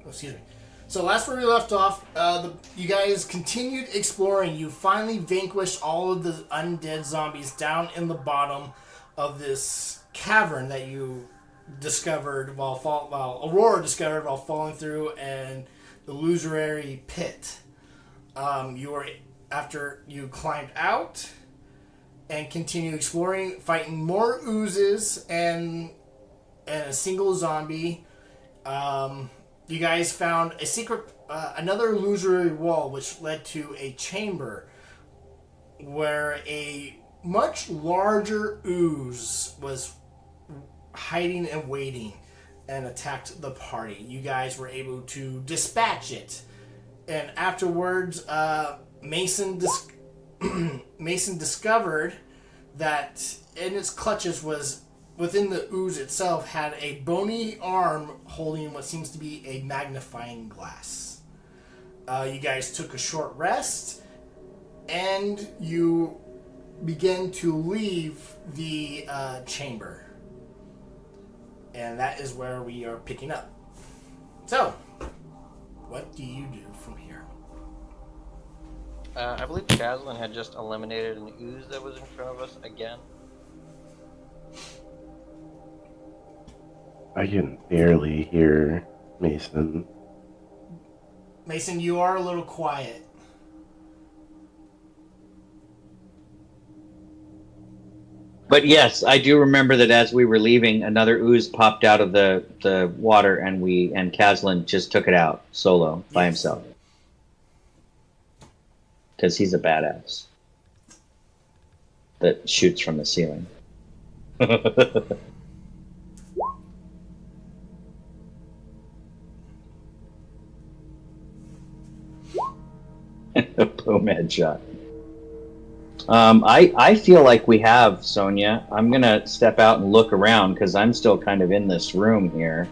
Excuse me. So last where we left off, you guys continued exploring. You finally vanquished all of the undead zombies down in the bottom of this cavern that you discovered while Aurora discovered while falling through an illusory pit. After you climbed out and continued exploring, fighting more oozes and a single zombie. You guys found a secret, another illusory wall, which led to a chamber where a much larger ooze was hiding and waiting and attacked the party. You guys were able to dispatch it, and afterwards, Mason discovered that in its clutches was within the ooze itself had a bony arm holding what seems to be a magnifying glass. You guys took a short rest, and you begin to leave the chamber. And that is where we are picking up. So, what do you do from here? I believe Caslin had just eliminated an ooze that was in front of us again. I can barely hear Mason. Mason, you are a little quiet. But yes, I do remember that as we were leaving, another ooze popped out of the water, and Caslin just took it out solo by himself. Because he's a badass that shoots from the ceiling. Boom headshot. I feel like we have, Sonia. I'm gonna step out and look around because I'm still kind of in this room here.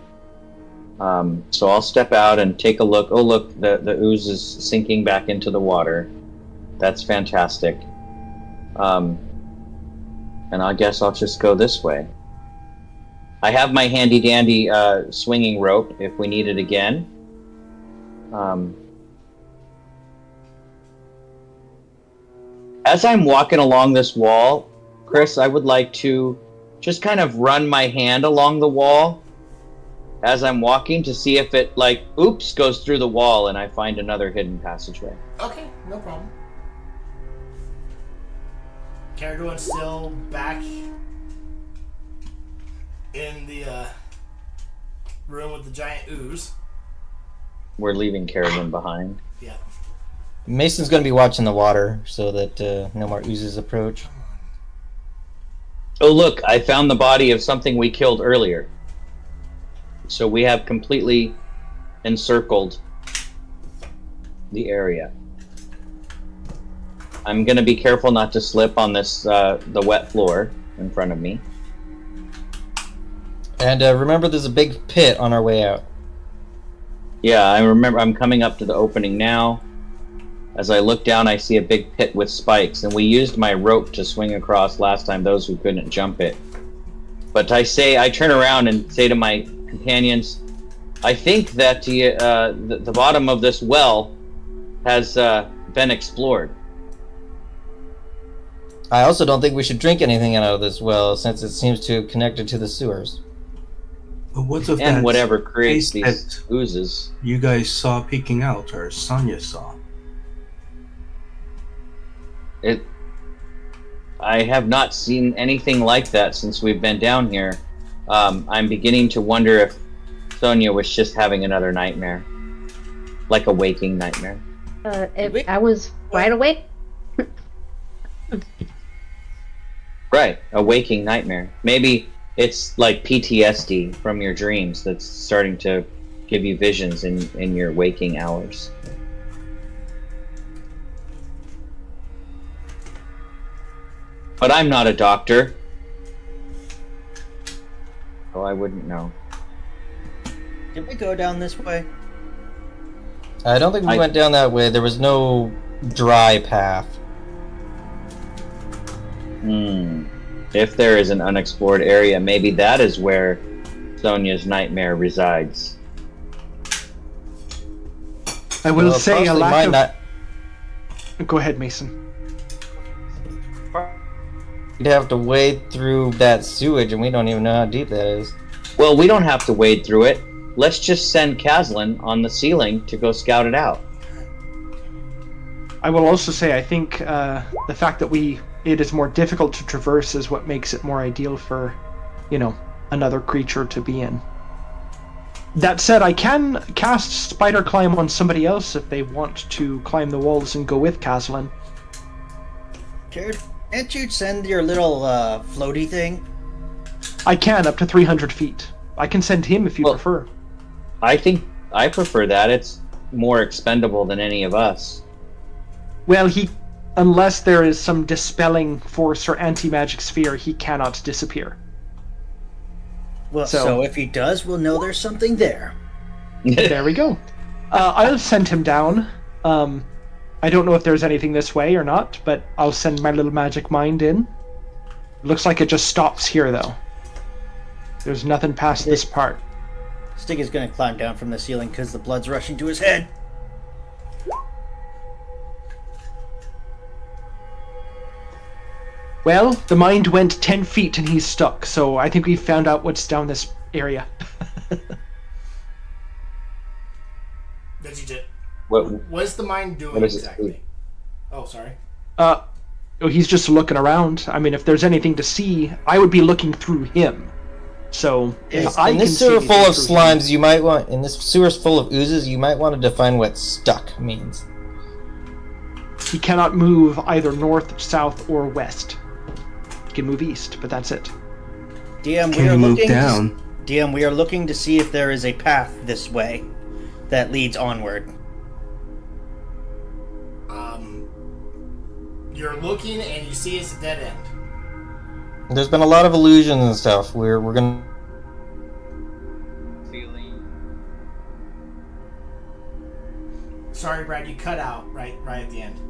So I'll step out and take a look. Oh, look, the ooze is sinking back into the water. That's fantastic. And I guess I'll just go this way. I have my handy dandy swinging rope if we need it again. As I'm walking along this wall, Chris, I would like to just kind of run my hand along the wall as I'm walking to see if it, oops, goes through the wall and I find another hidden passageway. Okay, no problem. Carador's still back in the room with the giant ooze. We're leaving Carador behind. Yeah. Mason's going to be watching the water so that no more oozes approach. Oh, look, I found the body of something we killed earlier. So we have completely encircled the area. I'm going to be careful not to slip on this the wet floor in front of me. And remember, there's a big pit on our way out. Yeah, I remember. I'm coming up to the opening now. As I look down, I see a big pit with spikes, and we used my rope to swing across last time, those who couldn't jump it. But I turn around and say to my companions, I think that the bottom of this well has been explored. I also don't think we should drink anything out of this well, since it seems to connect it to the sewers. But what's of And that whatever creates space these that oozes. you guys saw peeking out, or Sonya saw? I have not seen anything like that since we've been down here. I'm beginning to wonder if Sonia was just having another nightmare. Like a waking nightmare. If I was wide awake? Right, a waking nightmare. Maybe it's like PTSD from your dreams that's starting to give you visions in your waking hours. But I'm not a doctor, so I wouldn't know. Did we go down this way? I don't think we went down that way. There was no dry path. If there is an unexplored area, maybe that is where Sonia's nightmare resides. I will Well, say a possibly lack might of. not. Go ahead, Mason. You'd have to wade through that sewage, and we don't even know how deep that is. Well, we don't have to wade through it. Let's just send Caslin on the ceiling to go scout it out. I will also say I think the fact that it is more difficult to traverse is what makes it more ideal for, another creature to be in. That said, I can cast Spider Climb on somebody else if they want to climb the walls and go with Caslin. Jared, can't you send your little floaty thing? I can, up to 300 feet. I can send him if you prefer. I think I prefer that. It's more expendable than any of us. Well, unless there is some dispelling force or anti-magic sphere, he cannot disappear. Well, so if he does, we'll know there's something there. There we go. I'll send him down. I don't know if there's anything this way or not, but I'll send my little magic mind in. Looks like it just stops here, though. There's nothing past this part. Stig is going to climb down from the ceiling because the blood's rushing to his head. Well, the mind went 10 feet and he's stuck, so I think we found out what's down this area. That you did. What's the mind doing exactly? Oh, sorry. He's just looking around. I mean, if there's anything to see, I would be looking through him. So if I in this sewer full of slimes, you might want. In this sewer full of oozes, you might want to define what stuck means. He cannot move either north, south, or west. He can move east, but that's it. DM, Can you move down? DM, we are looking to see if there is a path this way that leads onward. You're looking and you see it's a dead end. There's been a lot of illusions and stuff. We're gonna. Sorry, Brad, you cut out right at the end.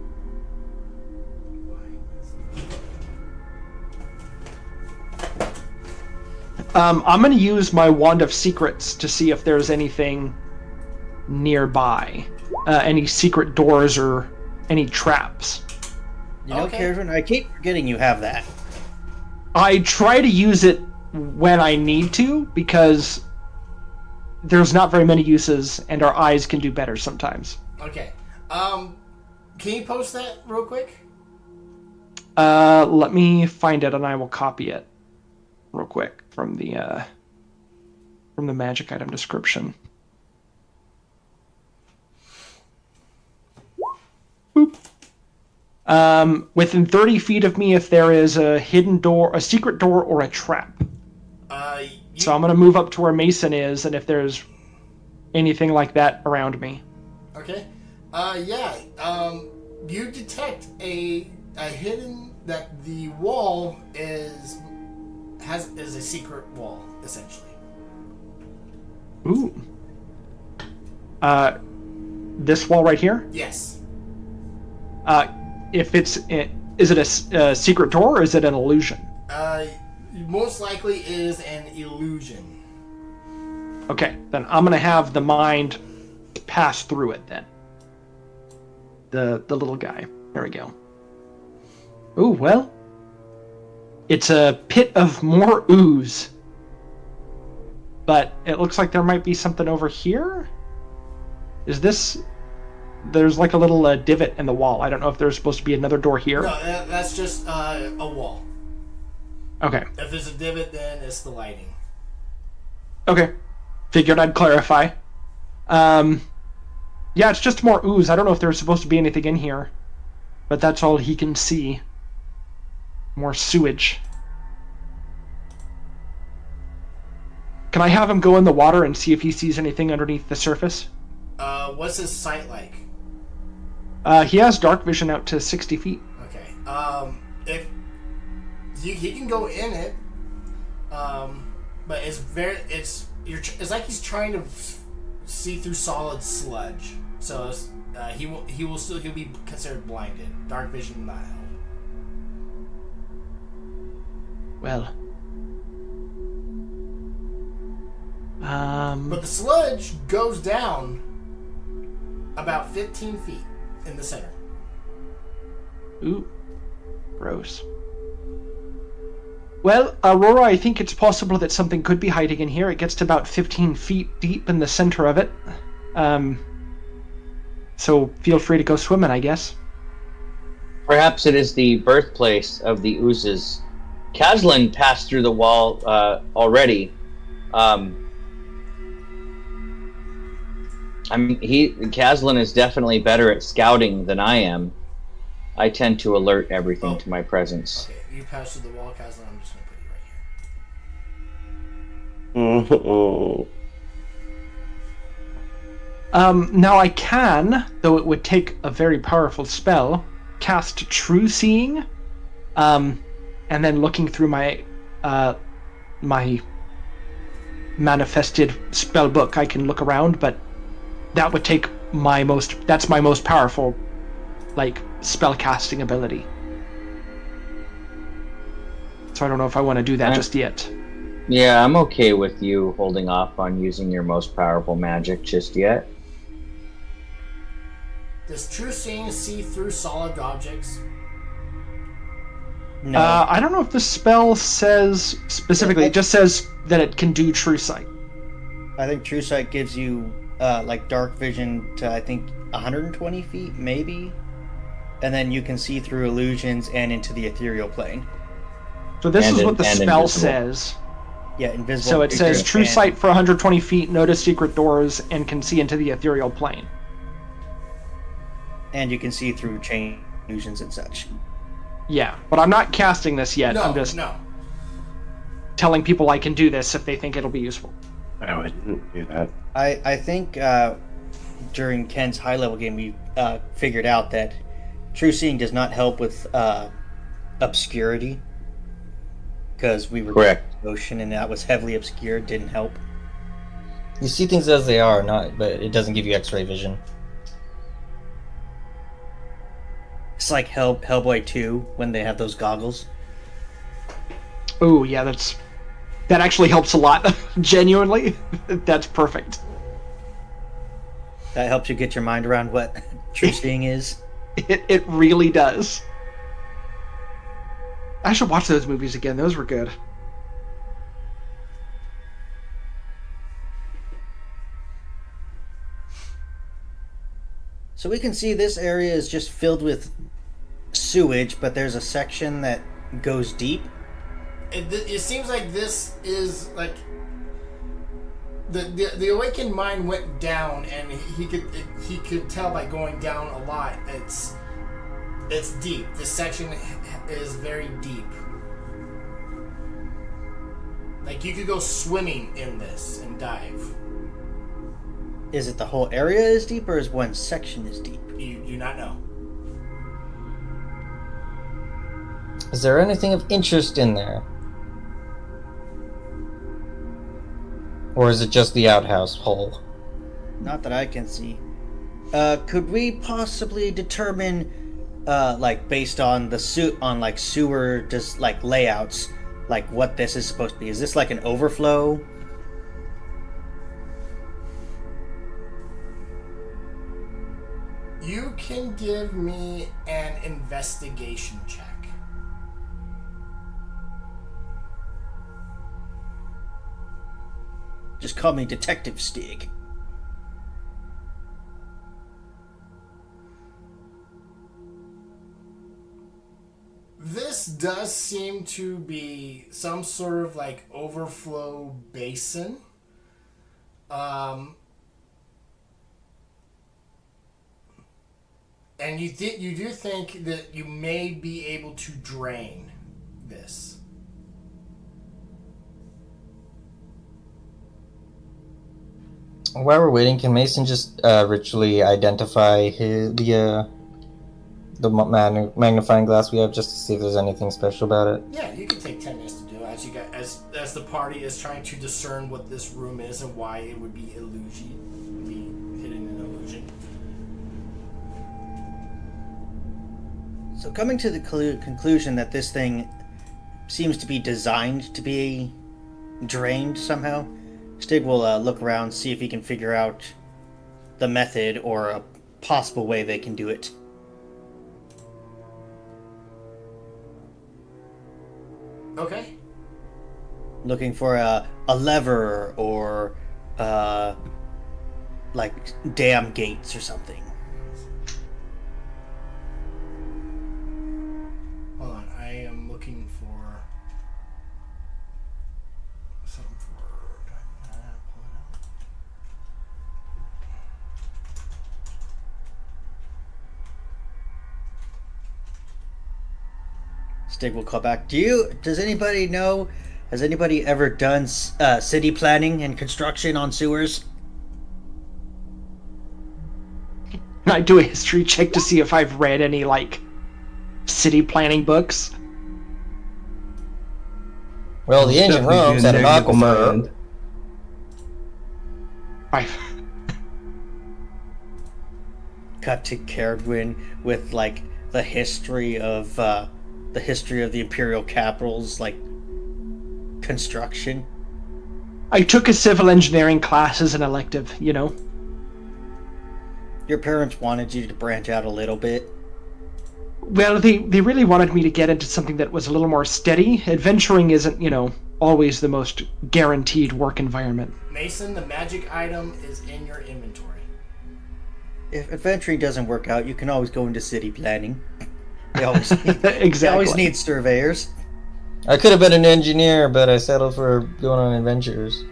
I'm going to use my Wand of Secrets to see if there's anything nearby. Any secret doors or any traps. You know, Karen, I keep forgetting you have that. I try to use it when I need to, because there's not very many uses, and our eyes can do better sometimes. Okay. Can you post that real quick? Let me find it, and I will copy it real quick from the magic item description. Boop. Within 30 feet of me, if there is a hidden door, a secret door, or a trap. So I'm going to move up to where Mason is, and if there's anything like that around me. Okay. You detect a hidden, that the wall is a secret wall, essentially. Ooh. This wall right here? Yes. If is it a secret door or is it an illusion? Most likely is an illusion. Okay, then I'm gonna have the mind pass through it then. The little guy. There we go. Ooh, well. It's a pit of more ooze. But it looks like there might be something over here? Is this... There's like a little divot in the wall. I don't know if there's supposed to be another door here. No, that's just a wall. Okay. If there's a divot, then it's the lighting. Okay. Figured I'd clarify. Yeah, it's just more ooze. I don't know if there's supposed to be anything in here. But that's all he can see. More sewage. Can I have him go in the water and see if he sees anything underneath the surface? What's his sight like? He has dark vision out to 60 feet. Okay. If he can go in it, but it's like he's trying to see through solid sludge. So he'll be considered blinded. Dark vision will not help. Well. But the sludge goes down about 15 feet in the center. Ooh. Gross. Well, Aurora, I think it's possible that something could be hiding in here. It gets to about 15 feet deep in the center of it. So feel free to go swimming, I guess. Perhaps it is the birthplace of the oozes. Kazlan passed through the wall already. I mean, Kazlan is definitely better at scouting than I am. I tend to alert everything to my presence. Okay, you pass through the wall, Kazlan. I'm just going to put you right here. Now I can, though it would take a very powerful spell, cast True Seeing, and then looking through my my manifested spell book, I can look around, but that would take that's my most powerful, like, spell casting ability. So I don't know if I want to do that just yet. Yeah, I'm okay with you holding off on using your most powerful magic just yet. Does True Seeing see through solid objects? No. I don't know if the spell says specifically. It just says that it can do True Sight. I think True Sight gives you like dark vision to, I think, 120 feet, maybe, and then you can see through illusions and into the ethereal plane. So this is what the spell says. Yeah, invisible. So it says True Sight for 120 feet, notice secret doors, and can see into the ethereal plane. And you can see through chain illusions and such. Yeah, but I'm not casting this yet. No, I'm just no. telling people I can do this if they think it'll be useful. I wouldn't do that. I think during Ken's high level game we figured out that True Seeing does not help with obscurity, because we were Correct. in the ocean and that was heavily obscured, didn't help. You see things as they are, but it doesn't give you X-ray vision. It's like Hellboy 2 when they have those goggles. Oh yeah, that actually helps a lot. Genuinely, that's perfect. That helps you get your mind around what True Seeing is. It really does. I should watch those movies again. Those were good. So we can see this area is just filled with sewage, but there's a section that goes deep. It seems like this is like the awakened mind went down, and he could tell by going down a lot. It's deep. This section is very deep. Like you could go swimming in this and dive. Is it the whole area is deep, or is one section is deep? You do not know. Is there anything of interest in there? Or is it just the outhouse hole? Not that I can see. Could we possibly determine, like based on the sewer, just like layouts, like what this is supposed to be? Is this like an overflow? You can give me an investigation check. Just call me Detective Stig. This does seem to be some sort of like overflow basin. And you do think that you may be able to drain this. While we're waiting, can Mason just ritually identify the magnifying glass we have, just to see if there's anything special about it? Yeah, you can take 10 minutes to do as the party is trying to discern what this room is and why it would be illusion, be hidden in illusion. So coming to the conclusion that this thing seems to be designed to be drained somehow, Stig will look around, see if he can figure out the method or possible way they can do it. Okay. Looking for a lever or like dam gates or something. Hold on, I am looking for something for. Pull it out. Stig will call back. Does anybody know? Has anybody ever done city planning and construction on sewers? I do a history check to see if I've read any like city planning books. Well, the ancient Definitely Rome's be a had an negative on my aquifer. end. Cut to Caradwin with like the history of the imperial capital's like construction. I took a civil engineering class as an elective, you know. Your parents wanted you to branch out a little bit. Well, they really wanted me to get into something that was a little more steady. Adventuring isn't, you know, always the most guaranteed work environment. Mason, the magic item is in your inventory. If adventuring doesn't work out, you can always go into city planning. They always Exactly. They always need surveyors. I could have been an engineer, but I settled for going on adventures.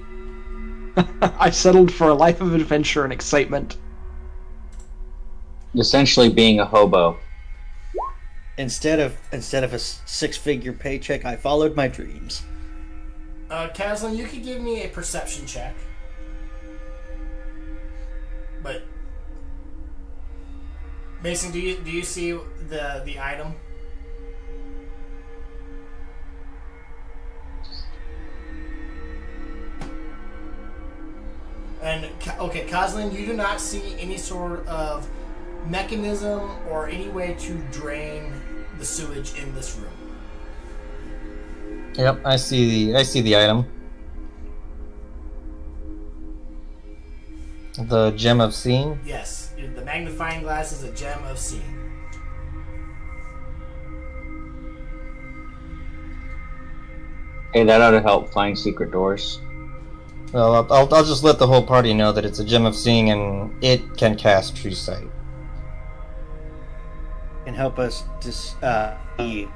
I settled for a life of adventure and excitement. Essentially being a hobo. Instead of a 6-figure paycheck, I followed my dreams. Caslin, you could give me a perception check. But Mason, do you see the item? And okay, Caslin, you do not see any sort of mechanism or any way to drain the sewage in this room. Yep, I see the item. The gem of seeing. Yes, the magnifying glass is a gem of seeing. Hey, that ought to help find secret doors. Well, I'll just let the whole party know that it's a gem of seeing and it can cast true sight. And help us be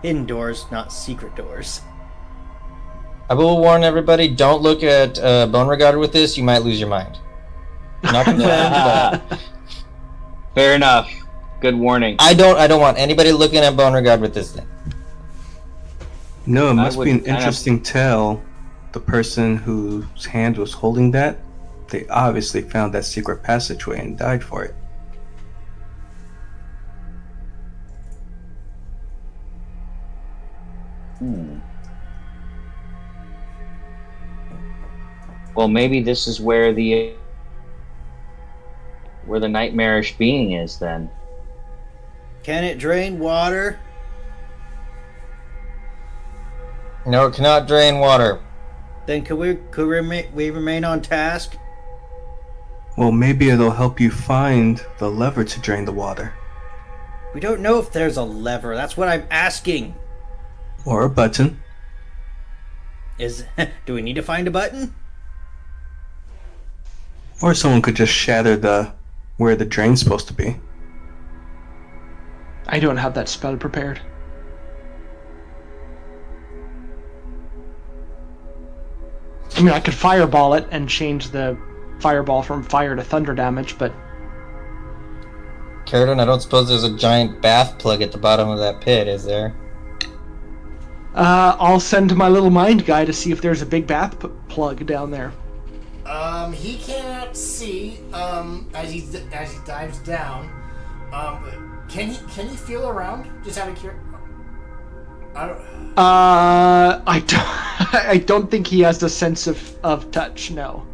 hidden doors, not secret doors. I will warn everybody: don't look at Beauregard with this. You might lose your mind. Not confirmed, but Fair enough. Good warning. I don't want anybody looking at Beauregard with this thing. No, it must would be an kind of- interesting tale. The person whose hand was holding that, they obviously found that secret passageway and died for it. Well, maybe this is where the nightmarish being is then. Can it drain water? No, it cannot drain water. Then could we remain on task? Well, maybe it'll help you find the lever to drain the water. We don't know if there's a lever. That's what I'm asking. Or a button. Do we need to find a button? Or someone could just shatter where the drain's supposed to be. I don't have that spell prepared. I mean, I could fireball it and change the fireball from fire to thunder damage, but Caradon, I don't suppose there's a giant bath plug at the bottom of that pit, is there? I'll send my little mind guy to see if there's a big bath plug down there. He cannot see as he dives down. But can he feel around? Just out of curiosity. I don't think he has the sense of touch. No.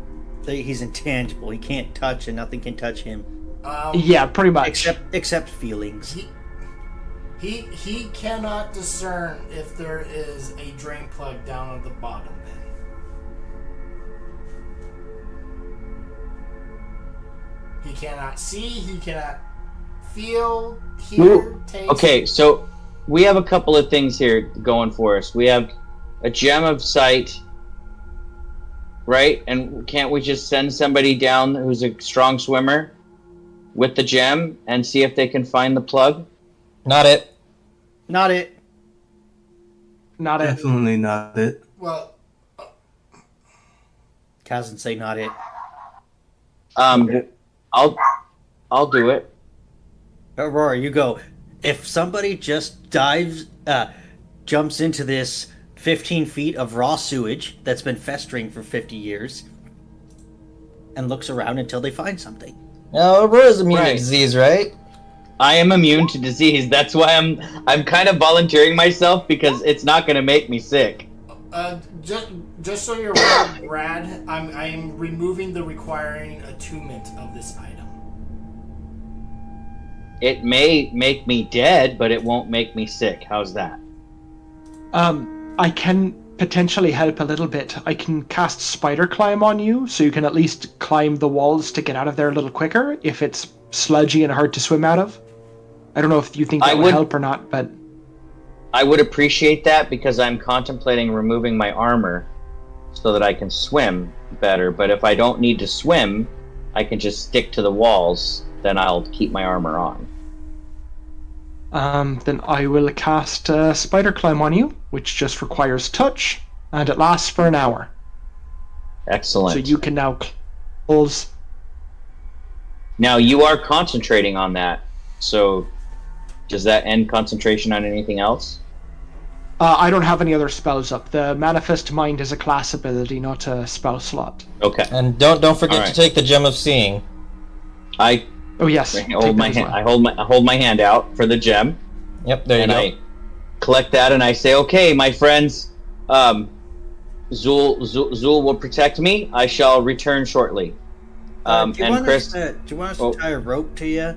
He's intangible. He can't touch, and nothing can touch him. Yeah, pretty much. Except feelings. He cannot discern if there is a drain plug down at the bottom. Then cannot see. He cannot feel, hear, taste. Okay, so we have a couple of things here going for us. We have a gem of sight, right? And can't we just send somebody down who's a strong swimmer with the gem and see if they can find the plug? Not it. Not it. Not it. Definitely not it. Well, Kazan say not it. I'll do it. Aurora, you go. If somebody just jumps into this 15 feet of raw sewage that's been festering for 50 years and looks around until they find something. No, Aurora's immune to Right. disease, right? I am immune to disease. That's why I'm kind of volunteering myself because it's not going to make me sick. just so you're aware, Brad, I'm removing the requiring attunement of this item. It may make me dead, but it won't make me sick. How's that? I can potentially help a little bit. I can cast spider climb on you, so you can at least climb the walls to get out of there a little quicker if it's sludgy and hard to swim out of. I don't know if you think that would help or not, but I would appreciate that because I'm contemplating removing my armor so that I can swim better. But if I don't need to swim, I can just stick to the walls. Then I'll keep my armor on. then I will cast spider climb on you, which just requires touch, and it lasts for an hour. Excellent. So you can now close. Now you are concentrating on that. So does that end concentration on anything else? I don't have any other spells up. The Manifest Mind is a class ability, not a spell slot. Okay. And don't forget All right. to take the Gem of Seeing. Oh yes. I hold my hand. I hold my hand out for the gem. Yep, there you and go. I collect that and I say, "Okay, my friends, Zul will protect me. I shall return shortly." Do you And want Chris, us to tie a rope to you,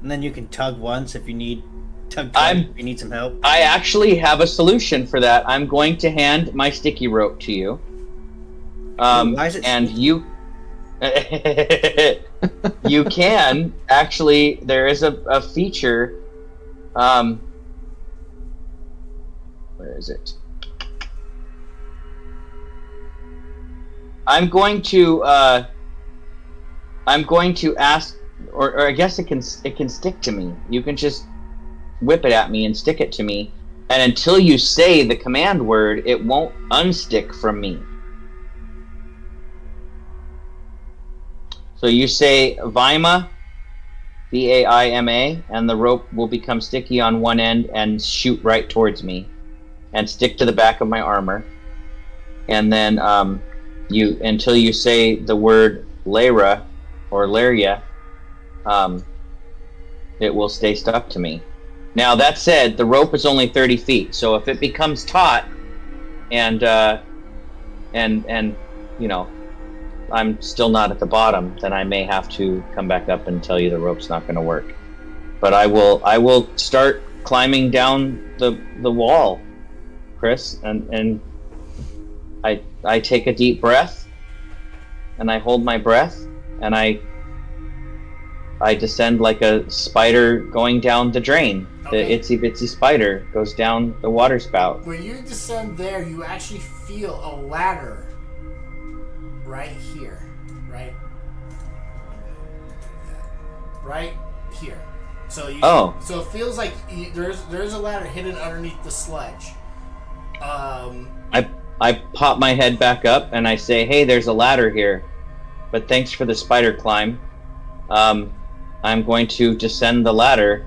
and then you can tug once if you need tug if you need some help? I actually have a solution for that. I'm going to hand my sticky rope to you. Why is it And sticky? you you can actually. There is a feature. Where is it? I'm going to ask, or I guess it can stick to me. You can just whip it at me and stick it to me, and until you say the command word, it won't unstick from me. So you say Vaima, Vaima, and the rope will become sticky on one end and shoot right towards me, and stick to the back of my armor. And then you until you say the word Lyra or Lyria, it will stay stuck to me. Now that said, the rope is only 30 feet, so if it becomes taut and you know, I'm still not at the bottom, then I may have to come back up and tell you the rope's not going to work. But I will start climbing down the wall, Chris, and I take a deep breath, and I hold my breath, and I descend like a spider going down the drain. Okay. The itsy bitsy spider goes down the water spout. When you descend there, you actually feel a ladder right here, right here. So so it feels like there's a ladder hidden underneath the sledge. I pop my head back up and I say, "Hey, there's a ladder here, but thanks for the spider climb. I'm going to descend the ladder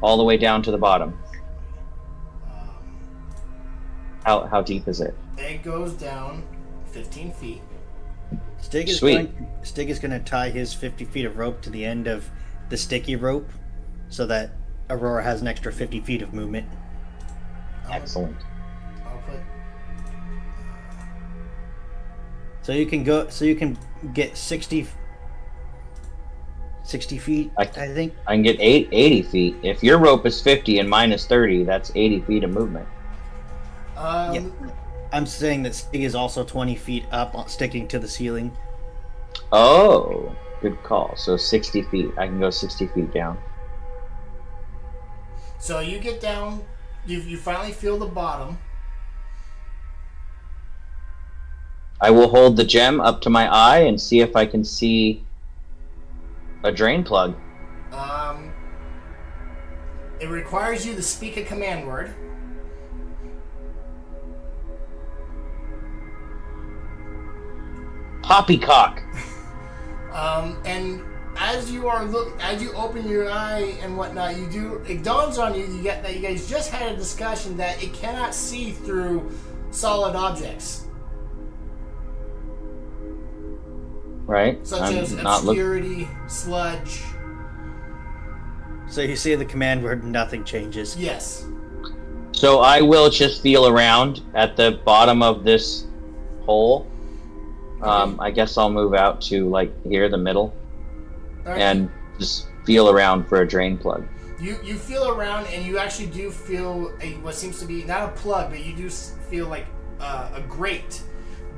all the way down to the bottom." How deep is it? It goes down 15 feet. Stig is Sweet. going to tie his 50 feet of rope to the end of the sticky rope, so that Aurora has an extra 50 feet of movement. Excellent. I'll put. So you can get 60 feet, I think. I can get 80 feet. If your rope is 50 and mine is 30, that's 80 feet of movement. Yeah. I'm saying that Stig is also 20 feet up, sticking to the ceiling. Oh, Good call. So 60 feet. I can go 60 feet down. So you get down. You finally feel the bottom. I will hold the gem up to my eye and see if I can see a drain plug. It requires you to speak a command word. Poppycock. And as you open your eye and whatnot, it dawns on you that you guys just had a discussion that it cannot see through solid objects. Right? Such as obscurity, sludge. So you say the command word, nothing changes. Yes. So I will just feel around at the bottom of this hole. I guess I'll move out to like here, the middle, Right. and just feel around for a drain plug. You feel around and you actually do feel what seems to be not a plug, but you do feel like a grate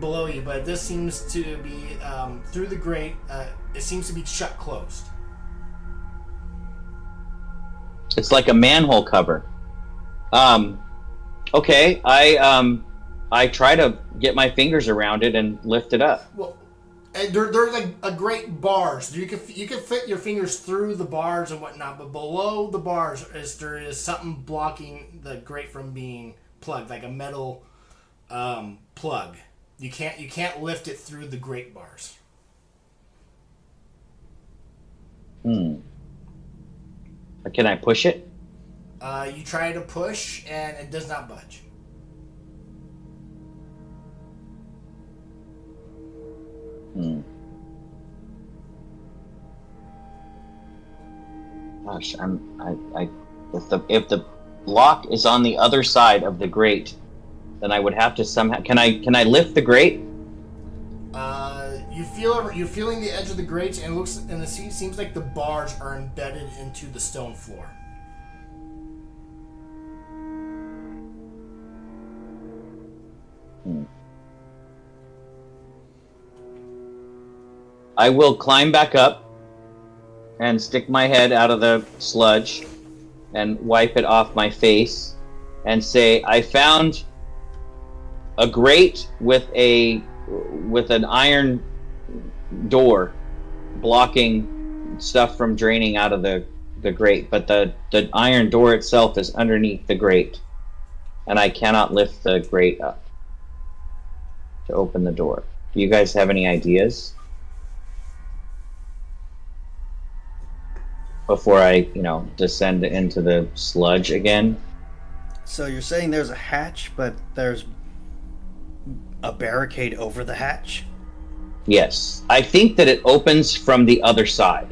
below you. But this seems to be through the grate. It seems to be shut closed. It's like a manhole cover. Okay, I try to get my fingers around it and lift it up. Well, and they're like a great bars. You can fit your fingers through the bars and whatnot, but below the bars there is something blocking the grate from being plugged, like a metal plug. You can't lift it through the grate bars. Can I push it? You try to push and it does not budge. Gosh, if the block is on the other side of the grate, then I would have to somehow. Can I lift the grate? You're feeling the edge of the grate, and it seems like the bars are embedded into the stone floor. I will climb back up and stick my head out of the sludge and wipe it off my face and say, I found a grate with an iron door blocking stuff from draining out of the grate, but the iron door itself is underneath the grate, and I cannot lift the grate up to open the door. Do you guys have any ideas? Before I, descend into the sludge again. So you're saying there's a hatch, but there's a barricade over the hatch? Yes. I think that it opens from the other side.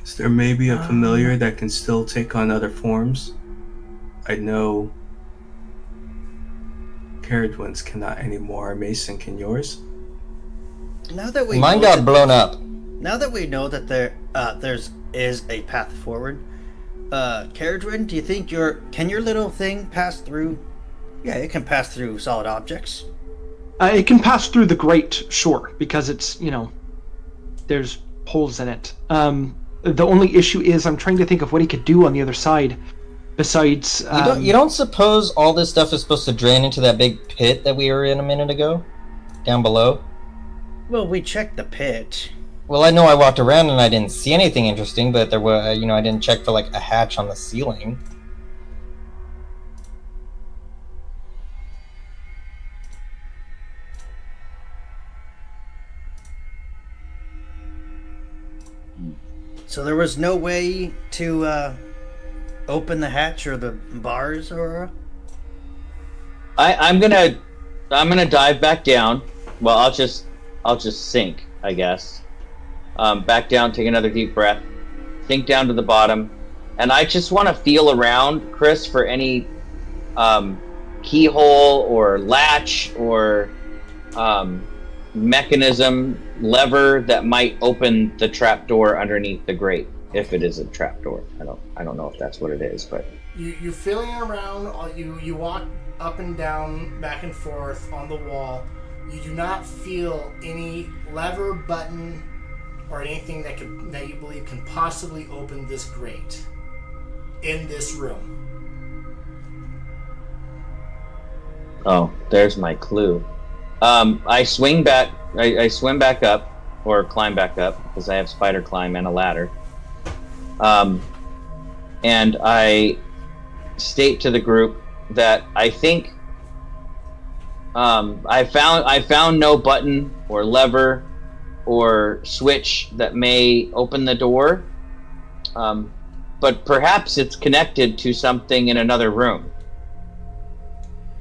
Is there maybe a familiar that can still take on other forms? I know Caradwin's cannot anymore. Mason, can yours? Now that we Mine know got blown up. Now that we know that there's a path forward, Caradwin, do you think can your little thing pass through? Yeah, it can pass through solid objects. It can pass through the grate, sure, because it's there's holes in it. The only issue is I'm trying to think of what he could do on the other side, besides. You don't suppose all this stuff is supposed to drain into that big pit that we were in a minute ago, down below? Well, we checked the pit. Well, I know I walked around and I didn't see anything interesting, but there were, I didn't check for like a hatch on the ceiling. So there was no way to open the hatch or the bars, or. I'm gonna dive back down. Well, I'll just sink, I guess. Back down, take another deep breath, sink down to the bottom, and I just want to feel around, Chris, for any keyhole or latch or mechanism, lever that might open the trapdoor underneath the grate, if it is a trapdoor. I don't know if that's what it is, but you're feeling around. You walk up and down, back and forth on the wall. You do not feel any lever, button, or anything that you believe can possibly open this grate in this room. Oh, there's my clue. I swing back. I swim back up, or climb back up, because I have spider climb and a ladder. And I state to the group that I think I found no button or lever or switch that may open the door, but perhaps it's connected to something in another room.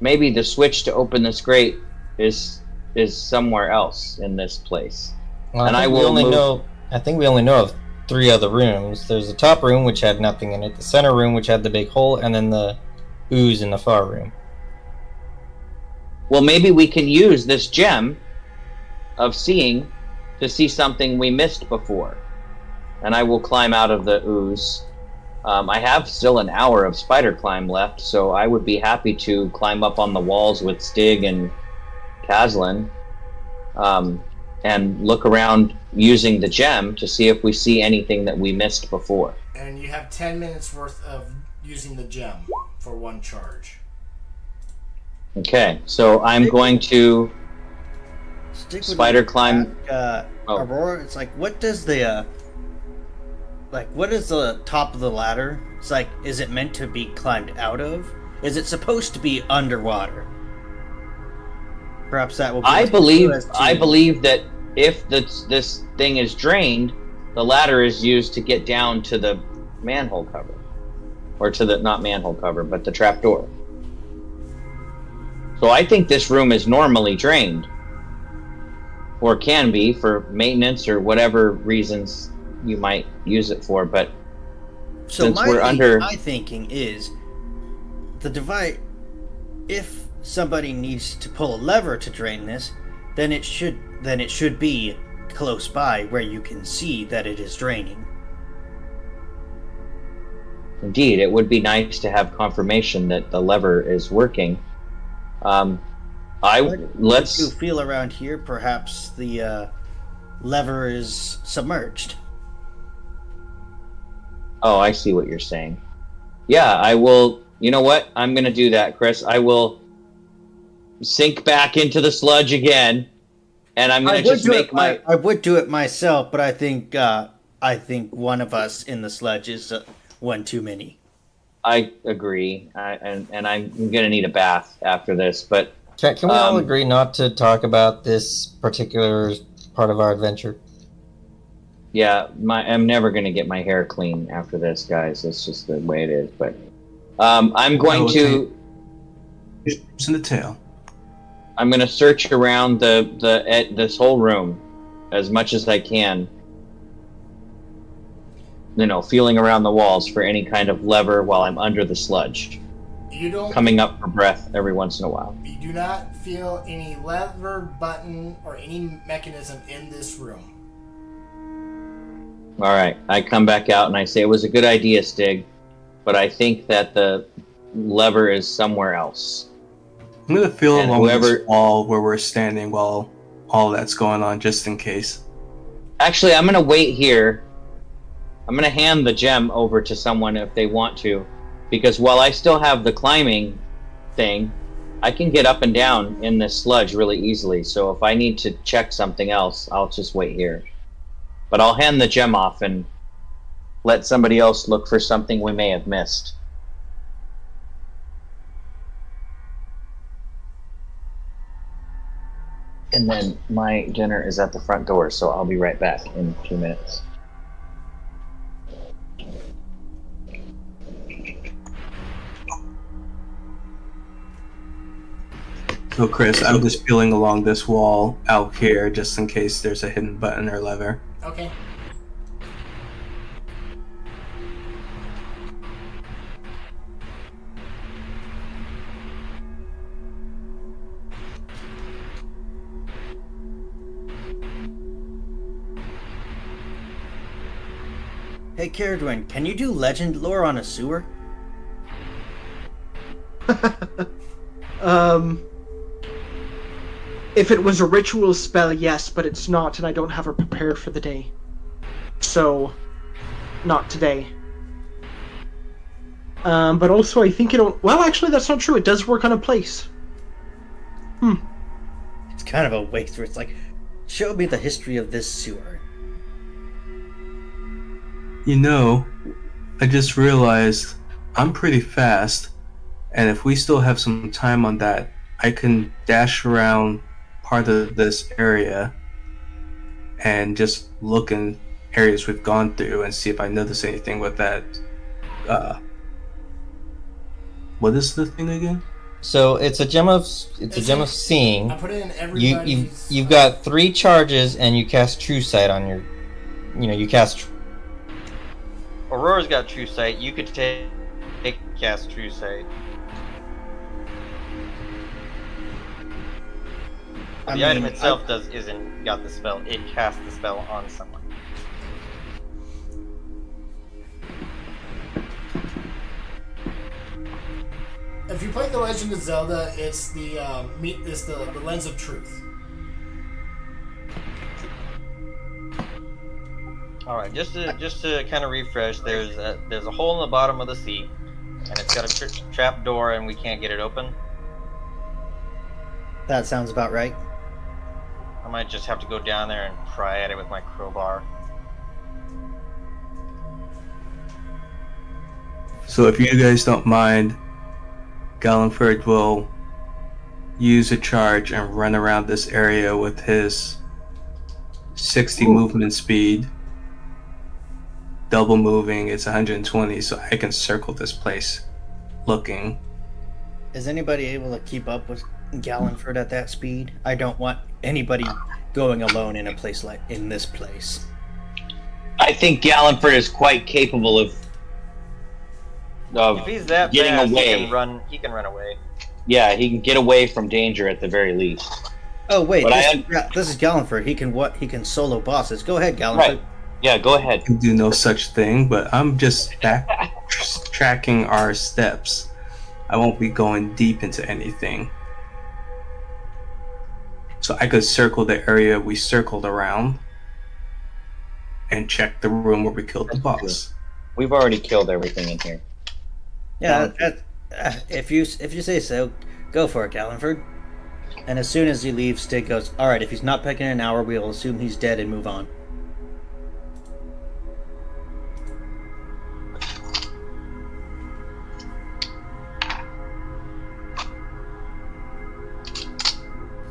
Maybe the switch to open this grate is somewhere else in this place. Well, And I think we only know of 3 other rooms. There's the top room, which had nothing in it, the center room, which had the big hole, and then the ooze in the far room. Well, maybe we can use this gem of seeing to see something we missed before. And I will climb out of the ooze. I have still an hour of spider climb left, so I would be happy to climb up on the walls with Stig and Kazlin, and look around using the gem to see if we see anything that we missed before. And you have 10 minutes worth of using the gem for 1 charge. Okay, so I'm going to spider climb. Aurora, it's like, what is the top of the ladder? It's like, is it meant to be climbed out of? Is it supposed to be underwater? Perhaps that will be. I believe that if this thing is drained, the ladder is used to get down to the manhole cover, or to the not manhole cover, but the trapdoor. So I think this room is normally drained, or can be for maintenance or whatever reasons you might use it for. But so since my thinking is the device. If somebody needs to pull a lever to drain this, then it should be close by where you can see that it is draining. Indeed, it would be nice to have confirmation that the lever is working. Let's you feel around here. Perhaps the lever is submerged. Oh, I see what you're saying. Yeah, I will. You know what? I'm going to do that, Chris. I will sink back into the sludge again, and I'm going to just make my. I would do it myself, but I think one of us in the sludge is one too many. I agree, and I'm going to need a bath after this. But Can we all agree not to talk about this particular part of our adventure? Yeah, I'm never going to get my hair clean after this, guys. It's just the way it is. But I'm going to. It's in the tail. I'm going to search around this whole room as much as I can. Feeling around the walls for any kind of lever while I'm under the sludge. Coming up for breath every once in a while. You do not feel any lever, button, or any mechanism in this room. All right, I come back out and I say it was a good idea, Stig, but I think that the lever is somewhere else. I'm gonna feel along this wall where we're standing while all that's going on, just in case. Actually, I'm gonna wait here. I'm gonna hand the gem over to someone if they want to, because while I still have the climbing thing, I can get up and down in this sludge really easily. So if I need to check something else, I'll just wait here. But I'll hand the gem off and let somebody else look for something we may have missed. And then my dinner is at the front door, so I'll be right back in 2 minutes. So Chris, I'm just feeling along this wall out here just in case there's a hidden button or lever. Okay. Hey, Caradwin, can you do legend lore on a sewer? If it was a ritual spell, yes, but it's not, and I don't have her prepared for the day. So, not today. But also, I think it. Well, actually, that's not true. It does work on a place. It's kind of a waste where it's like, show me the history of this sewer. You know, I just realized I'm pretty fast, and if we still have some time on that, I can dash around part of this area and just look in areas we've gone through and see if I notice anything with that. What is the thing again? So it's a gem of seeing. I put it in You everybody's. you've got 3 charges, and you cast True Sight on your. You cast. Aurora's got True Sight. You could take cast True Sight. The item itself isn't got the spell. It casts the spell on someone. If you play The Legend of Zelda, it's the lens of truth. All right, just to kind of refresh, there's a hole in the bottom of the sea, and it's got a trap door, and we can't get it open. That sounds about right. I might just have to go down there and pry at it with my crowbar. So if you guys don't mind, Gallenford will use a charge and run around this area with his 60 movement speed. Double moving, it's 120, so I can circle this place looking. Is anybody able to keep up with Gallenford at that speed? I don't want anybody going alone in a place like in this place. I think Gallenford is quite capable of If he's that getting fast, away. He can run away. Yeah, he can get away from danger at the very least. Oh wait, But this is Gallenford. He can solo bosses. Go ahead, Gallenford. Right. Yeah, go ahead. I can do no such thing, but I'm just tracking our steps. I won't be going deep into anything. So I could circle the area we circled around and check the room where we killed the boss. We've already killed everything in here. Yeah, if you say so, go for it, Gallenford. And as soon as he leaves, Stig goes, "All right, if he's not back in an hour, we'll assume he's dead and move on."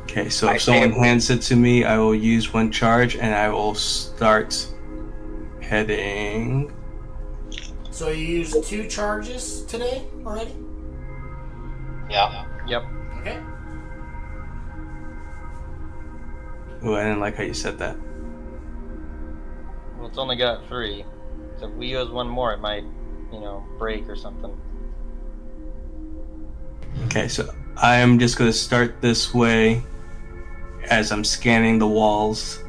Okay, so if someone hands it to me, I will use 1 charge and I will start heading. So you used 2 charges today already? Yeah. Yep. Okay. Oh, I didn't like how you said that. Well, it's only got 3. So if we use 1 more, it might, break or something. Okay, so I am just going to start this way as I'm scanning the walls.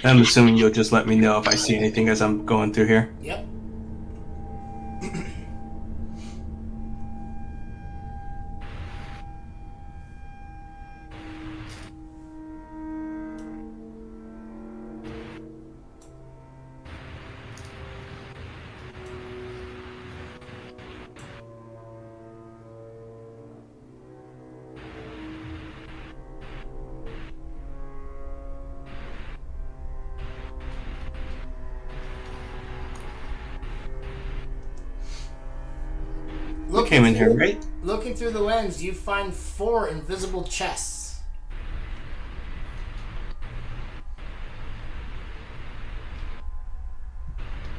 I'm assuming you'll just let me know if I see anything as I'm going through here. Yep. We came in here, right? Looking through the lens, you find 4 invisible chests.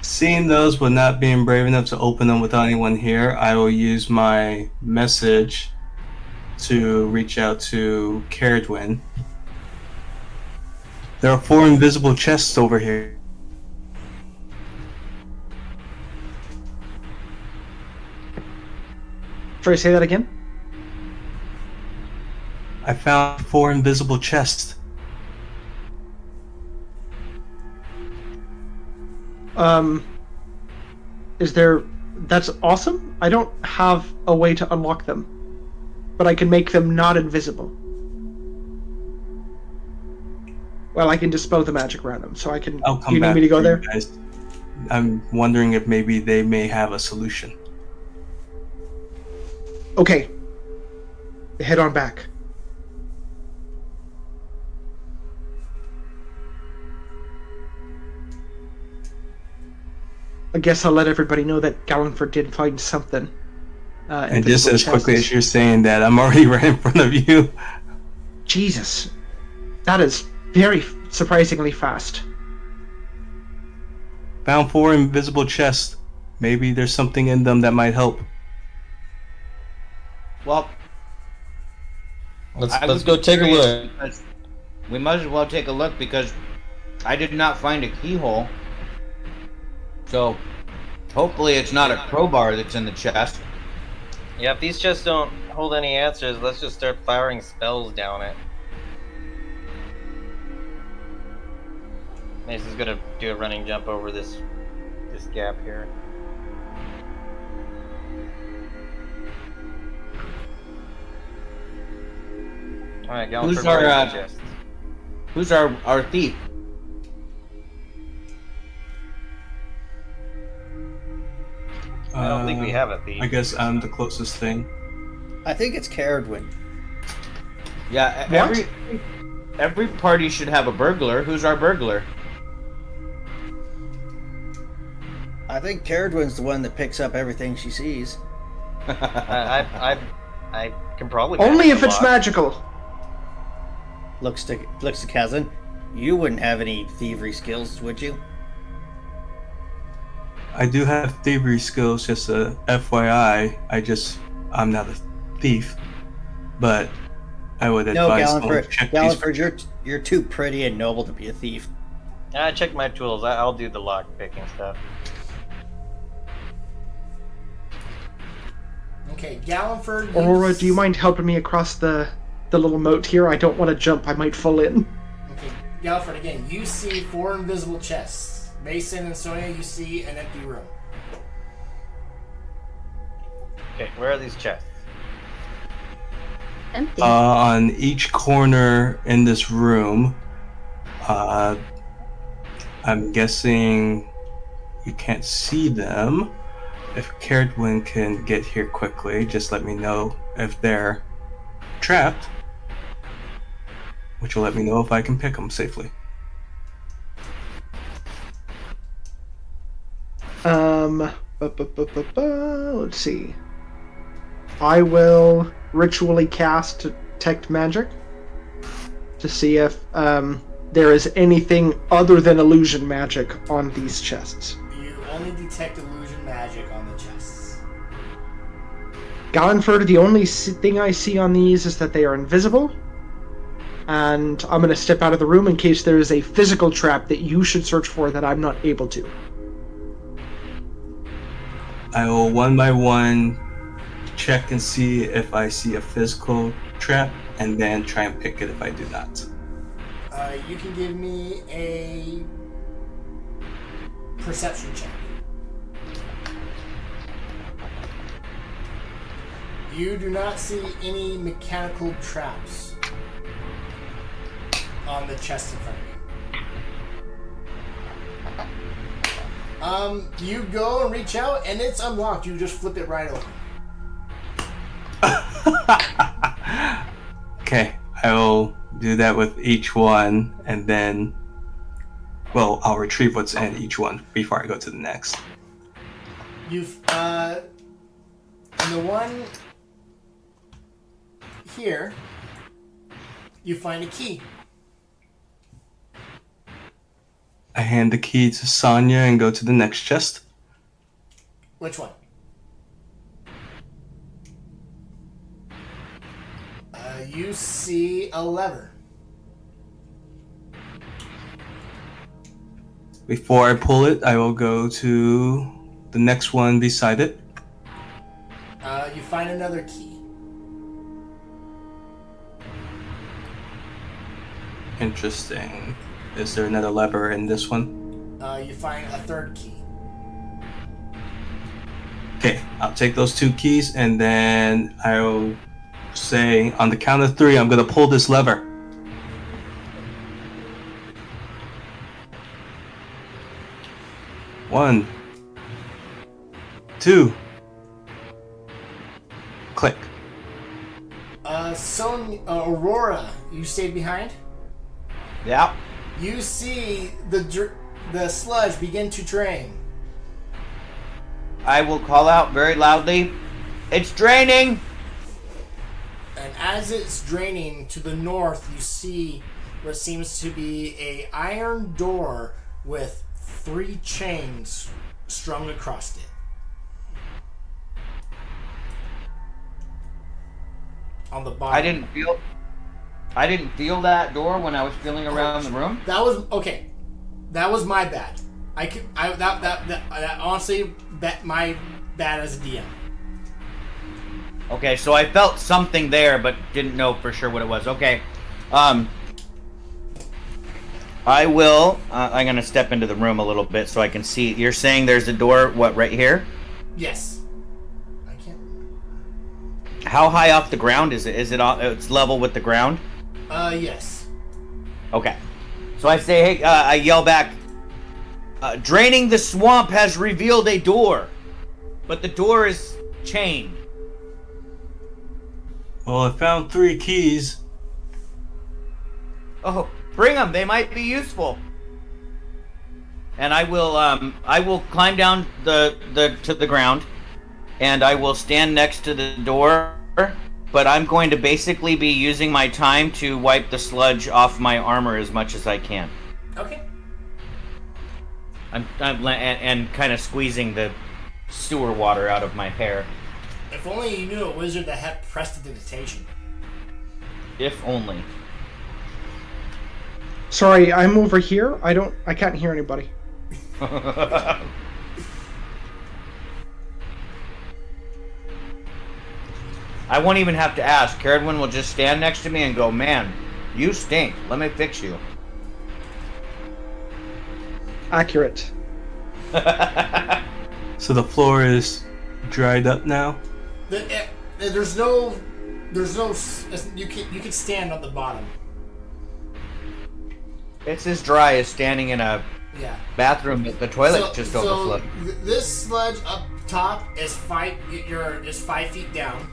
Seeing those, but not being brave enough to open them without anyone here, I will use my message to reach out to Caradwin. There are 4 invisible chests over here. Sorry, say that again? I found 4 invisible chests. Is there... That's awesome. I don't have a way to unlock them. But I can make them not invisible. Well, I can dispel the magic around them, so I can... I'll come you back need me to go for there? you guys. I'm wondering if maybe they may have a solution. Okay. Head on back. I guess I'll let everybody know that Galliford did find something. And just as quickly as you're saying that, I'm already right in front of you. Jesus. That is very surprisingly fast. Found 4 invisible chests. Maybe there's something in them that might help. Well, Let's go take a look. We might as well take a look because I did not find a keyhole. So, hopefully it's not a crowbar that's in the chest. Yeah, if these chests don't hold any answers, let's just start firing spells down it. Mace is gonna do a running jump over this gap here. Alright, going Who's for our, more chests. Who's our thief? I don't think we have a thief. I guess I'm the closest thing. I think it's Caradwin. Yeah, What? every party should have a burglar. Who's our burglar? I think Caradwin's the one that picks up everything she sees. I can probably Only manage if a it's lock. magical. Looks to Kazan. You wouldn't have any thievery skills, would you? I do have thievery skills, just a FYI. I'm not a thief, but I would No, advise someone to check these. Galliford, you're too pretty and noble to be a thief. I checked my tools. I'll do the lock picking stuff. Okay, Galliford. Aurora, do you mind helping me across the little moat here? I don't want to jump. I might fall in. Okay, Galliford, again, you see 4 invisible chests. Mason and Sonia, you see an empty room. Okay, where are these chests? Empty. On each corner in this room, I'm guessing you can't see them. If Caradwin can get here quickly, just let me know if they're trapped, which will let me know if I can pick them safely. Let's see. I will ritually cast Detect Magic to see if there is anything other than illusion magic on these chests. You only detect illusion magic on the chests. Gallenford, the only thing I see on these is that they are invisible. And I'm going to step out of the room in case there is a physical trap that you should search for that I'm not able to. I will one by one check and see if I see a physical trap, and then try and pick it if I do not. You can give me a perception check. You do not see any mechanical traps on the chest in front of you. You go and reach out, and it's unlocked. You just flip it right open. Okay, I will do that with each one, and then, well, I'll retrieve what's in each one before I go to the next. You the one here, you find a key. I hand the key to Sonya and go to the next chest. Which one? You see a lever. Before I pull it, I will go to the next one beside it. You find another key. Interesting. Is there another lever in this one? You find a third key. Okay, I'll take those 2 keys and then I'll say on the count of 3, I'm gonna pull this lever. One, 2, click. Aurora, you stayed behind? Yeah. You see the sludge begin to drain. I will call out very loudly, "It's draining!" And as it's draining to the north, you see what seems to be a iron door with 3 chains strung across it. On the bottom. I didn't feel that door when I was feeling around the room. That was okay. That was my bad. That honestly, my bad as a DM. Okay, so I felt something there, but didn't know for sure what it was. Okay, I will. I'm gonna step into the room a little bit so I can see. You're saying there's a door? What, right here? Yes. I can't. How high off the ground is it? Is it? It's level with the ground? Yes. Okay. So I say, hey, I yell back. Draining the swamp has revealed a door, but the door is chained. Well, I found 3 keys. Oh, bring them. They might be useful. And I will climb down to the ground, and I will stand next to the door. But I'm going to basically be using my time to wipe the sludge off my armor as much as I can. Okay. I'm kind of squeezing the sewer water out of my hair. If only you knew a wizard that had prestidigitation. If only. Sorry, I'm over here. I can't hear anybody. I won't even have to ask. Caradwin will just stand next to me and go, "Man, you stink. Let me fix you." Accurate. So the floor is dried up now? There's no. You can stand on the bottom. It's as dry as standing in a bathroom that the toilet just overflowed. This sludge up top is 5 feet down,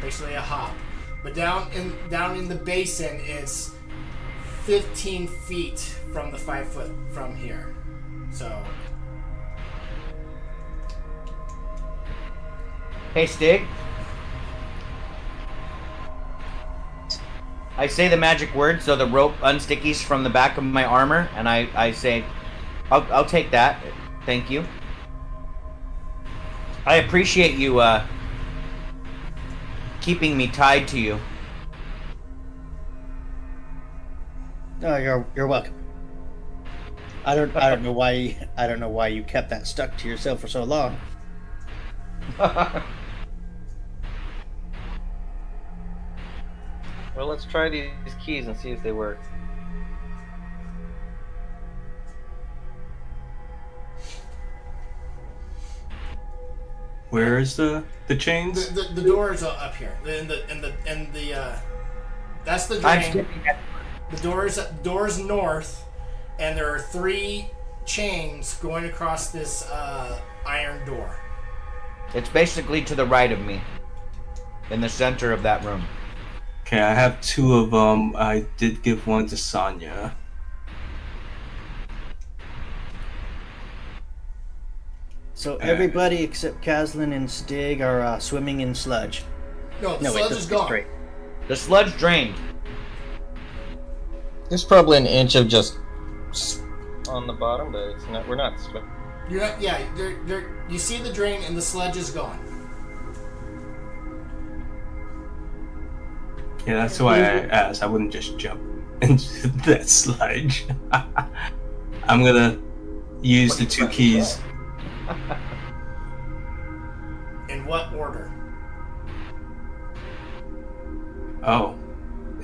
basically a hop. But down in the basin is 15 feet from the 5 foot from here. So. Hey, Stig. I say the magic word so the rope unstickies from the back of my armor, and I say, I'll take that. Thank you. I appreciate you keeping me tied to you. No, you're welcome. I don't know why you kept that stuck to yourself for so long. Well, let's try these keys and see if they work. Where is the chains? The door is up here. That's the drain. The door's north, and there are 3 chains going across this iron door. It's basically to the right of me, in the center of that room. Okay, I have 2 of them. I did give one to Sonya. So everybody except Kaslin and Stig are swimming in sludge. No, the No, wait, sludge this is is gone. straight. The sludge drained. There's probably an inch of just on the bottom, but it's not. We're not. You're not, yeah, you see the drain and the sludge is gone. Yeah, that's why I asked. I wouldn't just jump into that sludge. I'm gonna use the 2 keys. In what order? Oh,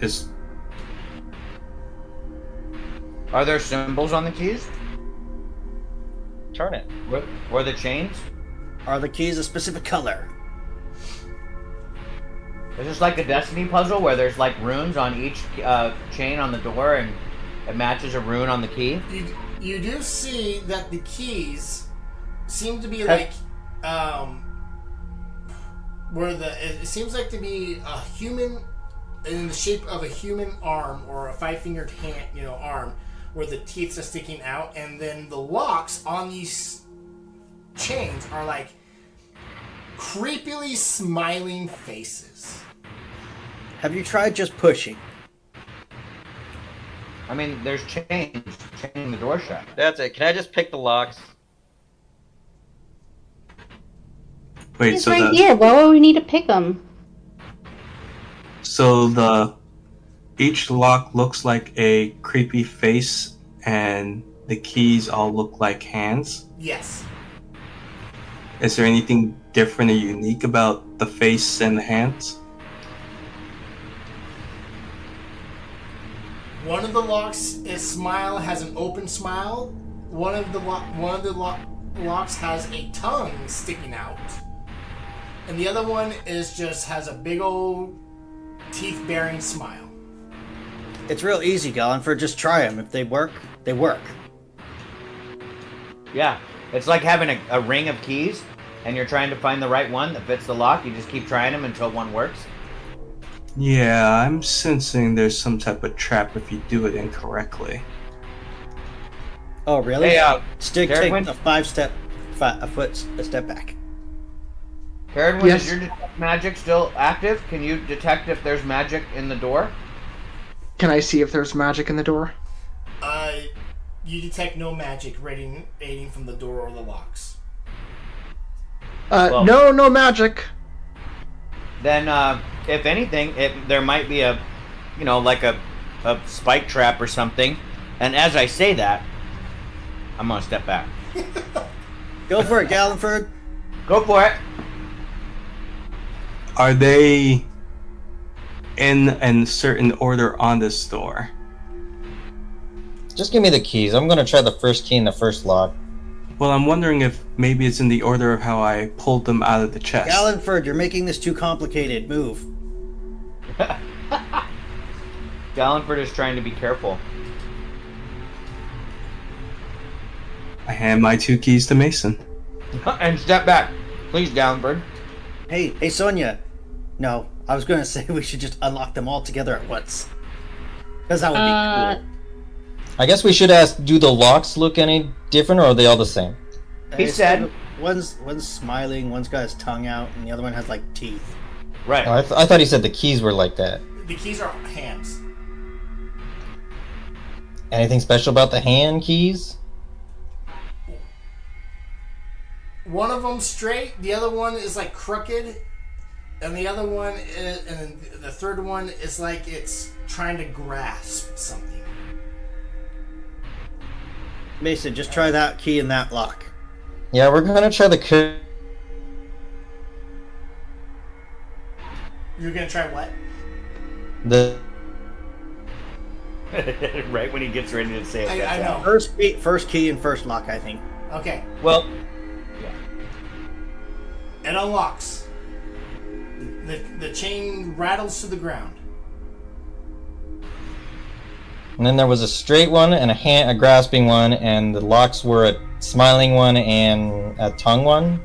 is Are there symbols on the keys? Turn it. Or the chains? Are the keys a specific color? Is this like a Destiny puzzle where there's like runes on each chain on the door and it matches a rune on the key? You do see that the keys seem to be like it seems like to be a human in the shape of a human arm or a 5-fingered hand, arm, where the teeth are sticking out, and then the locks on these chains are like creepily smiling faces. Have you tried just pushing? I mean, there's chains chaining the door shut. That's it. Can I just pick the locks? wait, It's so right the here. Why would we need to pick them? so the each lock looks like a creepy face, and the keys all look like hands. Yes. Is there anything different or unique about the face and the hands? One of the locks has an open smile. One of the locks has a tongue sticking out, and the other one has a big old teeth-bearing smile. It's real easy, Gallenford. Just try them. If they work, they work. Yeah, it's like having a ring of keys and you're trying to find the right one that fits the lock. You just keep trying them until one works. Yeah, I'm sensing there's some type of trap if you do it incorrectly. Oh, really? Hey, Stig, Derek take went- a step back. Karen, Yes. is your detect magic still active? Can you detect if there's magic in the door? Can I see if there's magic in the door? You detect no magic radiating from the door or the locks. Well- No magic. Then, if anything, there might be a spike trap or something. And as I say that, I'm gonna step back. Go for it, Gallenford. Go for it. Are they in a certain order on this door? Just give me the keys. I'm gonna try the first key in the first lock. Well, I'm wondering if maybe it's in the order of how I pulled them out of the chest. Gallenford, you're making this too complicated. Move. Gallenford is trying to be careful. I hand my 2 keys to Mason. And step back, please, Gallenford. Hey, Sonia. No, I was gonna say we should just unlock them all together at once. Because that would be cool. I guess we should ask, do the locks look any different, or are they all the same? He said- one's smiling, one's got his tongue out, and the other one has like teeth. Right. I thought he said the keys were like that. The keys are hands. Anything special about the hand keys? One of them straight, the other one is like crooked, and the other one and the third one is like it's trying to grasp something. Mason, just try that key in that lock. Yeah, we're gonna try the You're gonna try what? the. Right when he gets ready to say it. I know. First key and first lock, I think. Okay, Well, it unlocks. The chain rattles to the ground. And then there was a straight one and a grasping one, and the locks were a smiling one and a tongue one.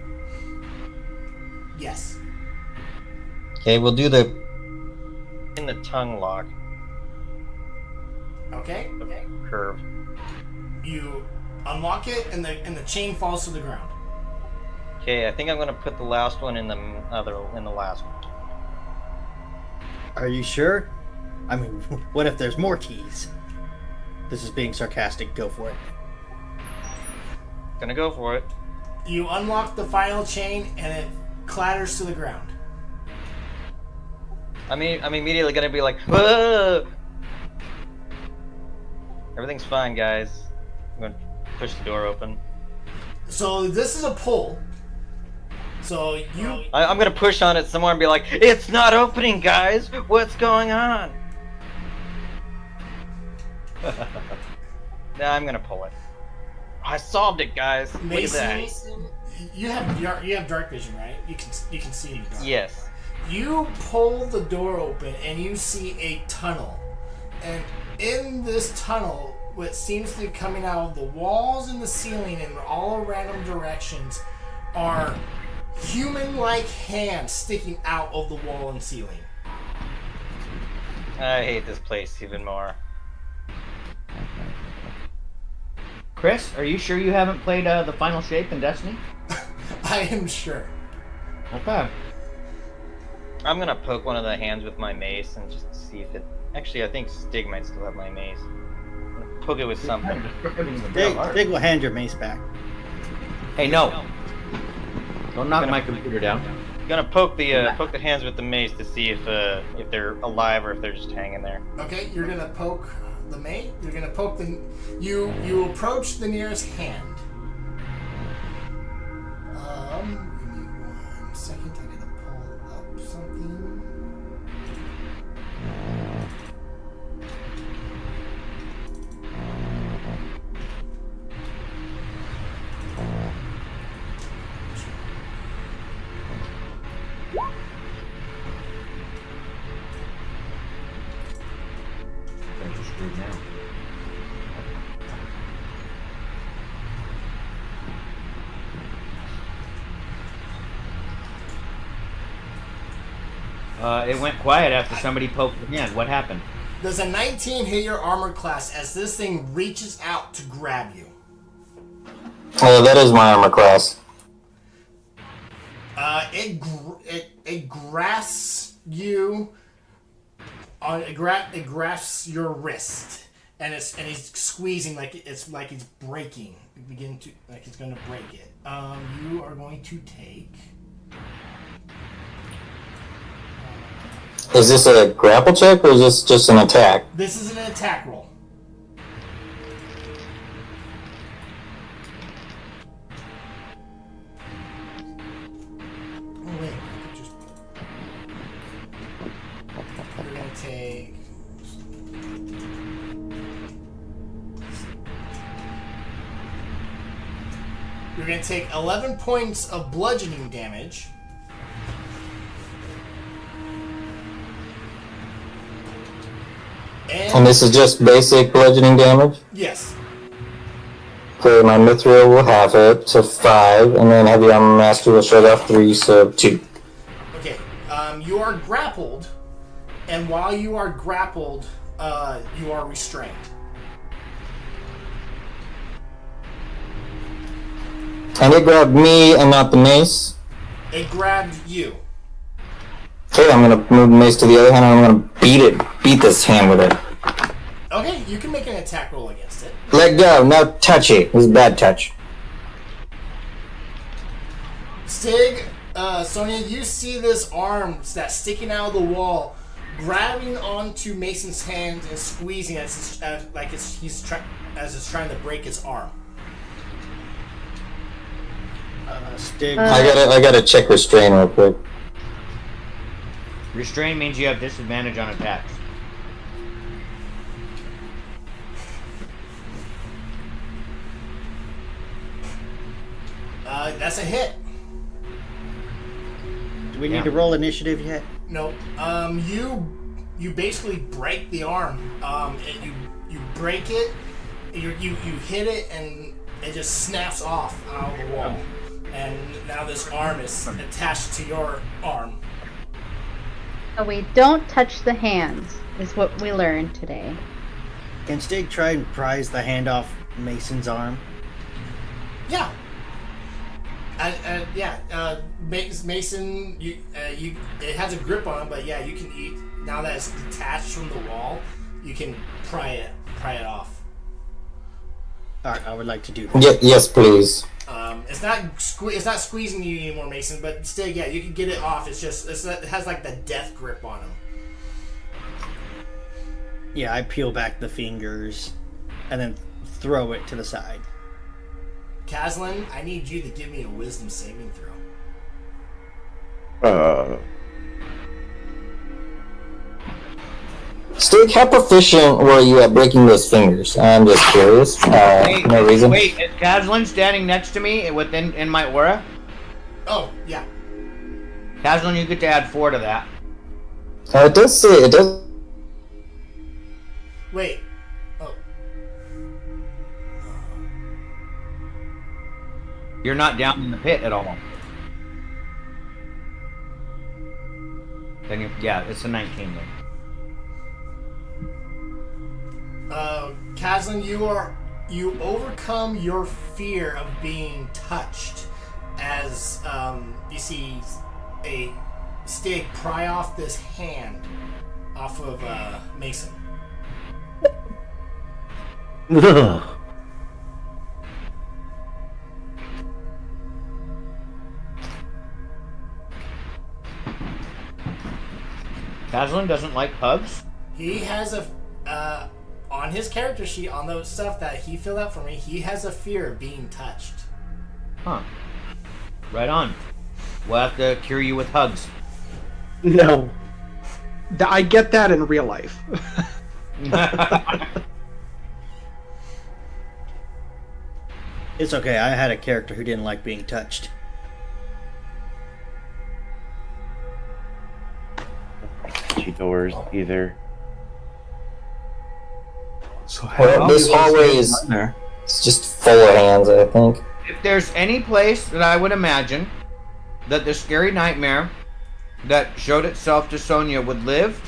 Yes. Okay, we'll do the in the tongue lock Okay. curve. You unlock it, and the chain falls to the ground. Okay, I think I'm gonna put the last one in the last one. Are you sure? I mean, what if there's more keys? This is being sarcastic. Go for it. Gonna go for it. You unlock the final chain, and it clatters to the ground. I'm immediately gonna be like, whoa! Everything's fine, guys. I'm gonna push the door open. So this is a pull. So you... I'm gonna push on it somewhere and be like, it's not opening, guys! What's going on? Nah, I'm gonna pull it. I solved it, guys. Look at that. You have dark vision, right? You can see in the dark. Yes. You pull the door open and you see a tunnel. And in this tunnel, what seems to be coming out of the walls and the ceiling in all random directions are human-like hands sticking out of the wall and ceiling. I hate this place even more. Chris, are you sure you haven't played the Final Shape in Destiny? I am sure. Okay. I'm gonna poke one of the hands with my mace and just see if it... Actually, I think Stig might still have my mace. I'm gonna poke it with something. Stig will hand your mace back. Hey, no. Don't knock my computer down. Gonna poke the hands with the mace to see if they're alive or if they're just hanging there. Okay, you're gonna poke the mate. You're gonna poke the... You approach the nearest hand. Give me 1 second. I gotta pull up something. It went quiet after somebody poked the hand. What happened? Does a 19 hit your armor class as this thing reaches out to grab you? That is my armor class. It grasps you. It grasps your wrist, and it's squeezing like it's breaking. It's going to break it. You are going to take. Is this a grapple check or is this just an attack? This is an attack roll. Oh wait, I could just. You're gonna take. You're gonna take 11 points of bludgeoning damage. And this is just basic bludgeoning damage? Yes. Okay, my mithril will have it, so 5, and then heavy armor master will shut off 3, so 2. Okay, you are grappled, and while you are grappled, you are restrained. And it grabbed me and not the mace? It grabbed you. Okay, I'm gonna move the mace to the other hand and I'm gonna beat this hand with it. Okay, you can make an attack roll against it. Let go, no touchy. This is bad touch. Stig, Sonia, you see this arm that's sticking out of the wall, grabbing onto Mason's hand and squeezing as it's trying to break his arm. Stig. I gotta check restrain real quick. Restrain means you have disadvantage on attacks. That's a hit. Do we need to roll initiative yet? No. You basically break the arm. You break it. You hit it, and it just snaps off out of the wall. And now this arm is attached to your arm. So we don't touch the hands, is what we learned today. Can Stig try and prise the hand off Mason's arm? Yeah. Mason, it has a grip on it, but yeah, you can eat. Now that it's detached from the wall, you can pry it off. All right, I would like to do that. Yes, please. It's not squeezing you anymore, Mason, but still, yeah, you can get it off. It has like the death grip on him. Yeah, I peel back the fingers and then throw it to the side. Kazlin, I need you to give me a wisdom saving throw. Stig, how proficient were you at breaking those fingers? I'm just curious. No reason. Wait, is Kazlin standing next to me in my aura? Oh, yeah. Kazlin, you get to add 4 to that. It does. Wait. Oh. You're not down in the pit at all. Then yeah, it's a 19 then. Kazlin, you overcome your fear of being touched as you see a Stig pry off this hand off of Mason. Kazlin doesn't like hugs? He has on his character sheet, on the stuff that he filled out for me, he has a fear of being touched. Huh. Right on. We'll have to cure you with hugs. No. I get that in real life. It's okay, I had a character who didn't like being touched. Doors either. So This hallway is it's just full of hands, I think. If there's any place that I would imagine that the scary nightmare that showed itself to Sonya would live,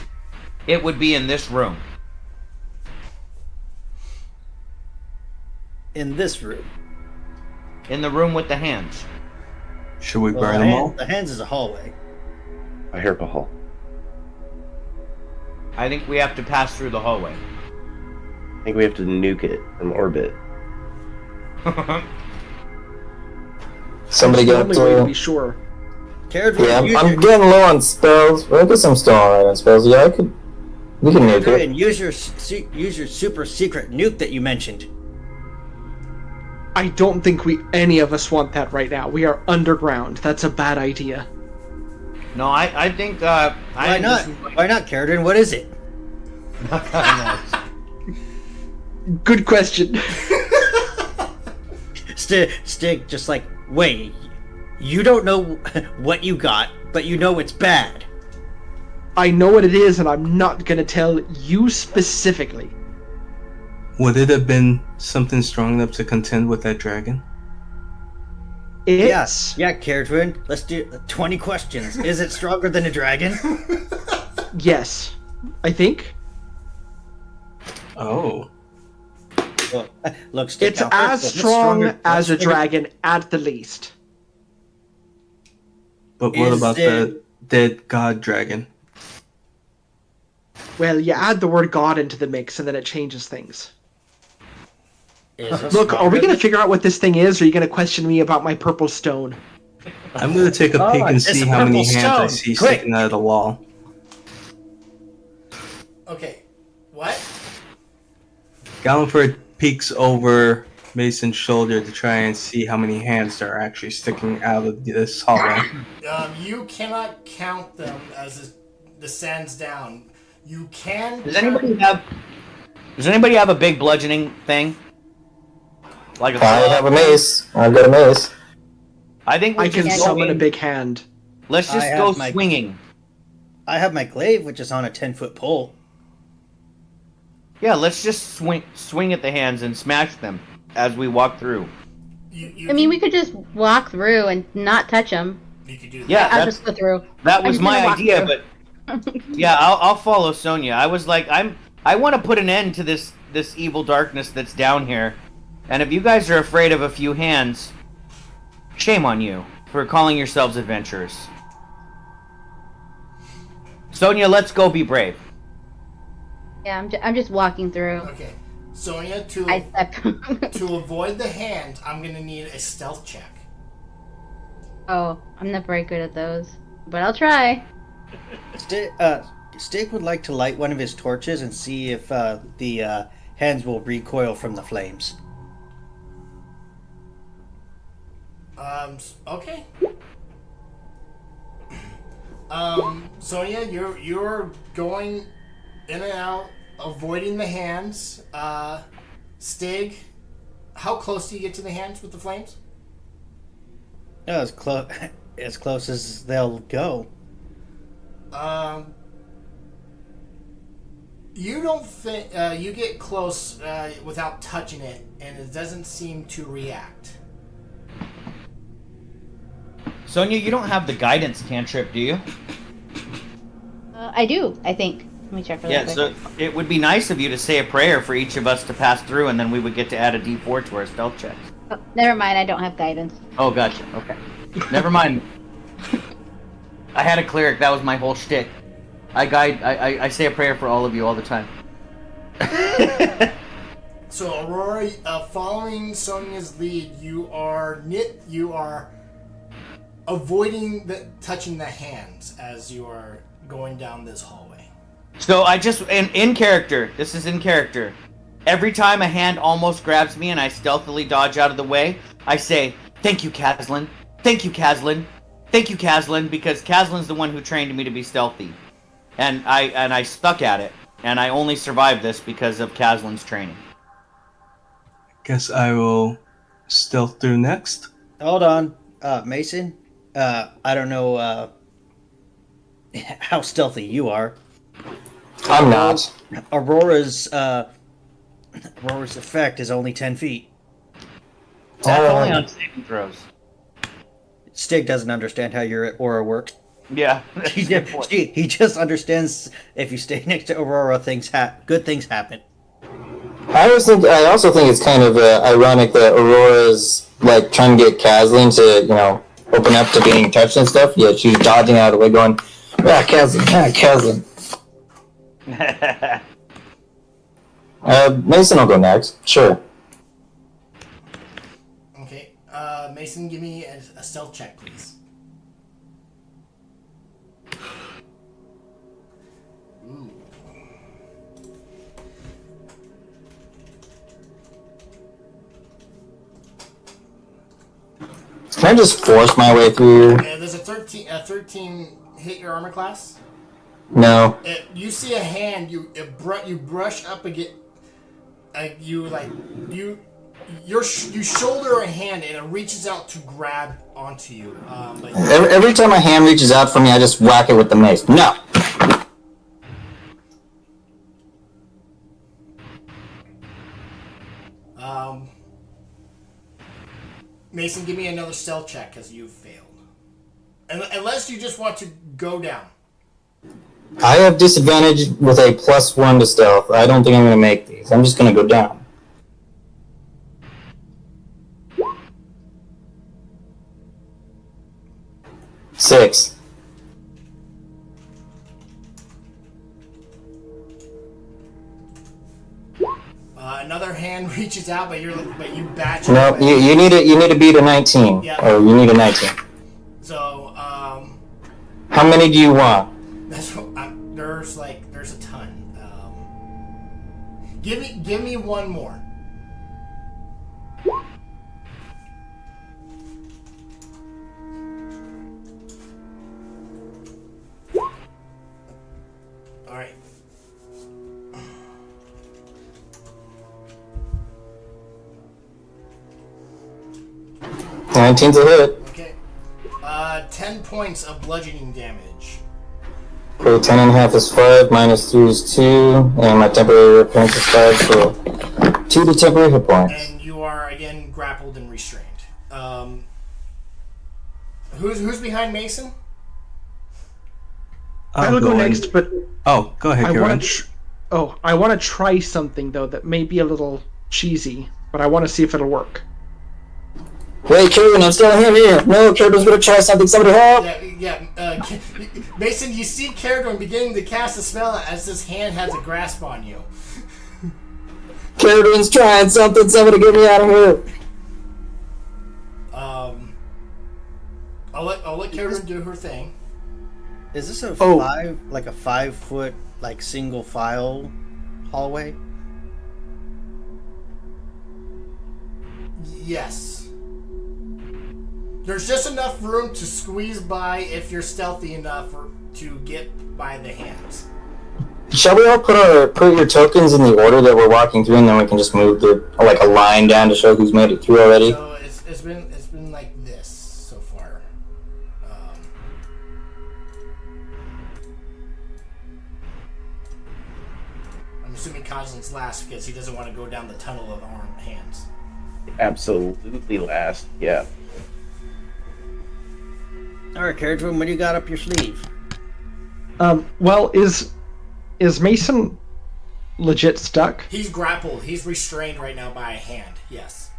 it would be in this room. In this room. In the room with the hands. Should we burn them all? The hands is a hallway. I hear a hall. I think we have to pass through the hallway. I think we have to nuke it from orbit. Somebody That's got the only way to to. be sure. Yeah, I'm getting low on spells. I guess I'm still alright on spells. Yeah, we can nuke it. And use your super secret nuke that you mentioned. I don't think any of us want that right now. We are underground. That's a bad idea. No, I think Why not? Why not, Carradine? What is it? Good question. Stig just like, wait, you don't know what you got, but you know it's bad. I know what it is, and I'm not gonna tell you specifically. Would it have been something strong enough to contend with that dragon? Yes. Yeah, Carradine. Let's do 20 questions. Is it stronger than a dragon? Yes. I think. Oh. Look, Stig, It's now, as what's strong stronger- as a what's bigger- dragon, at the least. But what Is about it- the dead god dragon? Well, you add the word God into the mix, and then it changes things. Is it Look, are stronger we gonna than- figure out what this thing is, or are you gonna question me about my purple stone? I'm gonna take a peek and it's see a how many purple hands I stone. see Quick. sticking out of the wall. Okay. What? Galliford peeks over Mason's shoulder to try and see how many hands there are actually sticking out of this hallway. You cannot count them as it descends down. You can. Does anybody have a big bludgeoning thing? Like a I have a mace. I've got a mace. I think we I can just go summon a in- big hand. Let's I just have go my- swinging. I have my glaive, which is on a 10-foot pole. Yeah, let's just swing at the hands and smash them as we walk through. I mean, we could just walk through and not touch them. You could do that. Yeah, I'll that's, just go through. that I'm was just gonna my walk idea, through. but yeah, I'll follow Sonya. I was like, I want to put an end to this evil darkness that's down here, and if you guys are afraid of a few hands, Shame on you for calling yourselves adventurers. Sonia, let's go be brave. Yeah, I'm just walking through. Okay. Sonia, I step. to avoid the hand, I'm going to need a stealth check. Oh, I'm not very good at those, but I'll try. Stig would like to light one of his torches and see if the hands will recoil from the flames. Okay. Sonia, you're going in and out, avoiding the hands. Stig, how close do you get to the hands with the flames? Oh, as close as they'll go. You don't think you get close without touching it, and it doesn't seem to react. Sonia, you don't have the guidance cantrip, do you? I do, I think. Let me check for Yeah, that. so it would be nice of you to say a prayer for each of us to pass through, and then we would get to add a D4 to our stealth checks. Oh, never mind, I don't have guidance. Oh, gotcha. Okay. Never mind. I had a cleric. That was my whole shtick. I say a prayer for all of you all the time. So Aurora, following Sonia's lead, you are avoiding touching the hands as you are going down this hallway. So I just in character. This is in character. Every time a hand almost grabs me and I stealthily dodge out of the way, I say, "Thank you, Kazlin. Thank you, Kazlin. Thank you, Kazlin," because Kazlin's the one who trained me to be stealthy, and I stuck at it, and I only survived this because of Kazlin's training. Guess I will stealth through next. Hold on, Mason. I don't know how stealthy you are. I'm not. Aurora's effect is only 10 feet. That's only on saving throws. Stig doesn't understand how your aura works. Yeah. He just understands if you stay next to Aurora, good things happen. I also think it's kind of ironic that Aurora's like trying to get Kazlin to, open up to being touched and stuff. Yet she's dodging out of the way, going, Kazlin. Mason will go next. Sure. Okay. Mason, give me a stealth check, please. Ooh. Can I just force my way through? There's a 13 hit your armor class. No. You see a hand. You brush up against. You shoulder a hand and it reaches out to grab onto you. Every time a hand reaches out for me, I just whack it with the mace. No. Mason, give me another stealth check because you've failed. Unless you just want to go down. I have disadvantage with a +1 to stealth. I don't think I'm going to make these. I'm just going to go down. Six. Another hand reaches out, but you batch. No, you need to beat a 19. Yeah. Or you need a 19. So how many do you want? That's there's a ton. Give me one more. All right. Nineteen's a hit. Okay. 10 points of bludgeoning damage. Okay, 10 and a half is 5, minus 3 is 2, and my temporary appearance is 5, so 2 to temporary hit points. And you are again grappled and restrained. Who's behind Mason? I will go next, but Oh, go ahead, I Kieran. want to. I want to try something though that may be a little cheesy, but I want to see if it'll work. Wait, Kevin, I'm still here. No, Kevin's gonna try something. Somebody help! Mason, you see Caradon beginning to cast a spell as this hand has a grasp on you. Kevin's trying something. Somebody get me out of here. I'll let Caradon do her thing. Is this a 5 foot single file hallway? Yes. There's just enough room to squeeze by if you're stealthy enough to get by the hands. Shall we all put your tokens in the order that we're walking through, and then we can just move a line down to show who's made it through already? So it's been like this so far. I'm assuming Kozlin's last because he doesn't want to go down the tunnel of armed hands. Absolutely last. Yeah. All right, Caradon, what do you got up your sleeve? Well, is Mason legit stuck? He's grappled. He's restrained right now by a hand. Yes.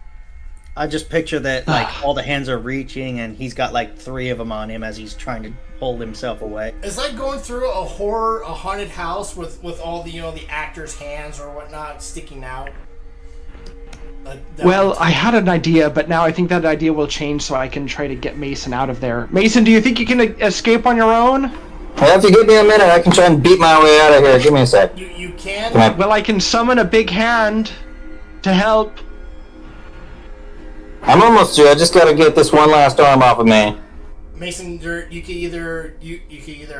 I just picture that all the hands are reaching, and he's got 3 of them on him as he's trying to hold himself away. It's like going through a haunted house with all the the actors' hands or whatnot sticking out. Well, I had an idea, but now I think that idea will change so I can try to get Mason out of there. Mason, do you think you can escape on your own? Well, if you give me a minute, I can try and beat my way out of here. Give me a sec. You can? Well, I can summon a big hand to help. I'm almost through. I just gotta get this one last arm off of me. Mason, you can either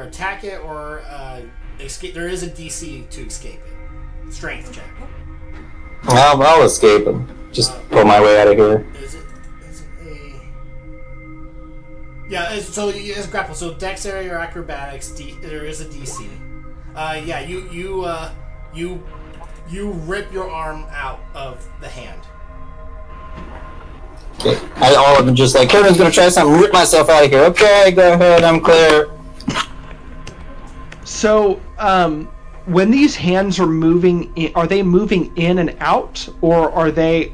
attack it or escape. There is a DC to escape it. Strength check. I'll escape and just pull my way out of here. Is it a... Yeah, it's grapple. So dexterity or acrobatics, there is a DC. You rip your arm out of the hand. Okay. All of them just Kevin's gonna try something, rip myself out of here. Okay, go ahead, I'm clear. So, when these hands are moving, are they moving in and out, or are they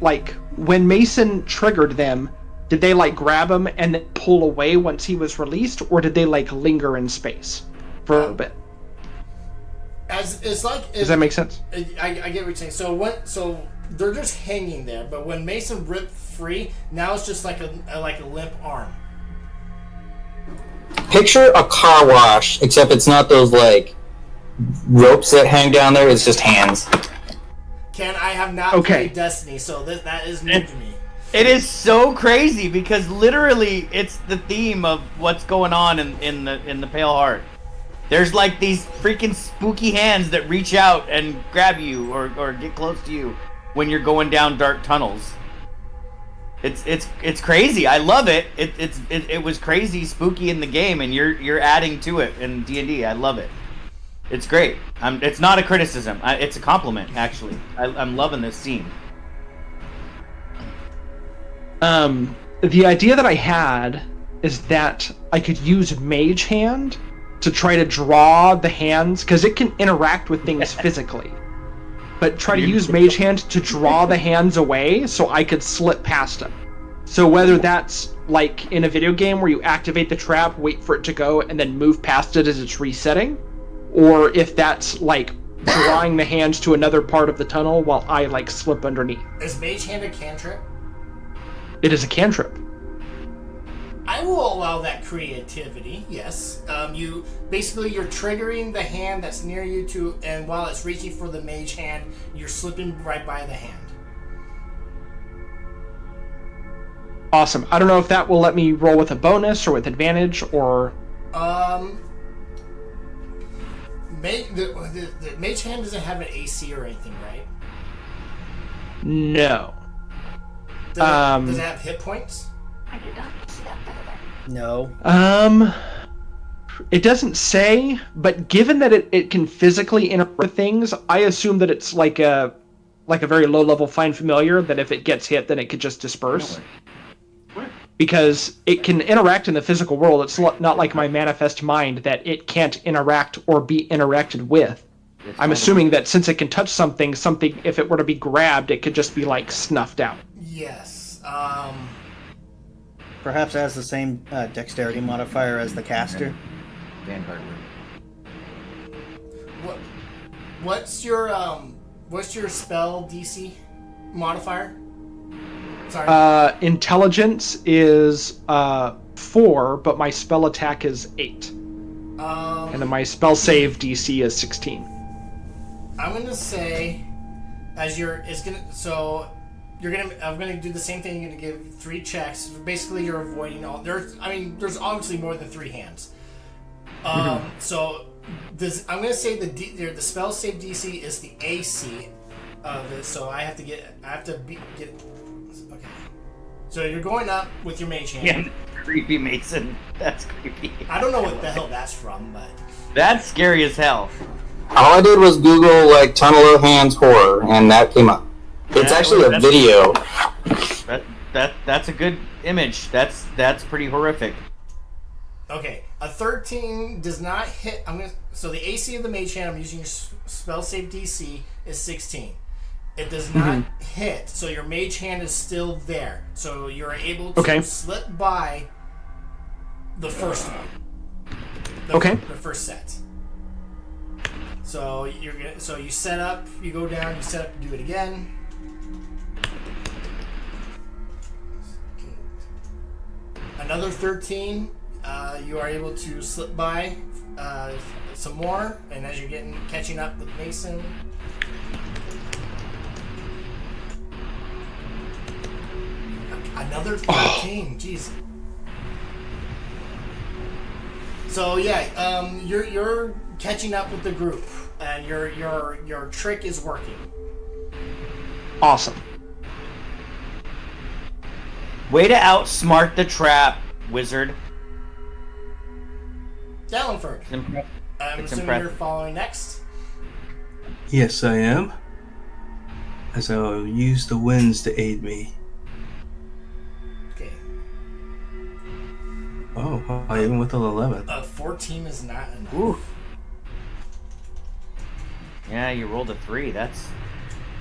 when Mason triggered them? Did they grab him and then pull away once he was released, or did they linger in space for a bit? Does that make sense? I get what you're saying. So they're just hanging there, but when Mason ripped free, now it's just like a limp arm. Picture a car wash, except it's not those ropes that hang down there. It's just hands. I have not played Destiny, so that is new to me. It is so crazy because literally it's the theme of what's going on in the Pale Heart. There's these freaking spooky hands that reach out and grab you or get close to you when you're going down dark tunnels. It's crazy. I love it. It was crazy, spooky in the game, and you're adding to it in D&D. I love it. It's great. It's not a criticism. It's a compliment, actually. I'm loving this scene. The idea that I had is that I could use Mage Hand to try to draw the hands, because it can interact with things physically. But try to use Mage Hand to draw the hands away so I could slip past them. So whether that's in a video game where you activate the trap, wait for it to go, and then move past it as it's resetting, or if that's drawing the hands to another part of the tunnel while I slip underneath. Is Mage Hand a cantrip? It is a cantrip. I will allow that creativity. Yes. You're triggering the hand that's near you and while it's reaching for the Mage Hand, you're slipping right by the hand. Awesome. I don't know if that will let me roll with a bonus or with advantage or. The Mage Hand doesn't have an AC or anything, right? No. Does it have hit points? I did not see that. No. It doesn't say, but given that it can physically interact with things, I assume that it's like a very low level find familiar, that if it gets hit, then it could just disperse. Because it can interact in the physical world. It's not like my manifest mind that it can't interact or be interacted with. I'm assuming that since it can touch something, if it were to be grabbed, it could just be snuffed out. Yes. perhaps has the same dexterity modifier as the caster. Vanguard room. What's your spell DC modifier? Sorry. Intelligence is 4, but my spell attack is 8. And then my spell save DC is 16. I'm gonna say, I'm gonna do the same thing. You're gonna give 3 checks. Basically, you're avoiding all. There's obviously more than 3 hands. So I'm gonna say the spell save DC is the AC of it. So I have to get. Okay. So you're going up with your mage hand. Yeah, creepy Mason. That's creepy. I don't know what the hell that's from, but That's scary as hell. All I did was Google like Tunnel of Hands horror, and that came up. It's actually a video. That's a good image. That's pretty horrific. okay. A 13 does not hit. So the AC of the mage hand I'm using your spell save DC is 16. It does not hit, so your mage hand is still there. So you're able to slip by the first one. The first set. So you set up, you go down, you set up, you do it again. Another 13. You are able to slip by some more, and as you're catching up with Mason. Another 13. Jeez. So yeah, you're catching up with the group, and your trick is working. Awesome. Way to outsmart the trap, wizard. Dallenford. I'm assuming you're following next. Yes, I am. As I'll use the winds to aid me. Okay. Oh, even with an 11. 14 is not enough. Ooh. Yeah, you rolled a 3.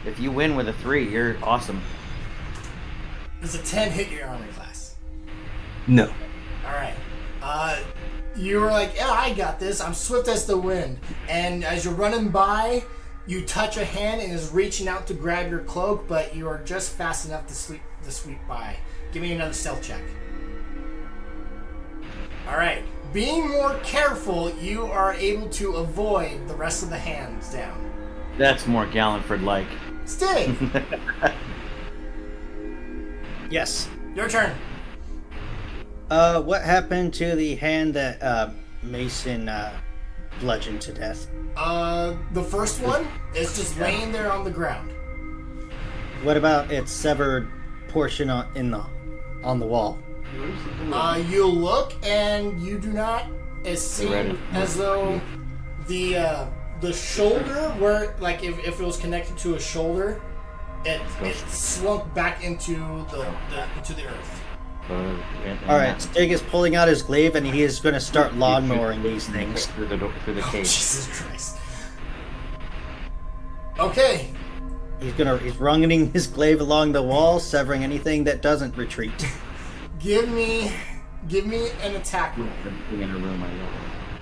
If you win with a 3, you're awesome. Does a 10 hit your armor class? No. Alright. You were like, yeah, I got this. I'm swift as the wind. And as you're running by, you touch a hand and is reaching out to grab your cloak, but you are just fast enough to sweep by. Give me another stealth check. Alright. Being more careful, you are able to avoid the rest of the hands down. That's more Gallanford-like. Stig! Yes. Your turn. What happened to the hand that Mason bludgeoned to death? The first one is just laying there on the ground. What about its severed portion on the wall? You look and you do not seem as though the shoulder, where like if it was connected to a shoulder, it slunk back into the earth. Alright, Stig is pulling out his glaive and he is going to start lawnmowing these things. Through the Oh, cage. Jesus Christ. Okay. He's running his glaive along the wall, severing anything that doesn't retreat. Give me an attack roll. In a room, I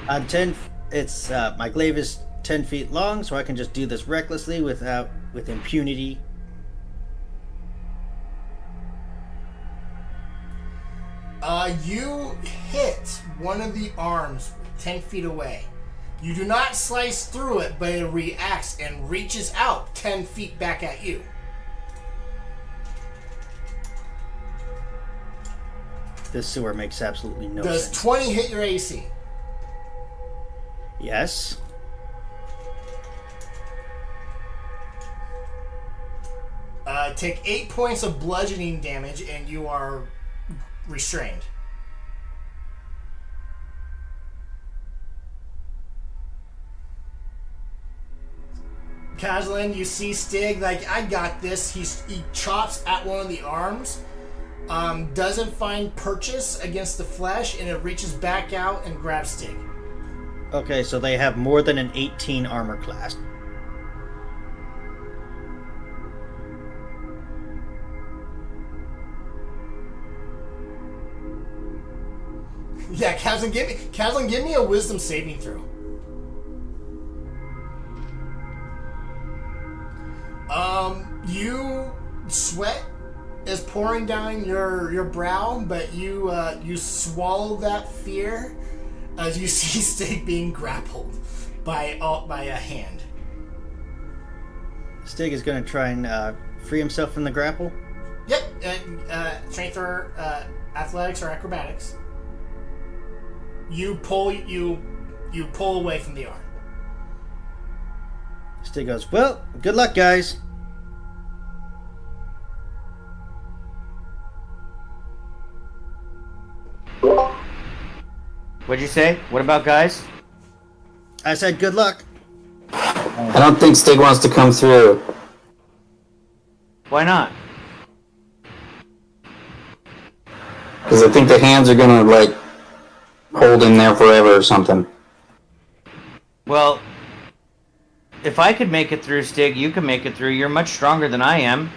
roll. My glaive is 10 feet long, so I can just do this recklessly with impunity. You hit one of the arms 10 feet away. You do not slice through it, but it reacts and reaches out 10 feet back at you. This sewer makes absolutely no Does sense. 20 hit your AC? Yes. Take 8 points of bludgeoning damage, and you are restrained. Kazlan, you see Stig, like, I got this. He chops at one of the arms, doesn't find purchase against the flesh, and it reaches back out and grabs Stig. Okay, so they have more than an 18 armor class. Yeah, Kazan, give me a wisdom saving throw. You sweat is pouring down your brow, but you swallow that fear as you see Stig being grappled by a hand. Stig is going to try and free himself from the grapple. Yep. Strength or athletics or acrobatics. You pull away from the arm. Stig goes, well, good luck, guys. What'd you say? What about guys? I said good luck. I don't think Stig wants to come through. Why not? Because I think the hands are gonna, like, hold him there forever or something. Well, if I could make it through, Stig, you can make it through. You're much stronger than I am.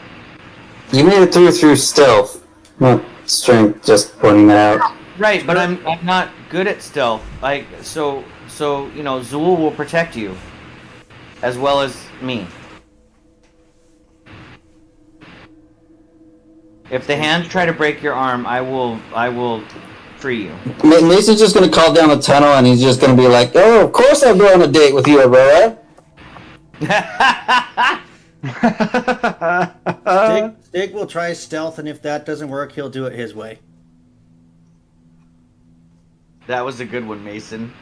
You made it through stealth, not strength, just pointing that out. Right, but I'm not good at stealth. So you know, Zool will protect you as well as me. If the hands try to break your arm, I will free you. Mason's just gonna call down the tunnel and he's just gonna be like, oh, of course I'll go on a date with you, Aurora. Stig will try stealth, and if that doesn't work, he'll do it his way. That was a good one, Mason.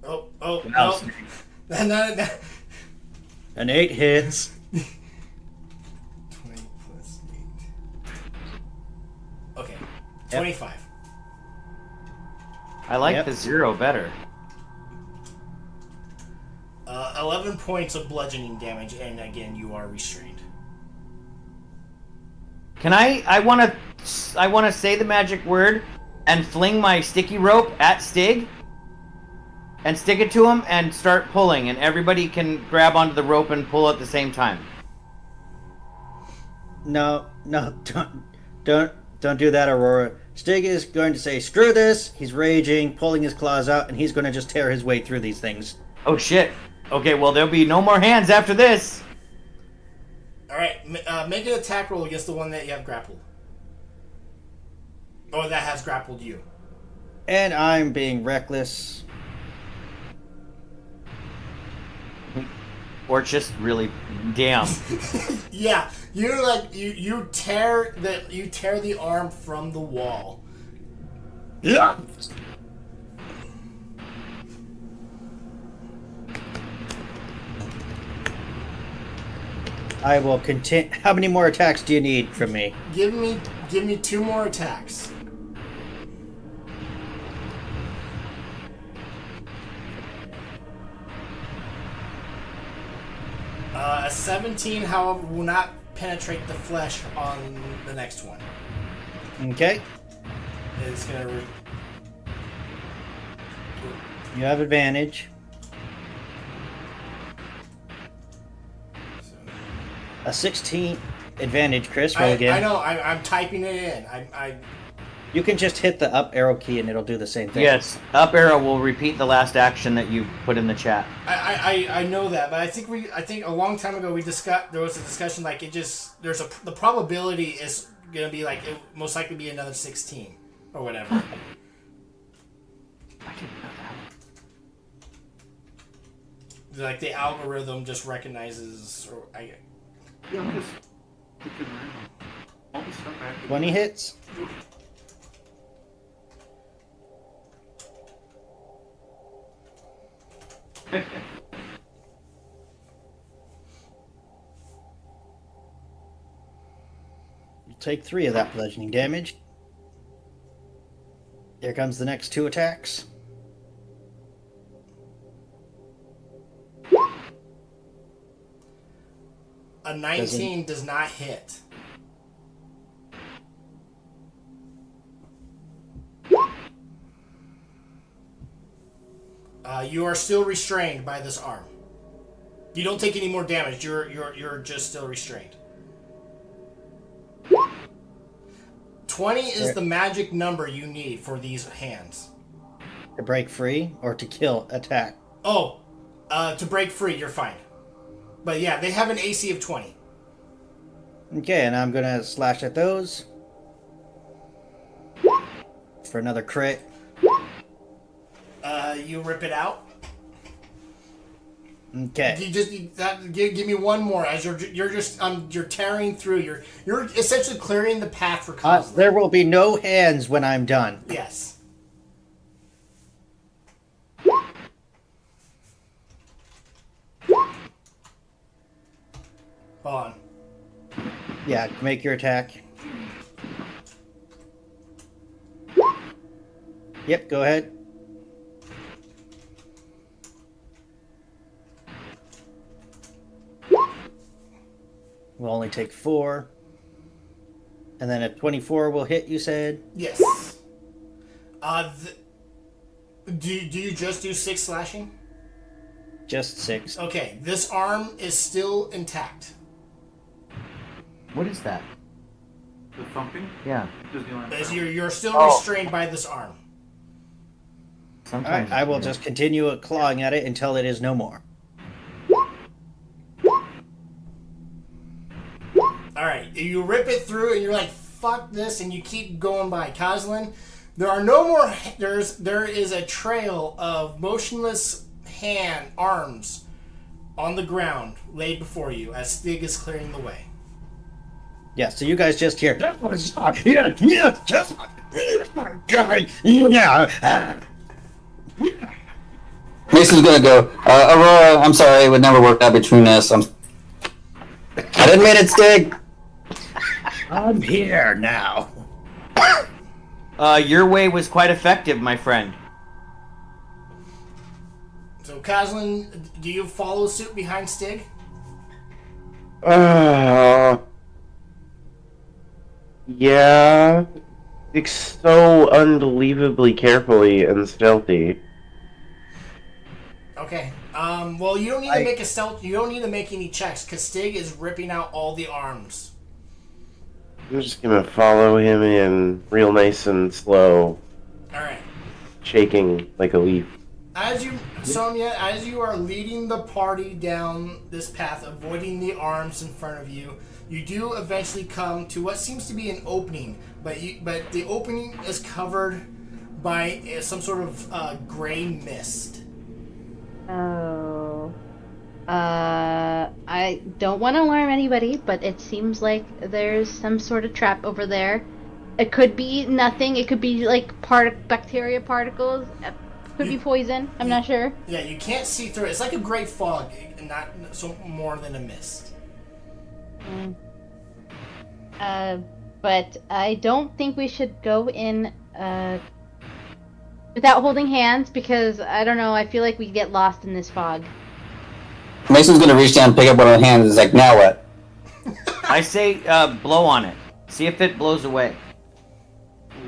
Oh, Wow, no. No. An 8 hits. 20 plus 8. Okay. 25. I like the 0 better. 11 points of bludgeoning damage, and again, you are restrained. Can I want to say the magic word and fling my sticky rope at Stig and stick it to him and start pulling, and everybody can grab onto the rope and pull at the same time. No, don't do that, Aurora. Stig is going to say, screw this. He's raging, pulling his claws out, and he's going to just tear his way through these things. Oh shit. Okay, well there'll be no more hands after this. Alright, make an attack roll against the one that you have grappled. Or that has grappled you. And I'm being reckless. Or just really damn. Yeah, you tear the arm from the wall. Yeah. I will continue. How many more attacks do you need from me? Give me 2 more attacks. A 17, however, will not penetrate the flesh on the next one. Okay. It's gonna. You have advantage. A 16 advantage, Chris. Roll again. I know. I'm typing it in. You can just hit the up arrow key and it'll do the same thing. Yes, up arrow will repeat the last action that you put in the chat. I know that, but I think a long time ago there was a discussion like the probability is gonna be like it most likely be another 16 or whatever. I didn't know that. Like the algorithm just recognizes. 20 hits. You take 3 of that bludgeoning damage. Here comes the next 2 attacks. A 19 does not hit. You are still restrained by this arm. You don't take any more damage. You're just still restrained. 20 is the magic number you need for these hands. To break free or to kill attack? Oh, to break free, you're fine. But yeah, they have an AC of 20. Okay, and I'm gonna slash at those. For another crit. You rip it out. Okay. Give me one more as you're tearing through. You're essentially clearing the path for Cosmo. There will be no hands when I'm done. Yes. Hold on. Yeah, make your attack. Yep, go ahead. We'll only take 4. And then a 24 will hit, you said? Yes. Do you just do 6 slashing? Just 6. Okay, this arm is still intact. What is that? The thumping? Yeah. As you're still restrained by this arm. Sometimes. Alright, I will just continue clawing at it until it is no more. Alright, you rip it through and you're like, fuck this, and you keep going by. Koslin, there are no more, there is a trail of motionless arms on the ground laid before you as Stig is clearing the way. Yeah, so you guys just hear. Mason's gonna go, Aurora, I'm sorry, it would never work out between us. I didn't mean it, Stig. I'm here now. Your way was quite effective, my friend. So, Koslin, do you follow suit behind Stig? Yeah. It's so unbelievably carefully and stealthy. Okay. Well, you don't need to make a stealth. You don't need to make any checks because Stig is ripping out all the arms. I'm just gonna follow him in real nice and slow. Alright. Shaking like a leaf. Sonia, as you are leading the party down this path, avoiding the arms in front of you, you do eventually come to what seems to be an opening, but the opening is covered by some sort of gray mist. Oh. I don't want to alarm anybody, but it seems like there's some sort of trap over there. It could be nothing. It could be like bacteria particles. It could be poison. I'm not sure. Yeah, you can't see through it. It's like a gray fog, not so more than a mist. But I don't think we should go in without holding hands because I don't know. I feel like we get lost in this fog. Mason's gonna reach down and pick up one of the hands and is like, now what? I say blow on it. See if it blows away.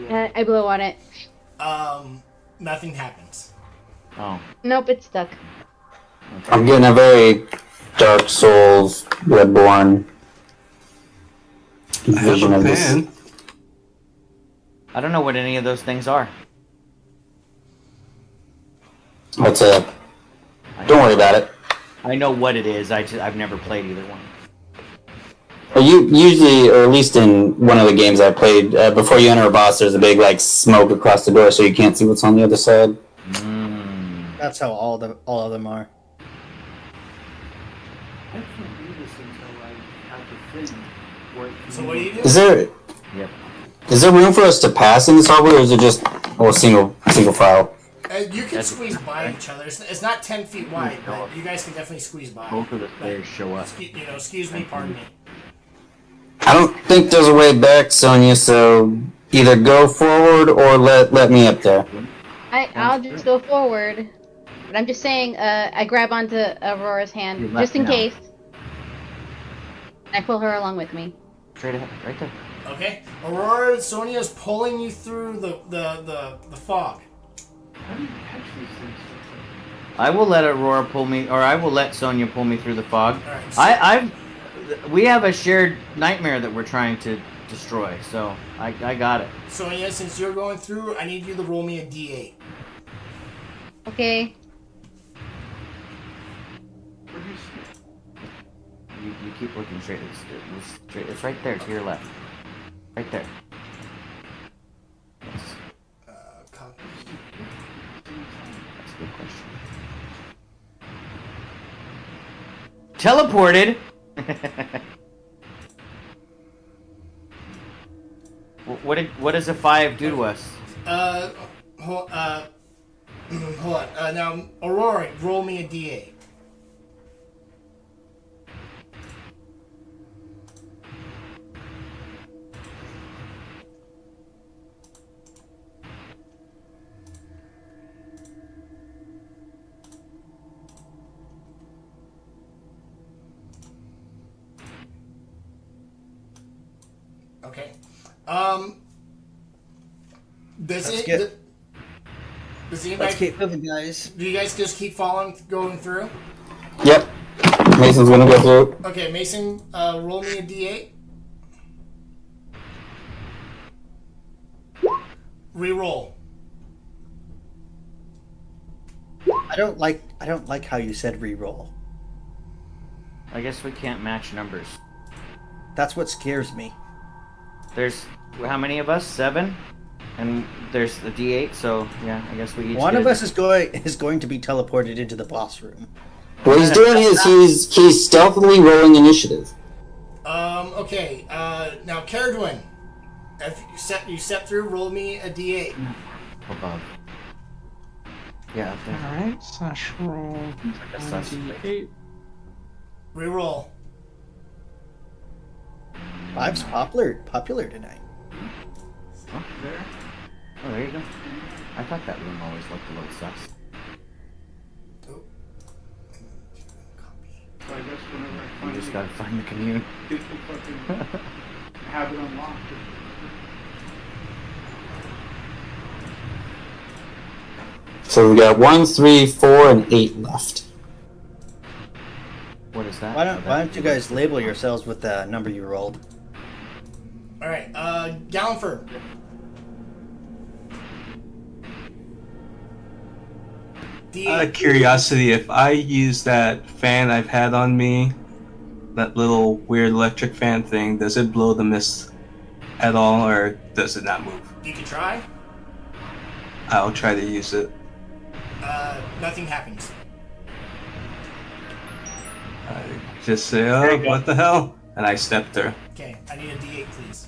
I blow on it. Nothing happens. Oh. Nope, it's stuck. Okay. I'm getting a very Dark Souls, Bloodborne vision of this. I don't know what any of those things are. What's up? Don't worry about it. I know what it is. I've never played either one. Well, you usually, or at least in one of the games I played, before you enter a boss, there's a big like smoke across the door, so you can't see what's on the other side. That's how all of them are. I can't do this until I have the thing where it can So what do you do? Is there room for us to pass in this hallway, or is it just single file? You can squeeze by each other. It's not 10 feet wide, but you guys can definitely squeeze by. Both of the players show up. Excuse me, pardon me. I don't think there's a way back, Sonia, so either go forward or let me up there. I'll just go forward. But I'm just saying, I grab onto Aurora's hand, just in case. I pull her along with me. Straight ahead, right there. Okay. Aurora, Sonia's pulling you through the fog. How do you catch these things? I will let Aurora pull me, or I will let Sonya pull me through the fog. All right. So, We have a shared nightmare that we're trying to destroy, so I got it. so yeah, since you're going through, I need you to roll me a d8. Okay. You keep looking straight. It's right there to your left. Right there. Yes. Copy. That's a good question. Teleported. What does a 5 do to us? Hold on. Now, Aurora, roll me a d8. Okay. Does Let's it? get- Does Let's anybody? keep moving, guys. Do you guys just keep going through? Yep. Mason's gonna go through. Okay, Mason, roll me a d8. Reroll. I don't like how you said re-roll. I guess we can't match numbers. That's what scares me. There's how many of us? 7, and there's the D8. So yeah, I guess we each. One get of a- us is going to be teleported into the boss room. What he's doing is he's stealthily rolling initiative. Okay. Now, Caradwin, if you step through, roll me a d8. above. Yeah, up there. Alright, slash roll a sus- 1d8. Reroll. 5's popular tonight. Oh, there. Oh, there you go. I thought that room always looked a little sus. So I guess whenever I You find just it, gotta find the commune. people fucking have it unlocked. So we got 1, 3, 4, and 8 left. What is that? Why don't you guys label yourselves with the number you rolled? All right. Gallenford. D8. Out of curiosity, if I use that fan I've had on me, that little weird electric fan thing, does it blow the mist at all, or does it not move? You can try. I'll try to use it. Nothing happens. I just say, oh, what the hell? And I step through. Okay, I need a d8, please.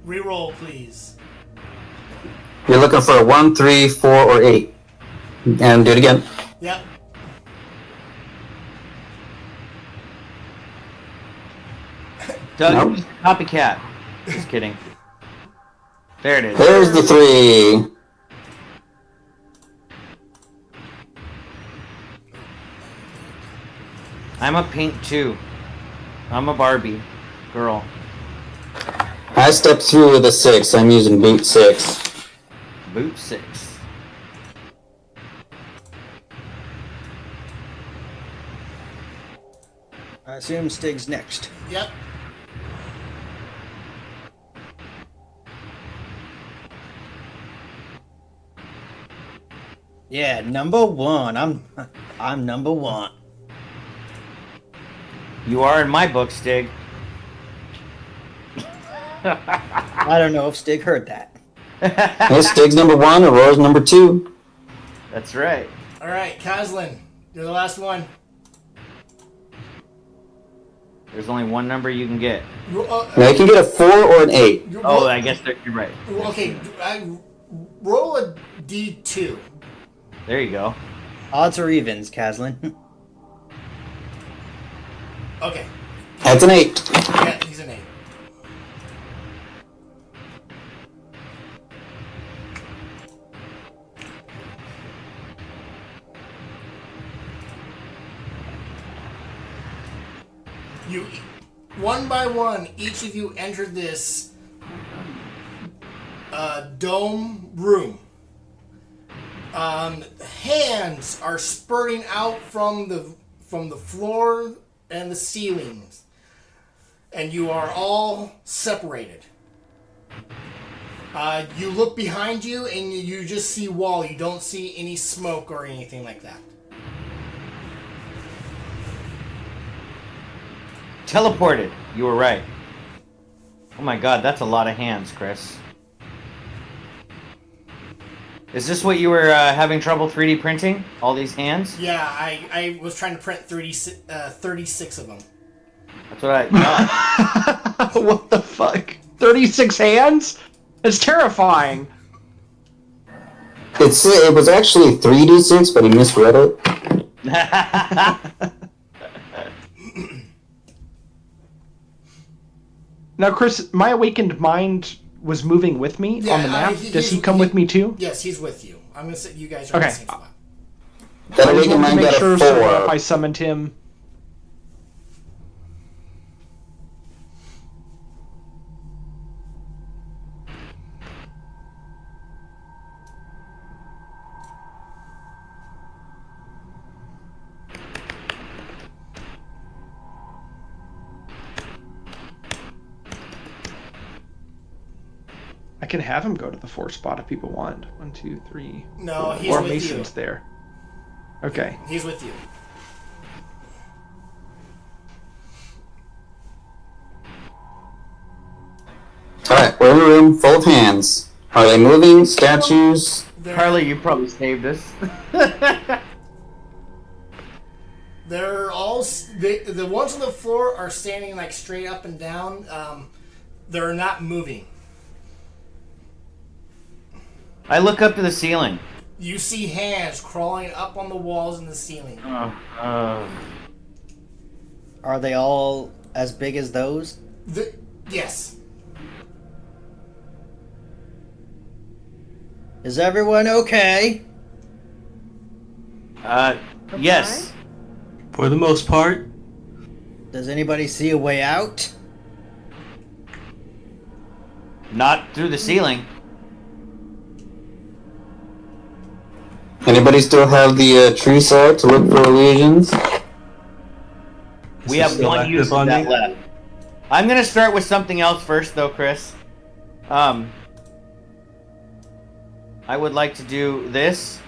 Reroll, please. You're looking for a 1, 3, 4, or 8. And do it again. Yep. Doug, Nope. copycat. Just kidding. There it is. There's the 3. I'm a pink too. I'm a Barbie girl. I stepped through with a 6. I'm using boot 6. Boot 6. I assume Stig's next. Yep. Yeah, number 1. I'm number 1. You are in my book, Stig. I don't know if Stig heard that. Hey, Stig's number 1, Aurora's number 2. That's right. All right, Kaslin, you're the last one. There's only one number you can get. Now you can get a 4 or an 8. Oh, I guess you're right. Okay, roll a d2. There you go. Odds or evens, Kaslin. Okay. That's an 8. Yeah, he's an 8. You, one by one, each of you entered this dome room. Hands are spurting out from the floor and the ceilings, and you are all separated. You look behind you, and you just see wall. You don't see any smoke or anything like that. Teleported. You were right. Oh my god, that's a lot of hands, Chris. Is this what you were having trouble 3D printing? All these hands? Yeah, I was trying to print 36 of them. That's what I thought. What the fuck? 36 hands? It's terrifying. It was actually 3d6, but he misread it. Now, Chris, my awakened mind was moving with me on the map. Does he come with me too? Yes, he's with you. I'm gonna say you guys are in the same spot. That I just awakened wanted to mind make got sure a so 4. if I summoned him. I can have him go to the 4 spot if people want. 1, 2, 3. No, 4. he's Or with Mason's you. there. Okay. He's with you. Alright, we're in the room, full of hands. Are they moving? Statues? Carly, you probably saved this. They're all the ones on the floor are standing like straight up and down. They're not moving. I look up to the ceiling. You see hands crawling up on the walls and the ceiling. Are they all as big as those? Yes. Is everyone okay? Yes. For the most part. Does anybody see a way out? Not through the ceiling. Anybody still have the true sight to look for illusions? We have one use of that left. I'm gonna start with something else first, though, Chris. I would like to do this.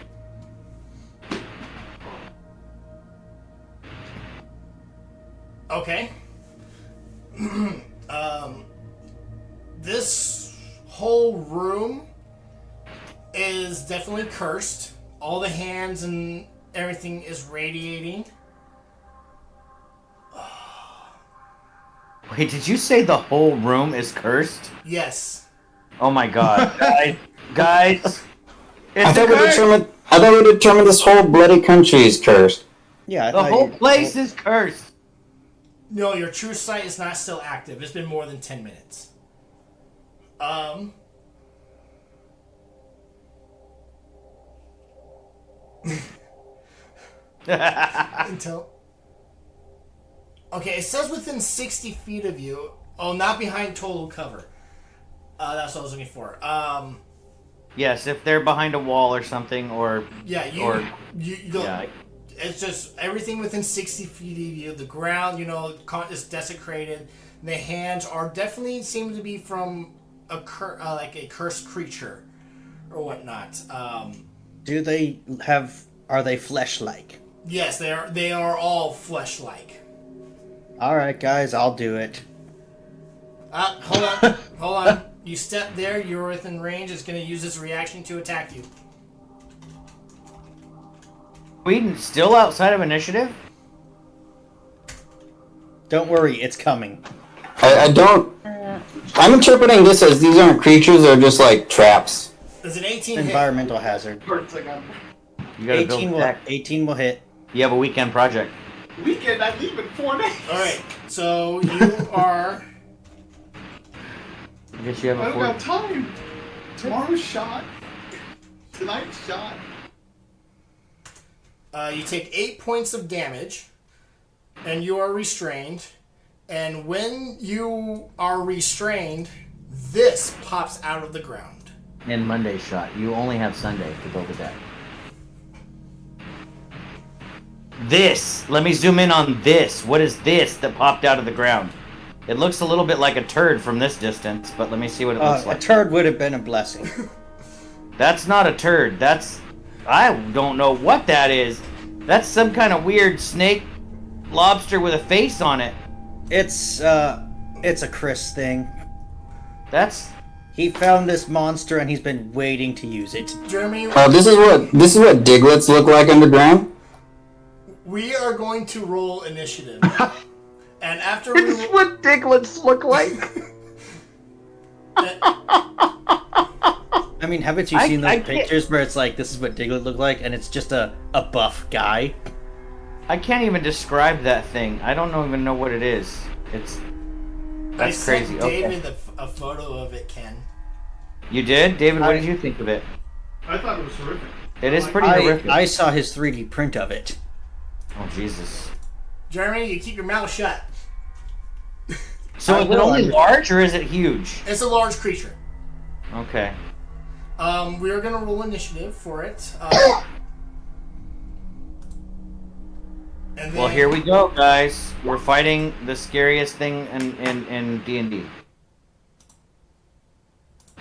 Okay. This whole room is definitely cursed. All the hands and everything is radiating. Wait, did you say the whole room is cursed? Yes. Oh my god. Guys. I thought we determined this whole bloody country is cursed. Yeah, the whole place is cursed. No, your true sight is not still active. It's been more than 10 minutes. Until... Okay, it says within 60 feet of you. Oh, not behind total cover. That's what I was looking for. Yes, if they're behind a wall or something, or... Yeah, you don't... Yeah. It's just everything within 60 feet of you. The ground, is desecrated. The hands are definitely seem to be from a like a cursed creature or whatnot. Do they have? Are they flesh-like? Yes, they are. They are all flesh-like. All right, guys, I'll do it. Hold on. You step there. You're within range. It's going to use its reaction to attack you. Sweden still outside of initiative? Don't worry, it's coming. I don't... I'm interpreting this as these aren't creatures, they're just like traps. There's an 18 Environmental hazard. You gotta 18 will hit. You have a weekend project. Weekend, I leave in 4 days. Alright, so you are... I guess you have I a don't got time. Tomorrow's shot. Tonight's shot. You take 8 points of damage, and you are restrained. And when you are restrained, this pops out of the ground. and Monday's shot. You only have Sunday to build a deck. This! Let me zoom in on this. What is this that popped out of the ground? It looks a little bit like a turd from this distance, but let me see what it looks like. A turd would have been a blessing. That's not a turd. That's... I don't know what that is. That's some kind of weird snake lobster with a face on it. It's a Chris thing. That's... He found this monster and he's been waiting to use it. Jeremy, This is what diglets look like underground. we are going to roll initiative. And after we It's what diglets look like. I mean, haven't you seen those pictures where it's like, this is what Diglett looked like, and it's just a buff guy? I can't even describe that thing. I don't even know what it is. It's... That's crazy. I sent David a photo of it, Ken. You did? David, what did you think of it? I thought it was horrific. It is pretty horrific. I saw his 3D print of it. Oh, Jesus. Jeremy, you keep your mouth shut. So is it only large, or is it huge? It's a large creature. Okay. We are going to roll initiative for it. And Well, here we go, guys. We're fighting the scariest thing in D&D.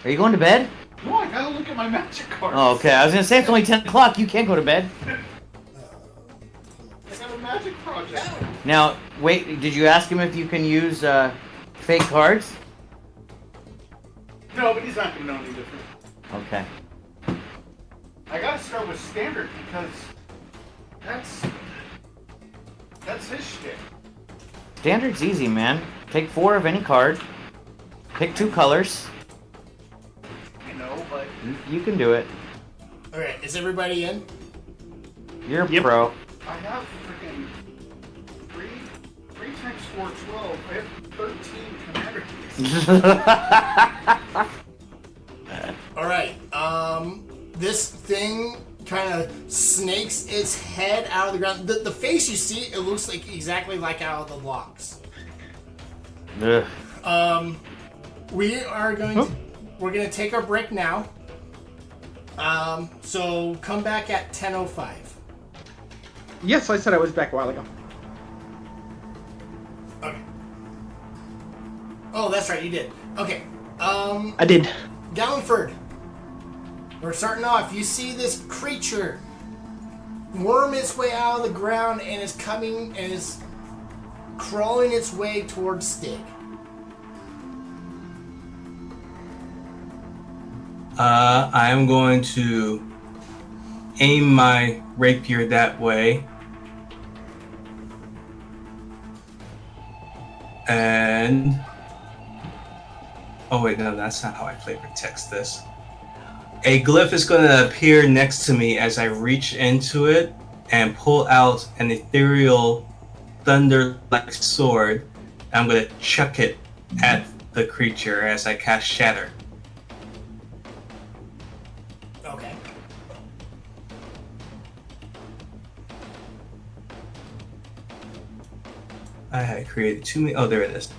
Are you going to bed? No, I gotta look at my magic cards. Oh, okay. I was gonna say it's only 10 o'clock. You can't go to bed. I got a magic project. Now, wait. Did you ask him if you can use fake cards? No, but he's not gonna know any different. Okay. I gotta start with standard because that's his shit. Standard's easy, man. Take 4 of any card. Pick 2 colors. I know, but You can do it. Okay, is everybody in? You're a pro. I have freaking 3 times 4, 12. I have 13 commander keys. Alright, this thing kind of snakes its head out of the ground. The face you see, it looks like exactly like out of the blocks. Ugh. We are going to, we're going to take our break now. So come back at 10:05. Yes, I said I was back a while ago. Okay. Oh, that's right, you did. Okay. I did. Gallenford. We're starting off. You see this creature worm its way out of the ground and is coming and is crawling its way towards Stig. I'm going to aim my rapier that way. And... oh wait, no, that's not how I flavor text this. A glyph is going to appear next to me as I reach into it and pull out an ethereal thunder-like sword. I'm going to chuck it at the creature as I cast Shatter. Okay. I had created too many... oh, there it is.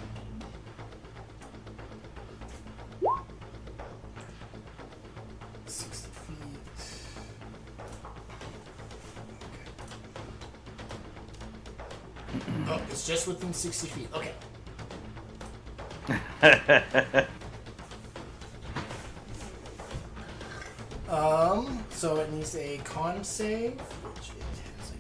Oh, it's just within 60 feet. Okay. So it needs a con save, which it has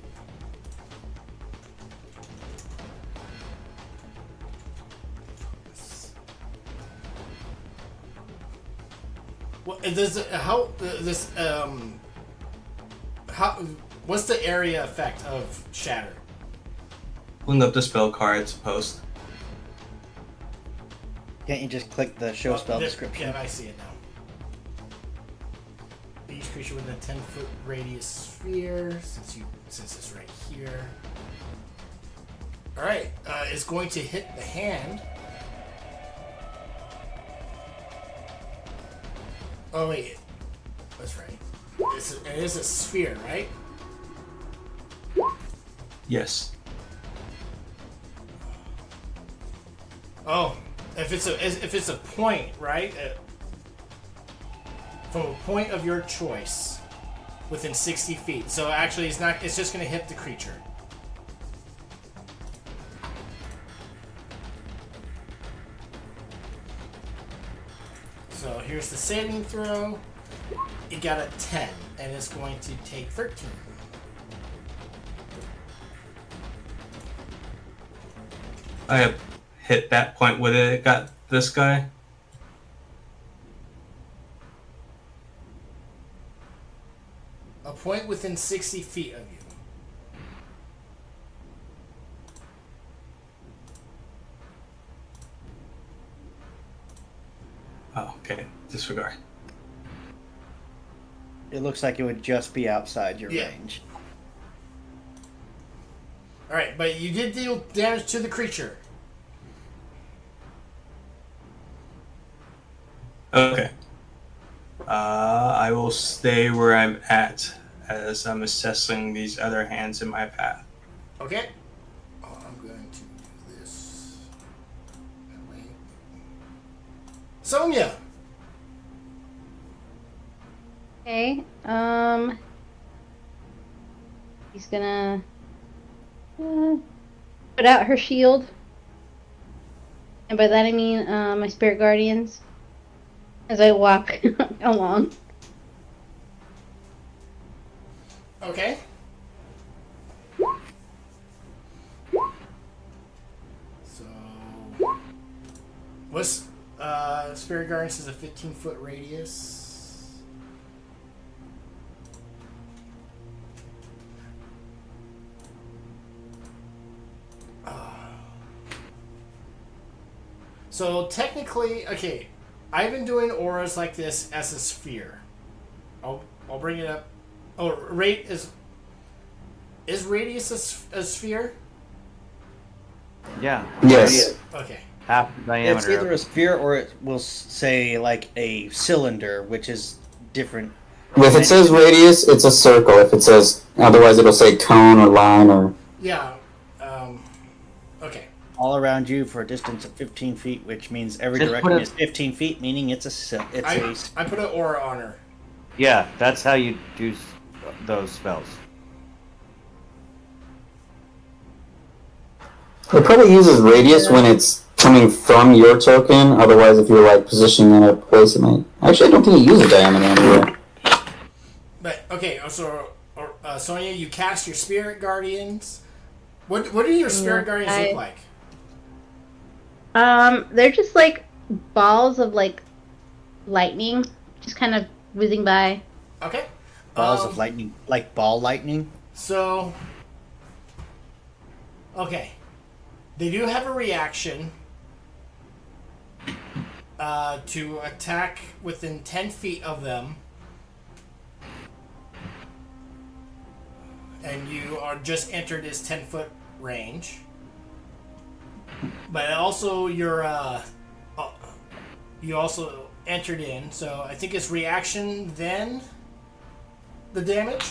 What does how this how what's the area effect of shatter? Pulling up the spell cards post. Can't you just click the show spell This- description? Yeah, I see it now. Each creature within a 10-foot radius sphere, since it's right here. Alright, it's going to hit the hand. Oh wait, that's right. It is a sphere, right? Yes. Oh, if it's a point, right? from a point of your choice within 60 feet. So actually, it's not. It's just going to hit the creature. So here's the saving throw. It got a 10, and it's going to take 13. I have hit that point with it. It got this guy. A point within 60 feet of you. Oh, okay. Disregard. It looks like it would just be outside your Yeah. range. Alright, but you did deal damage to the creature. Okay. I will stay where I'm at as I'm assessing these other hands in my path. Okay. Oh, I'm going to do this. That way. Sonia! Okay. He's gonna put out her shield, and by that I mean my spirit guardians. As I walk along. Okay. So, what's Spirit Guardians is a 15-foot radius. So technically, okay, I've been doing auras like this as a sphere. I'll bring it up. Oh, rate is radius a sphere? Yeah. Yes. Okay. Half the diameter. It's either a sphere or it will say like a cylinder, which is different. If it says radius, it's a circle. If it says otherwise, it'll say cone or line or. Yeah. Okay. All around you for a distance of 15 feet, which means every Just direction put a- is 15 feet, meaning it's I put an aura on her. Yeah, that's how you do those spells. It probably uses radius when it's coming from your token. Otherwise, if you're like positioning in a place, it might. Actually, I don't think it uses diameter anywhere. But okay, so Sonia, you cast your spirit guardians. What do your spirit guardians look like? They're just like balls of like lightning, just kind of whizzing by. Okay. balls of lightning, like ball lightning. So, okay, they do have a reaction to attack within 10 feet of them. And you are just entered this 10-foot range. But also you're you also entered in, so I think it's reaction then the damage.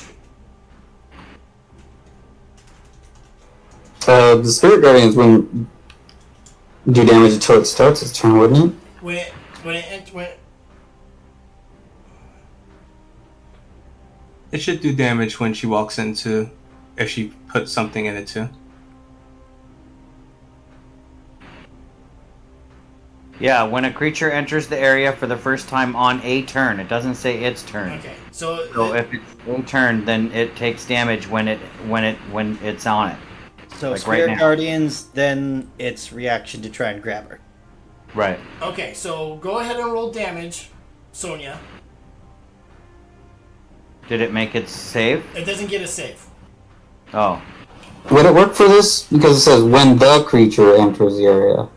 The Spirit Guardians wouldn't do damage until it starts its turn, wouldn't it? When it It should do damage when she walks into, if she puts something in it too. Yeah, when a creature enters the area for the first time on a turn, it doesn't say its turn. Okay, so if it's a turn, then it takes damage when it's on it. So Like Spirit right now. Guardians, then its reaction to try and grab her. Right. okay, so go ahead and roll damage, Sonia. Did it make its save? It doesn't get a save. Oh. Would it work for this? Because it says when the creature enters the area.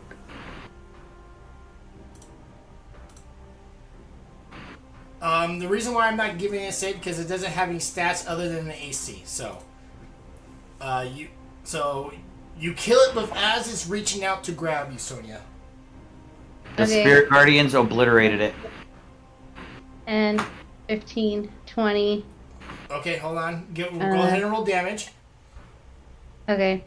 The reason why I'm not giving it a save because it doesn't have any stats other than the AC. So, you kill it, but as it's reaching out to grab you, Sonia. The Okay. Spirit Guardians obliterated it. And 15, 20. Okay, hold on. Go ahead and roll damage. Okay.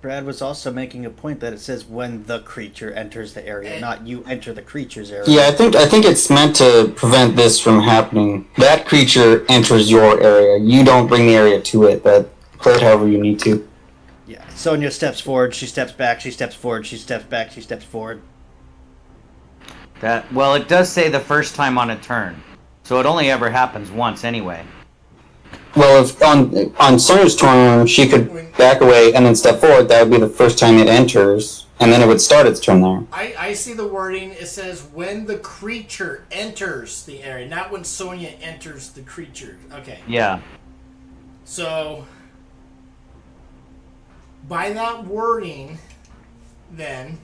Brad was also making a point that it says when the creature enters the area, And- not you enter the creature's area. Yeah, I think it's meant to prevent this from happening. That creature enters your area. You don't bring the area to it. But play it however you need to. Yeah. Sonya steps forward, she steps back, she steps forward, she steps back, she steps forward. Well, it does say the first time on a turn, so it only ever happens once anyway. Well, if on Sonya's turn she could back away and then step forward, that would be the first time it enters, and then it would start its turn there. I see the wording. It says when the creature enters the area, not when Sonya enters the creature. Okay. Yeah. So, by that wording, then...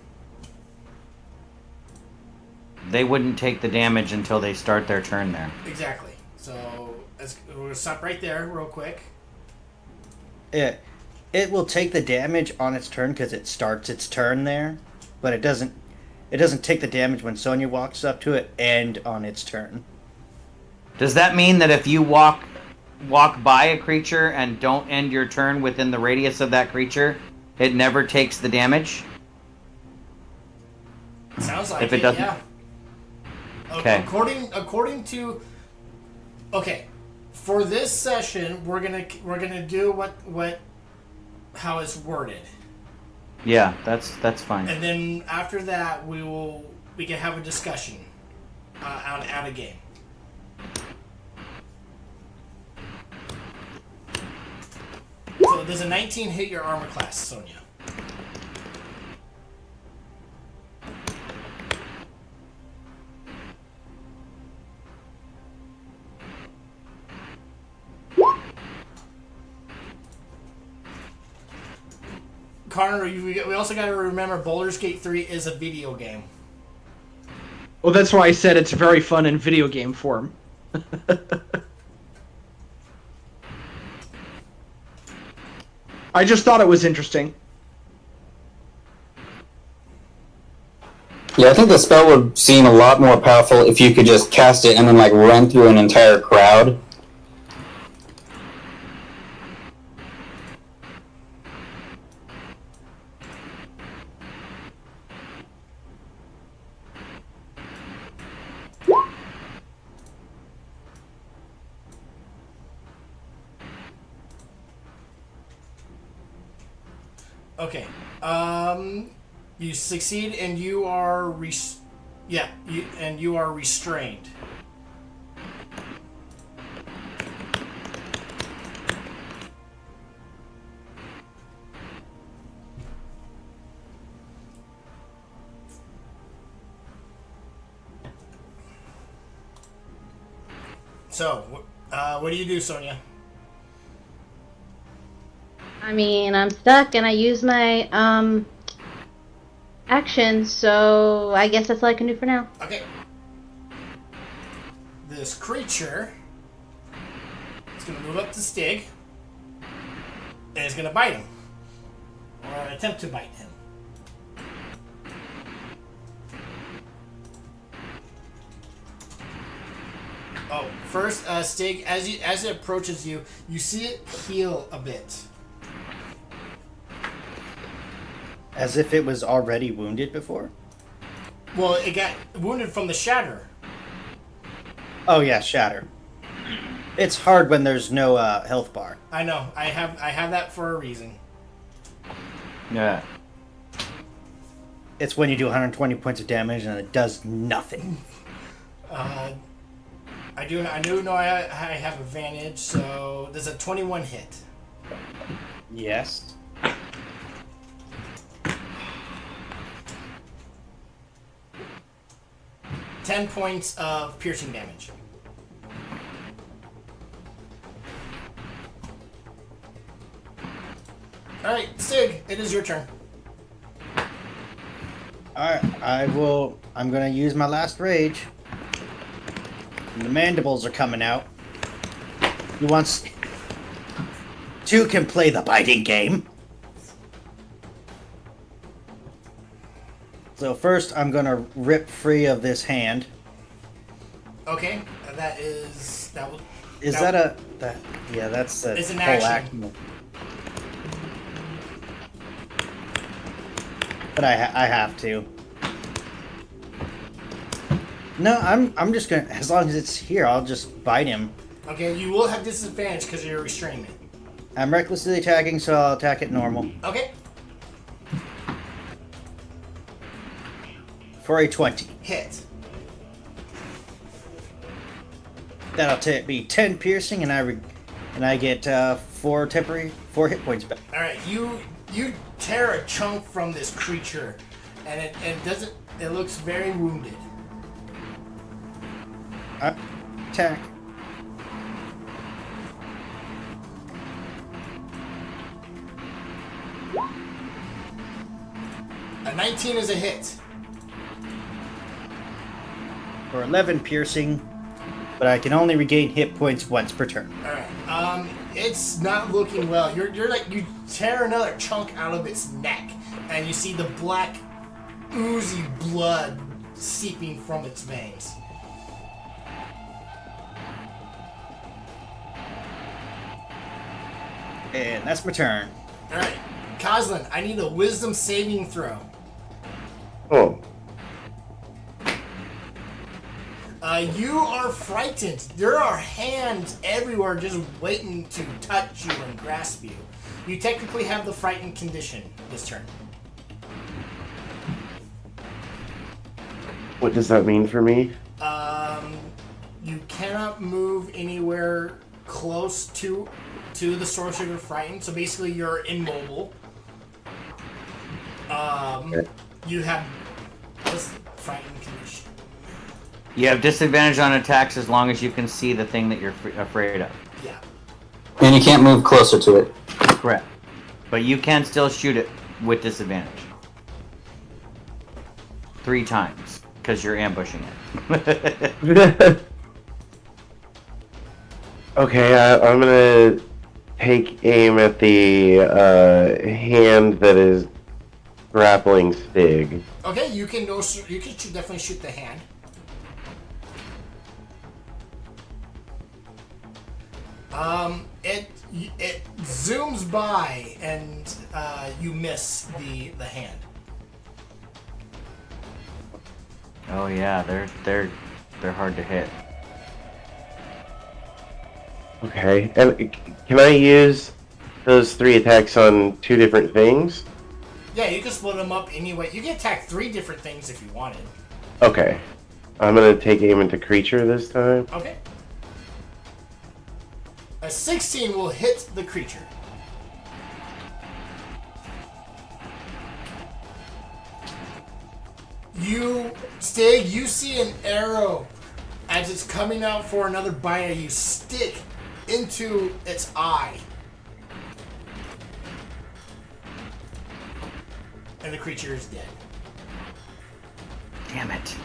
They wouldn't take the damage until they start their turn there. Exactly. So, we're going to stop right there real quick. It will take the damage on its turn because it starts its turn there, but it doesn't take the damage when Sonya walks up to it and on its turn. Does that mean that if you walk by a creature and don't end your turn within the radius of that creature, it never takes the damage? Sounds like If it doesn't- yeah. Okay. According to... Okay. For this session, we're gonna do how it's worded. Yeah, that's fine. And then after that, we can have a discussion out of game. So does a 19 hit your armor class, Sonya? Connor, we also got to remember Baldur's Gate 3 is a video game. Well, that's why I said it's very fun in video game form. I just thought it was interesting. Yeah, I think the spell would seem a lot more powerful if you could just cast it and then like run through an entire crowd. Okay. You succeed and you are you are restrained. So, what do you do, Sonya? I mean, I'm stuck and I use my action, so I guess that's all I can do for now. Okay. This creature is going to move up to Stig and is going to bite him. Or attempt to bite him. Oh, first, Stig, as it approaches you, you see it heal a bit. As if it was already wounded before? Well, it got wounded from the shatter. Oh yeah, shatter. It's hard when there's no health bar. I know. I have that for a reason. Yeah. It's when you do 120 points of damage and it does nothing. I know I have advantage, so there's a 21 hit. Yes. Ten points of piercing damage. Alright, Stig, it is your turn. Alright, I'm gonna use my last rage. And the mandibles are coming out. He wants... Two can play the biting game. So first, I'm gonna rip free of this hand. Okay, that is... That will... Is that that a... That, yeah, that's a It's an whole action. action. But I have to. No, I'm just gonna. As long as it's here, I'll just bite him. Okay, you will have disadvantage because of your restrainment. I'm recklessly attacking, so I'll attack it normal. Okay. For a 20. Hit. That'll be 10 piercing, and I get 4 hit points back. All right, you tear a chunk from this creature, and it doesn't. It looks very wounded. Attack. A 19 is a hit. For 11 piercing, but I can only regain hit points once per turn. All right. It's not looking well. You're like you tear another chunk out of its neck, and you see the black, oozy blood seeping from its veins. And that's my turn. All right, Coslin, I need a wisdom saving throw. Oh. You are frightened. There are hands everywhere just waiting to touch you and grasp you. You technically have the frightened condition this turn. What does that mean for me? You cannot move anywhere close to the source of your frightened. So basically, you're immobile. You have this frightened condition. You have disadvantage on attacks as long as you can see the thing that you're afraid of. Yeah. And you can't move closer to it. Correct. But you can still shoot it with disadvantage. 3 times, because you're ambushing it. Okay, I'm gonna take aim at the hand that is grappling Stig. Okay, you can go. You can definitely shoot the hand. It zooms by and you miss the hand. Oh yeah, they're hard to hit. Okay, and can I use those 3 attacks on 2 different things? Yeah, you can split them up anyway. You can attack 3 different things if you wanted. Okay, I'm gonna take aim into creature this time. Okay. A 16 will hit the creature. Stig, you see an arrow as it's coming out for another bite. You stick into its eye. And the creature is dead. Damn it.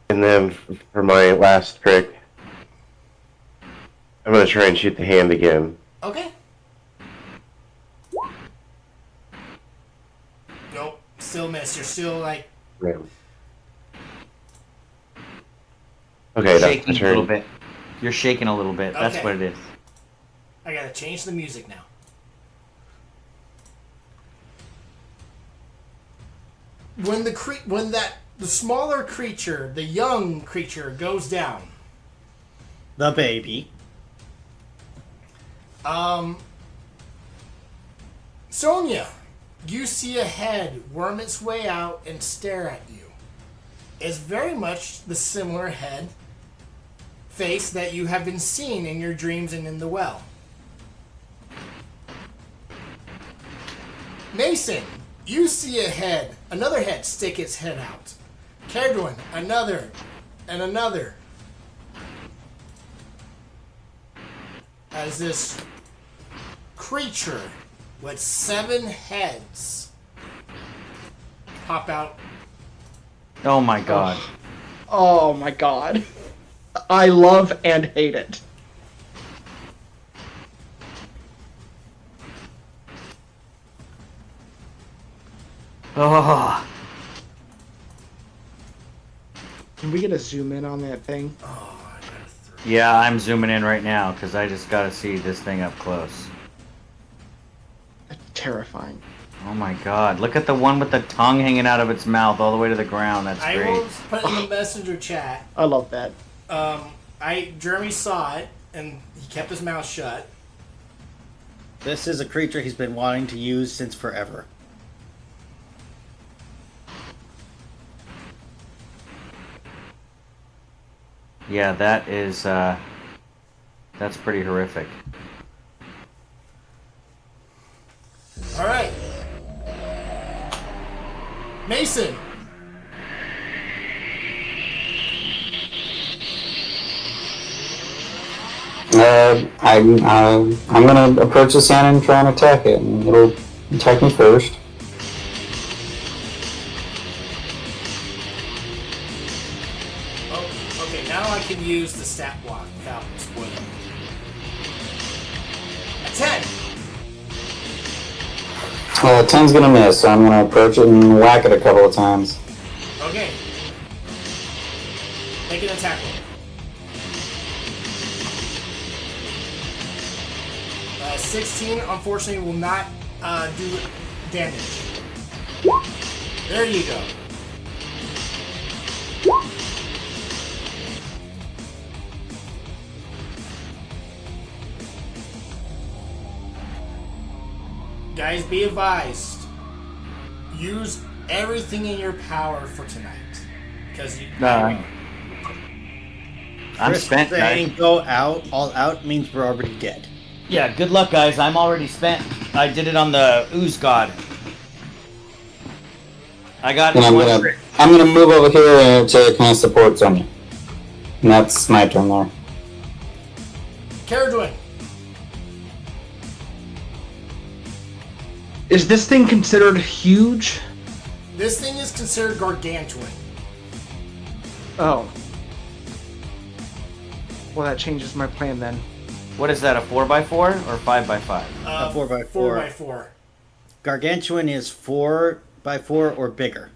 And then for my last trick, I'm gonna try and shoot the hand again. Okay. Nope. Still miss. You're still like... Yeah. Okay, that's the Shaking a turn. little bit. You're shaking a little bit. That's Okay. what it is. I gotta change the music now. When the smaller creature, the young creature, goes down. The baby. Sonia, you see a head worm its way out and stare at you. It's very much the similar face that you have been seeing in your dreams and in the well. Mason, you see another head stick its head out. Kedwin, another, and another. As this creature with 7 heads pop out. Oh my god. Oh my god. I love and hate it. Oh. Can we get a zoom in on that thing? Yeah, I'm zooming in right now because I just gotta see this thing up close. That's terrifying. Oh my god, look at the one with the tongue hanging out of its mouth all the way to the ground. That's I great. will put in the messenger chat. I love that. Jeremy saw it and he kept his mouth shut. This is a creature he's been wanting to use since forever. Yeah, that is, that's pretty horrific. All right, Mason. I'm gonna approach the sand and try and attack it, and it'll attack me first. Oh, okay. Now I can use the stat block without spoiling. A 10. 10's gonna miss, so I'm gonna approach it and whack it a couple of times. Okay. Make an attack roll. 16, unfortunately, will not do damage. There you go. Guys, be advised. Use everything in your power for tonight. Because you... I'm Chris spent, saying guys. go out, all out means we're already dead. Yeah, good luck, guys. I'm already spent. I did it on the ooze god. I got And one. I'm gonna move over here to kind of support Sonya. And that's my turn there. Caradwin. Is this thing considered huge? This thing is considered gargantuan. Oh. Well, that changes my plan then. What is that, a 4x4 or 5x5? A 4x4. 4x4. Gargantuan is 4x4 or bigger.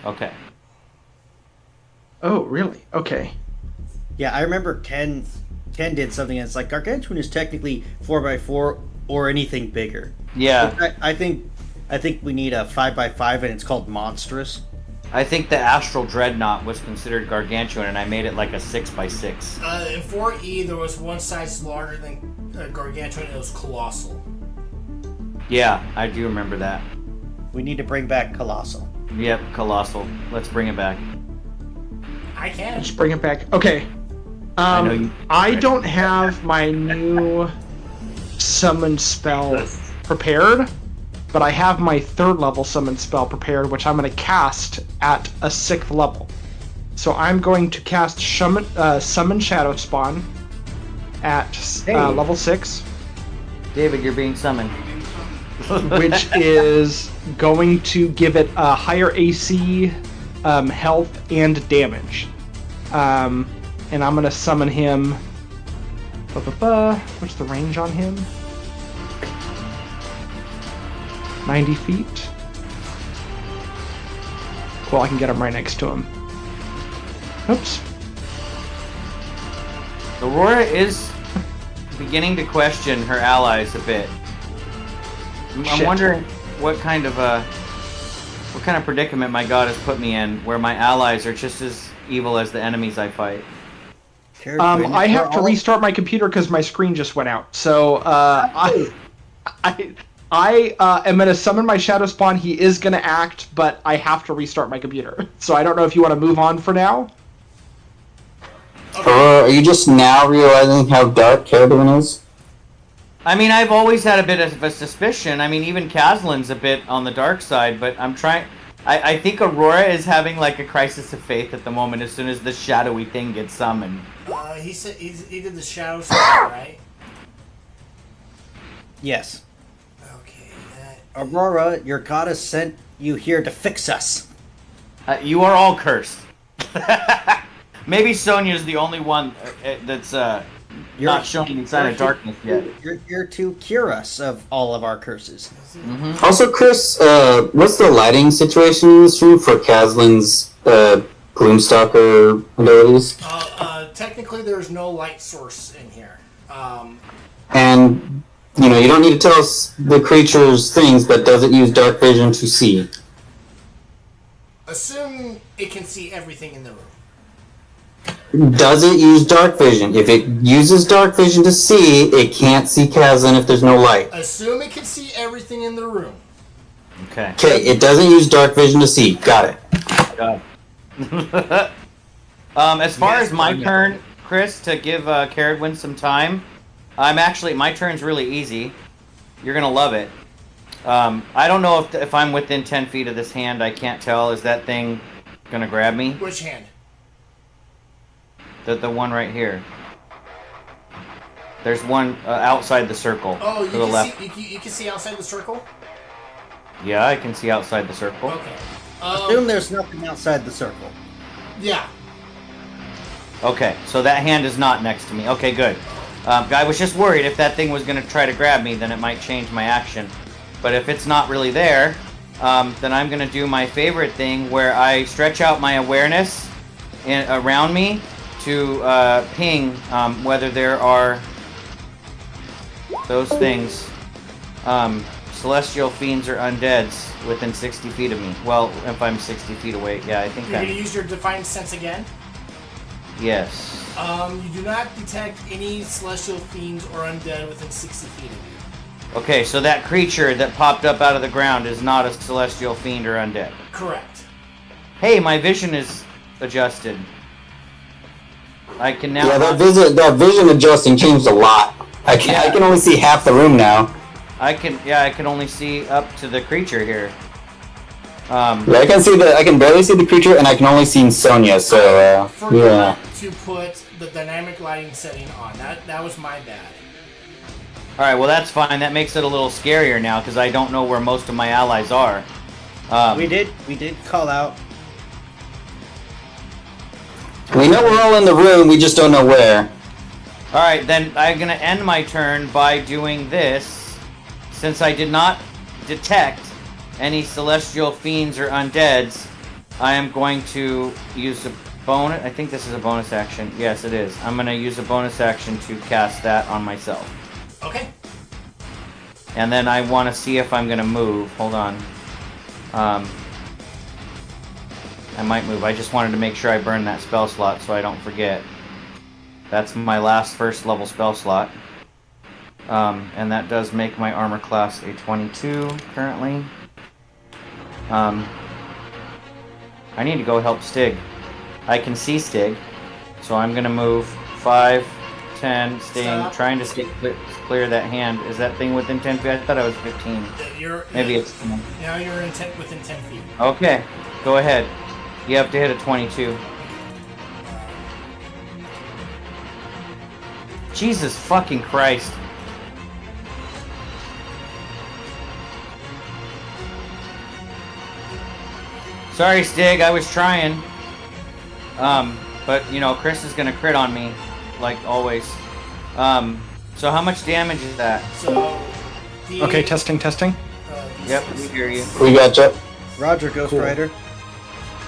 Okay. Oh, really? Okay. Yeah, I remember Ken did something that's like Gargantuan is technically 4x4 or anything bigger. Yeah. I think we need a 5x5 and it's called monstrous. I think the Astral Dreadnought was considered gargantuan, and I made it like a 6x6. In 4E, there was one size larger than gargantuan, and it was colossal. Yeah, I do remember that. We need to bring back Colossal. Yep, colossal. Let's bring it back. I can. Just bring it back. Okay. know you- I don't have my new summon spell prepared, but I have my 3rd level summon spell prepared, which I'm going to cast at a 6th level. So I'm going to cast Summon Shadow Spawn at level 6. David, you're being summoned. Which is going to give it a higher AC, health, and damage. And I'm going to summon him. What's the range on him? 90 feet. Cool, I can get him right next to him. Oops. Aurora is beginning to question her allies a bit. I'm Shit. wondering what kind of predicament my god has put me in, where my allies are just as evil as the enemies I fight. I have to restart my computer because my screen just went out. So I am going to summon my Shadow Spawn. He is going to act, but I have to restart my computer. So I don't know if you want to move on for now. Or are you just now realizing how dark Caradwin is? I mean, I've always had a bit of a suspicion. I mean, even Kazlin's a bit on the dark side, but I'm trying... I think Aurora is having like a crisis of faith at the moment as soon as the shadowy thing gets summoned. He said he did the shadow spell, right? Yes. Okay. Aurora, your goddess sent you here to fix us. You are all cursed. Maybe Sonya's the only one that's not showing any sign of darkness yet. You're here to cure us of all of our curses. Mm-hmm. Also, Chris, what's the lighting situation in this room for Kazlin's Gloomstalker abilities? technically, there's no light source in here. And, you know, you don't need to tell us the creature's things, but does it use dark vision to see? Assume it can see everything in the room. Does it use dark vision? If it uses dark vision to see, it can't see Kazan if there's no light. Assume it can see everything in the room. Okay. Okay, it doesn't use dark vision to see. Got it. Got it. As far as my turn, Chris, to give Caradwin some time, my turn's really easy. You're gonna love it. I don't know if I'm within 10 feet of this hand. I can't tell. Is that thing gonna grab me? Which hand? The one right here. There's one outside the circle. Oh, to the left. You can see outside the circle? Yeah, I can see outside the circle. Okay. Assume there's nothing outside the circle. Yeah. Okay, so that hand is not next to me. Okay, good. I was just worried if that thing was going to try to grab me, then it might change my action. But if it's not really there, then I'm going to do my favorite thing where I stretch out my awareness around me to ping whether there are those things, celestial fiends or undeads within 60 feet of me. Well, if I'm 60 feet away, yeah, I think You're going to use your Divine Sense again? Yes. You do not detect any celestial fiends or undead within 60 feet of you. Okay, so that creature that popped up out of the ground is not a celestial fiend or undead. Correct. Hey, my vision is adjusted. I can now. Yeah, that vision adjusting changed a lot. I can only see half the room now. I can only see up to the creature here. Yeah, I can barely see the creature, and I can only see Sonya. So Forgot to put the dynamic lighting setting on. That was my bad. All right, well that's fine. That makes it a little scarier now because I don't know where most of my allies are. We did call out. We know we're all in the room. We just don't know where. All right, then I'm gonna end my turn by doing this, since I did not detect any celestial fiends or undeads. I am going to use a bonus. I think this is a bonus action. Yes, it is. I'm gonna use a bonus action to cast that on myself. Okay. And then I want to see if I'm gonna move. Hold on. I might move. I just wanted to make sure I burn that spell slot so I don't forget. That's my last first level spell slot. And that does make my armor class a 22 currently. I need to go help Stig. I can see Stig, so I'm gonna move 5, 10, trying to stay clear that hand. Is that thing within 10 feet? I thought I was 15. Maybe it's 10. Now you're within 10 feet. Okay, go ahead. You have to hit a 22. Jesus fucking Christ. Sorry, Stig, I was trying. But, you know, Chris is gonna crit on me, like always. So how much damage is that? So, Okay, testing. Yep, we hear you. We got you. Roger, Ghost Rider.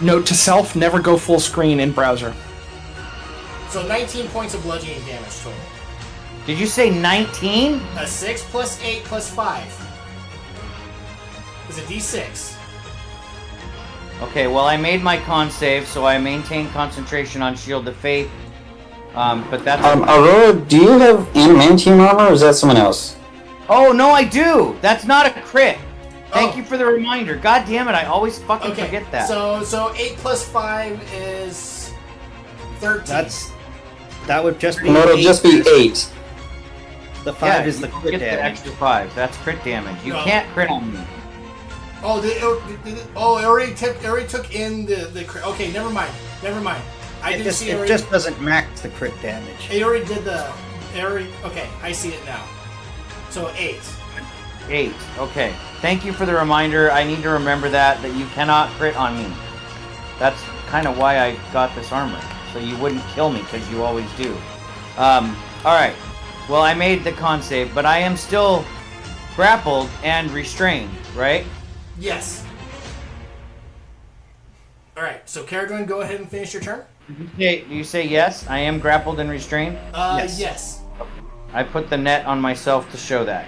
Note to self, never go full screen in browser. So 19 points of bludgeoning damage total. Did you say 19? A 6 plus 8 plus 5 is a d6. Okay, well I made my con save, so I maintain concentration on Shield of Faith. But that's... Aurora, do you have adamantium armor, or is that someone else? Oh, no, I do! That's not a crit! Thank you for the reminder. God damn it, I always fucking forget that. So 8 plus 5 is 13. That would just be No, it'll 8. just be 8. The 5 is the you crit get damage. the extra 5. That's crit damage. You can't crit on me. Oh, it already took in the crit. Okay, never mind. I didn't see it. It just doesn't max the crit damage. It already did okay, I see it now. So 8. 8. Okay. Thank you for the reminder. I need to remember that you cannot crit on me. That's kind of why I got this armor. So you wouldn't kill me, because you always do. Alright. Well, I made the con save, but I am still grappled and restrained, right? Yes. Alright, so Caradwin, go ahead and finish your turn. Do you say yes? I am grappled and restrained? Yes. I put the net on myself to show that.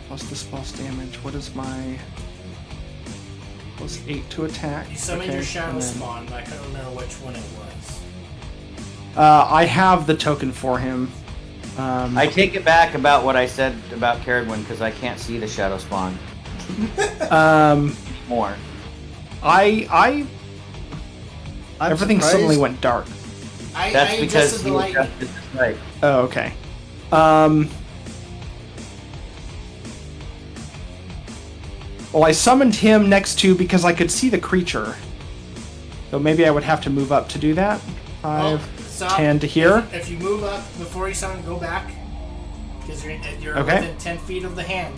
Plus the spell's damage. What is my plus 8 to attack? You summoned Okay, your shadow and then- spawn, but I couldn't remember which one it was. I have the token for him. I take it back about what I said about Caradwin because I can't see the shadow spawn. More. I'm everything surprised. suddenly went dark. That's I because adjusted he the light. adjusted his light. Oh, okay. Well, I summoned him next to because I could see the creature. So maybe I would have to move up to do that. 5, Stop. 10 to here. If you move up before you summon, go back. Because you're Okay. within 10 feet of the hand.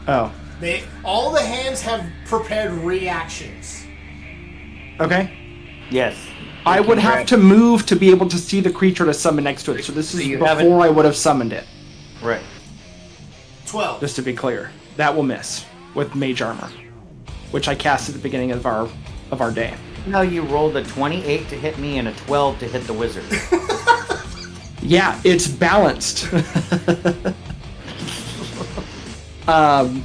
Oh, All the hands have prepared reactions. okay. Yes. I would have to move to be able to see the creature to summon next to it. So this is you before haven't- I would have summoned it. Right. 12. Just to be clear, that will miss with mage armor, which I cast at the beginning of our day. Now you rolled a 28 to hit me and a 12 to hit the wizard. Yeah, it's balanced. Am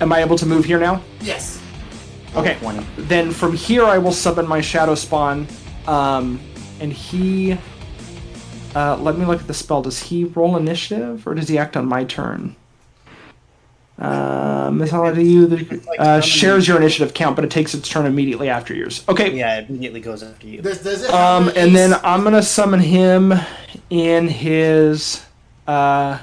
I able to move here now? Yes. Okay. 20. Then from here I will summon my shadow spawn, and he. Let me look at the spell. Does he roll initiative, or does he act on my turn? Mythology, shares your initiative count, but it takes its turn immediately after yours. Okay. Yeah, it immediately goes after you. Does it have an And then ace? I'm gonna summon him in his. I'm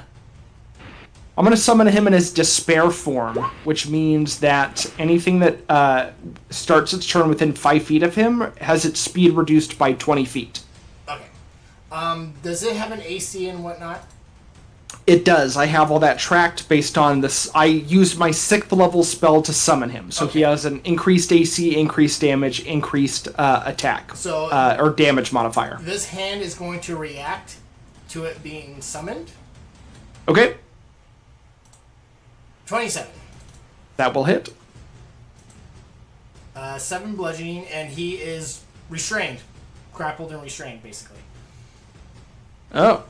gonna summon him in his despair form, which means that anything that starts its turn within 5 feet of him has its speed reduced by 20 feet. Okay. Does it have an AC and whatnot? It does. I have all that tracked based on this. I used my 6th level spell to summon him, so he has an increased AC, increased damage, increased attack, So- or damage modifier. This hand is going to react to it being summoned. Okay, 27. that will hit. 7 bludgeoning, and he is restrained. Grappled and restrained, basically. Oh.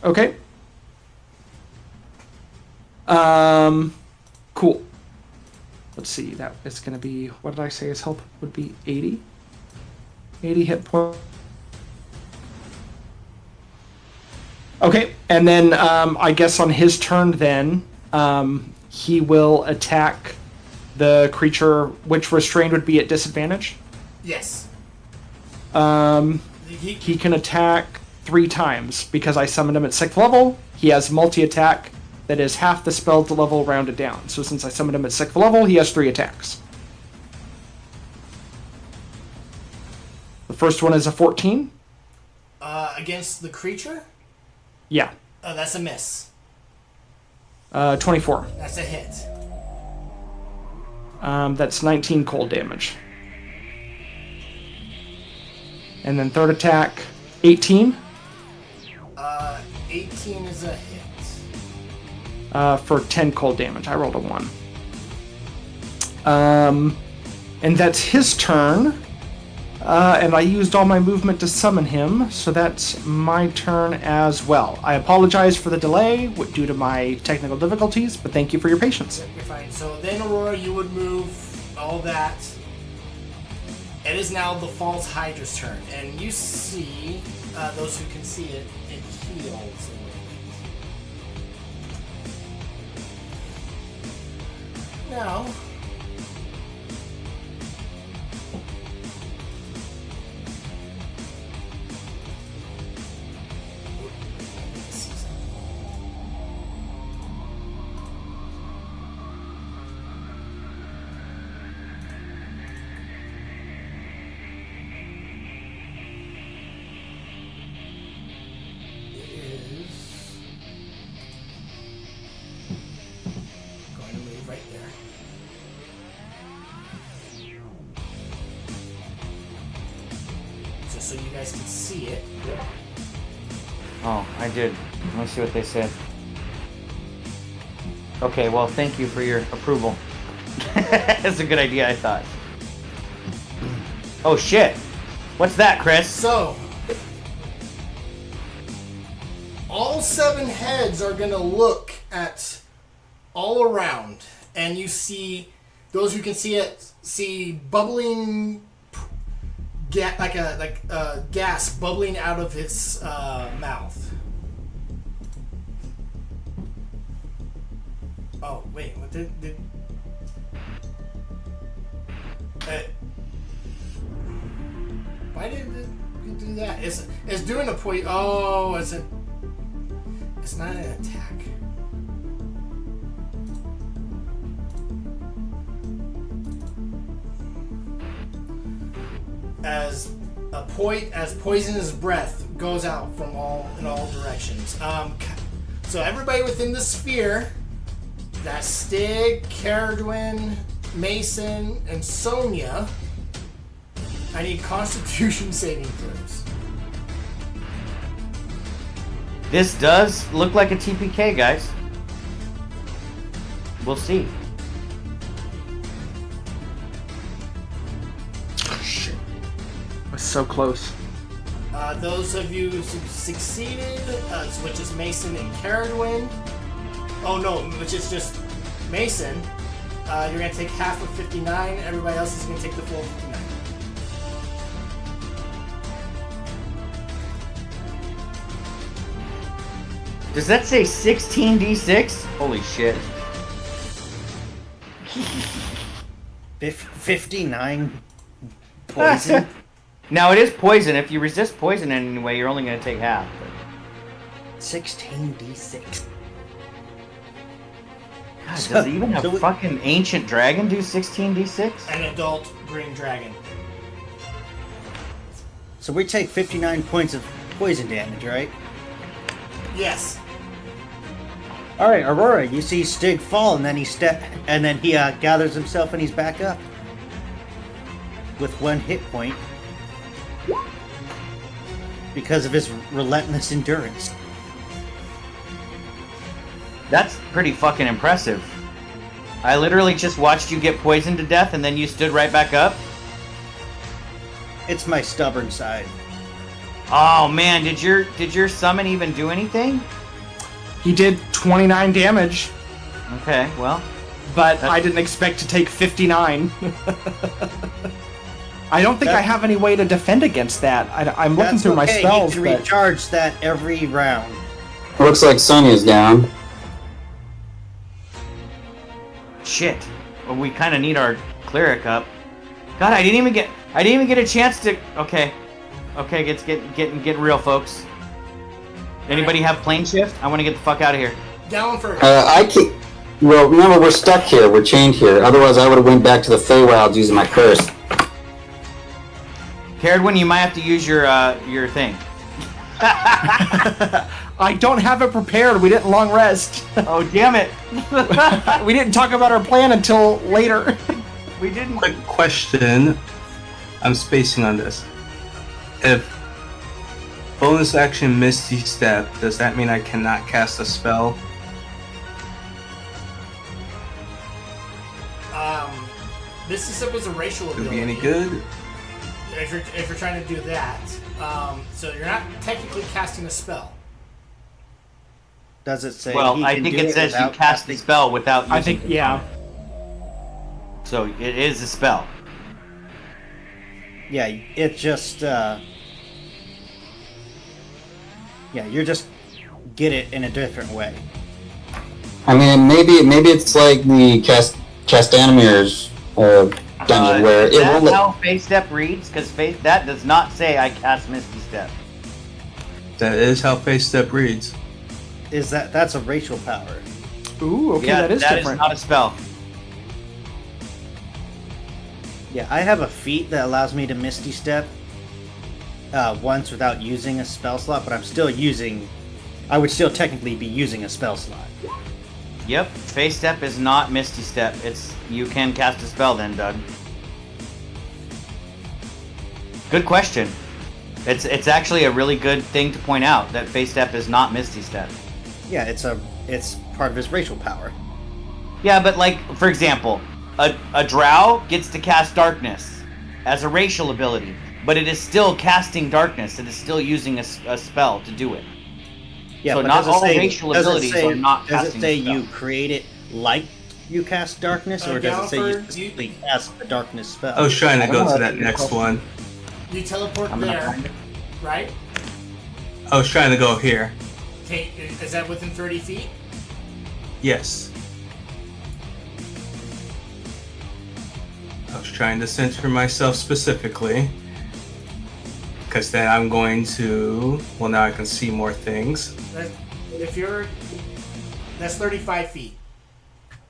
Okay. Cool. Let's see. That is going to be, what did I say his health would be? 80? 80 hit points. Okay, and then I guess on his turn then, he will attack the creature, which restrained would be at disadvantage. Yes. He can attack 3 times because I summoned him at 6th level. He has multi-attack that is half the spell level rounded down. So since I summoned him at 6th level, he has 3 attacks. The first one is a 14. Against the creature? Yeah. That's a miss. 24. That's a hit. That's 19 cold damage. And then third attack, 18. 18 is a hit. For 10 cold damage. I rolled a 1. And that's his turn. And I used all my movement to summon him, so that's my turn as well. I apologize for the delay due to my technical difficulties, but thank you for your patience. You're fine. So then, Aurora, you would move all that. It is now the False Hydra's turn, and you see, those who can see it, it heals a little bit. Now, going to move right there. guys can see it. Oh, I did. Let me see what they said. Okay, well, thank you for your approval. That's a good idea, I thought. Oh, shit. What's that, Chris? So, all 7 heads are going to look at all around, and you see, those who can see it, see bubbling, gas bubbling out of his mouth. Oh, wait, what did why did it do that? It's doing a point. Oh, it's not an attack. As poisonous breath goes out from in all directions. So everybody within the sphere, that's Stig, Caradwin, Mason, and Sonia. I need Constitution saving throws. This does look like a TPK, guys. We'll see. Oh, shit. Was so close. Those of you who succeeded, which is Mason and Caradwin. Oh no, which is just Mason. You're going to take half of 59. Everybody else is going to take the full 59. Does that say 16d6? Holy shit. 59 poison. Now it is poison. If you resist poison in any way, you're only going to take half. 16d6. God, does even a fucking ancient dragon do 16d6? An adult green dragon. So we take 59 points of poison damage, right? Yes. All right, Aurora, you see Stig fall, and then he gathers himself and he's back up with 1 hit point because of his relentless endurance. That's pretty fucking impressive. I literally just watched you get poisoned to death, and then you stood right back up. It's my stubborn side. Oh man, did your summon even do anything? He did 29 damage, Okay, well, but I didn't expect to take 59. I don't think I have any way to defend against that. I'm looking That's through my okay. spells, You can but recharge that every round. Looks like Sonia's down. shit. Well, we kind of need our cleric up. God, I didn't even get a chance to. Okay, get real, folks. Anybody have plane shift? I want to get the fuck out of here. Down for. I can't. Well, remember, we're stuck here. We're chained here. Otherwise, I would have went back to the Feywild using my curse. Caradwin, you might have to use your thing. I don't have it prepared. We didn't long rest. Oh, damn it. We didn't talk about our plan until later. We didn't. Quick question. I'm spacing on this. If bonus action Misty Step, does that mean I cannot cast a spell? Misty Step is a racial Would it ability. be any good? If you're trying to do that, so you're not technically casting a spell. Does it say? Well, he I can think do it says you without cast the spell without using I think, the yeah. So it is a spell. Yeah, it just. Yeah, you're just get it in a different way. I mean, maybe it's like the Castanimir's dungeon where Is it that will. how Face Step reads? Because that does not say I cast Misty Step. That is how Face Step reads. Is that's a racial power? Ooh, okay, Yeah, that is different. not a spell. Yeah, I have a feat that allows me to Misty Step once without using a spell slot, but I'm still using. I would still technically be using a spell slot. Yep, Face Step is not Misty Step. It's you can cast a spell then, Doug. Good question. It's actually a really good thing to point out that Phase Step is not Misty Step. Yeah, it's part of his racial power. Yeah, but like, for example, a drow gets to cast darkness as a racial ability, but it is still casting darkness. It is still using a spell to do it. Yeah, so but not does it all say- racial does it abilities say- are not Does casting it say a spell. you create it like you cast darkness, or does it say you Galliford, specifically cast a darkness spell? I was trying to I go don't to know. that next one. You teleport I'm gonna there, find it. right? I was trying to go here. Okay, is that within 30 feet? Yes. I was trying to center myself specifically. Because then I'm going to... Well, now I can see more things. That's 35 feet.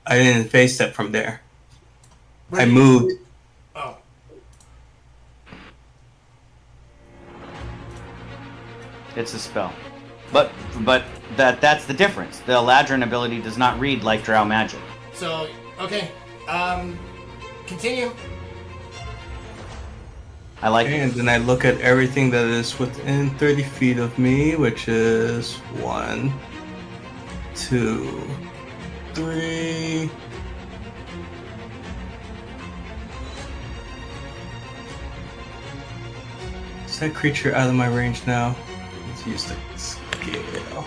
I didn't face step from there. Where I do you- moved. Oh, It's a spell. But that's the difference. The Eladrin ability does not read like drow magic. so okay. Continue. I like it. And then I look at everything that is within 30 feet of me, which is 1, 2, 3. Is that creature out of my range now? Let's use the scale.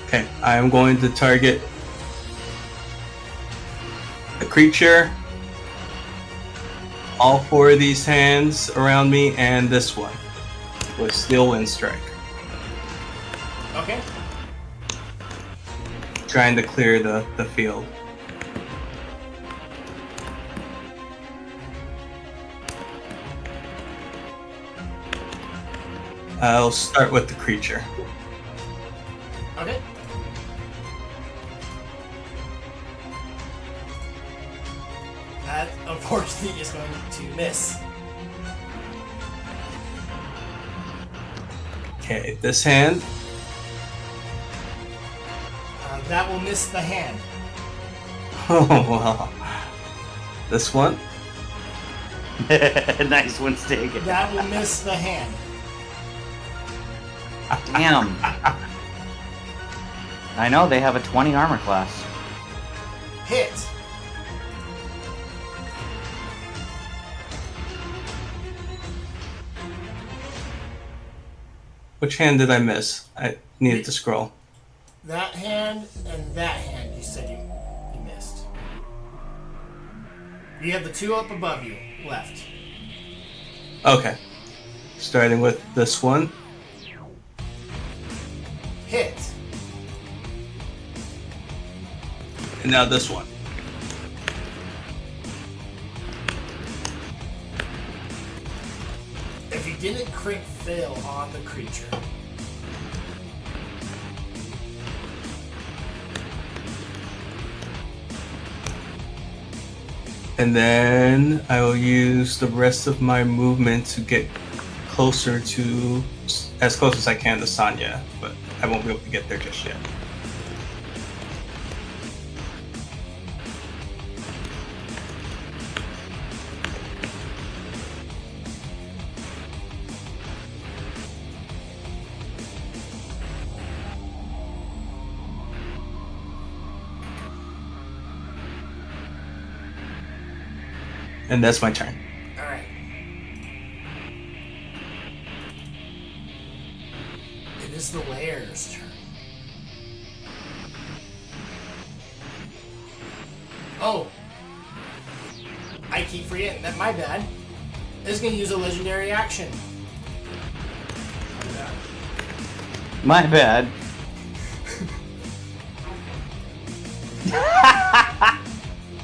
Okay, I am going to target the creature, all 4 of these hands around me, and this one with Steel Wind Strike. Okay. Trying to clear the field. I'll start with the creature. Okay. That unfortunately is going to miss. Okay, this hand. That will miss the hand. Oh, wow. This one. Nice one, Stig. That will miss the hand. Damn. I know, they have a 20 armor class. Hit. Which hand did I miss? I needed to scroll. That hand and that hand you said you missed. You have the 2 up above you left. Okay. Starting with this one. Hit. And now this one. If you didn't crit fail on the creature, And then I will use the rest of my movement to get closer to, as close as I can to Sonya, but I won't be able to get there just yet. And that's my turn. alright. It is the Lair's turn. Oh! I keep forgetting that, my bad. Is gonna use a legendary action. My bad.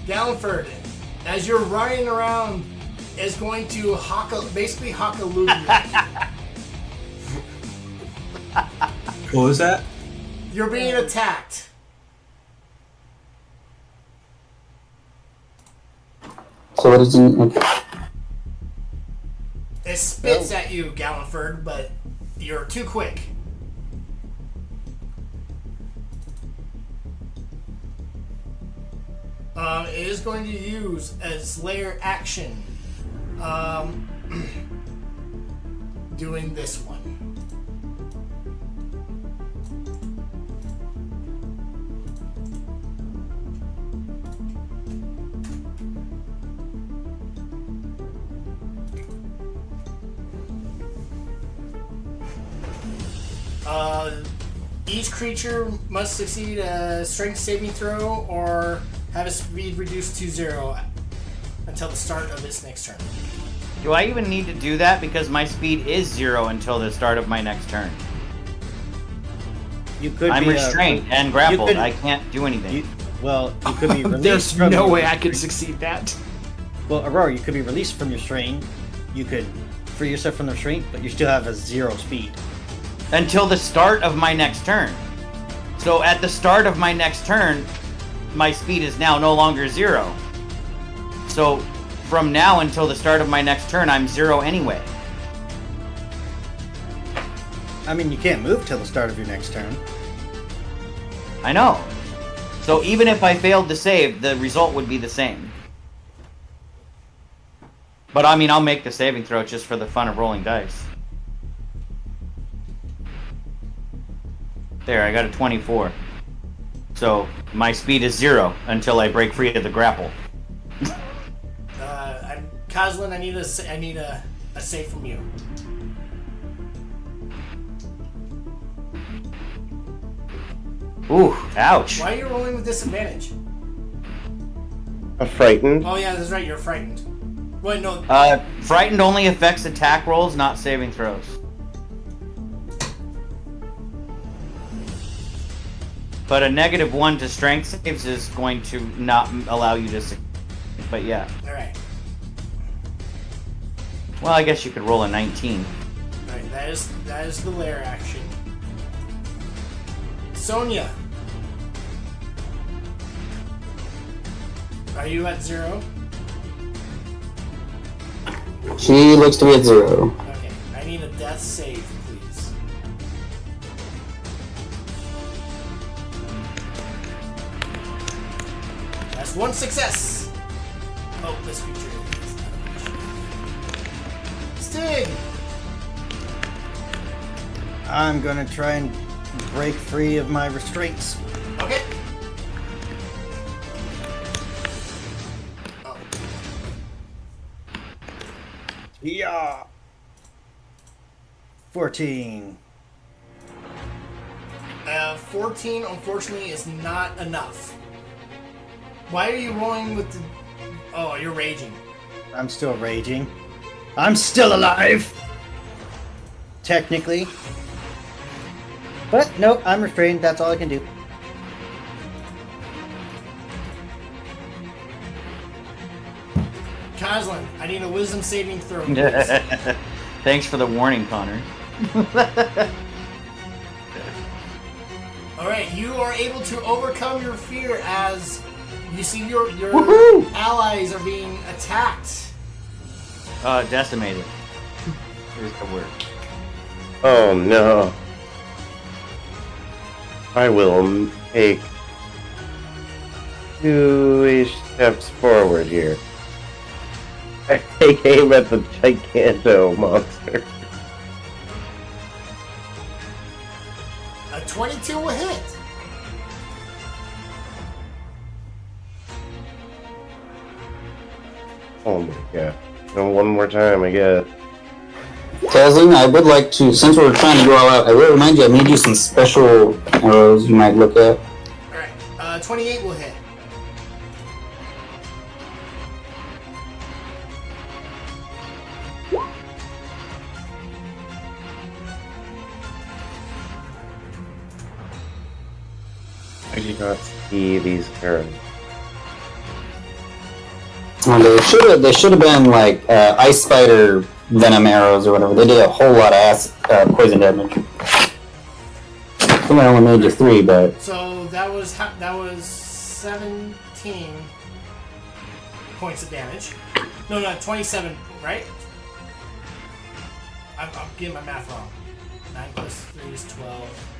Galliford, as you're running around, is going to basically hockaloo you. What was that? You're being attacked. So what did you? It's spits at you, Gallenford, but you're too quick. It is going to use as layer action. Doing this one. Each creature must succeed a strength saving throw or have its speed reduced to 0 until the start of its next turn. Do I even need to do that? Because my speed is 0 until the start of my next turn. You could I'm be restrained and grappled. I can't do anything. You could be released. There's from no your way I could restraint. succeed that. Well, Aurora, you could be released from your strain. You could free yourself from the restraint, but you still have a 0 speed. Until the start of my next turn. So at the start of my next turn, my speed is now no longer 0. So from now until the start of my next turn, I'm 0 anyway. I mean, you can't move till the start of your next turn. I know. So even if I failed to save, the result would be the same. But I mean, I'll make the saving throw just for the fun of rolling dice. There, I got a 24. So my speed is 0 until I break free of the grapple. Coslin, I need a save from you. Ooh, ouch. Why are you rolling with disadvantage? I'm frightened. Oh yeah, that's right. You're frightened. Wait, no. Frightened only affects attack rolls, not saving throws. But a -1 to strength saves is going to not allow you to succeed. But yeah. Alright. Well, I guess you could roll a 19. Alright, that is the lair action. Sonia. Are you at 0? She looks to be at 0. Okay, I need a death save, please. That's 1 success! Oh, this creature is Stig! I'm gonna try and break free of my restraints. Okay. Oh. Yeah. 14. 14, unfortunately, is not enough. Why are you rolling with the... Oh, you're raging. I'm still raging. I'm still alive! Technically. But, nope, I'm restrained. That's all I can do. Coslin, I need a wisdom saving throw, please. Thanks for the warning, Connor. Alright, you are able to overcome your fear as you see your allies are being attacked. Decimated. Here's the word. Oh no. I will take 2-ish steps forward here. I take aim at the Giganto monster. A 22 will hit. Oh my god. No, one more time, I guess. Kathleen, I would like to, since we're trying to go all out, I will remind you I made you some special arrows you might look at. Alright, 28 will hit. I do not see these arrows. Well, they should have been like ice spider venom arrows or whatever. They did a whole lot of poison damage. I think I only made you 3, but So that was 17 points of damage. No, 27, right? I'm getting my math wrong. 9 plus 3 is 12.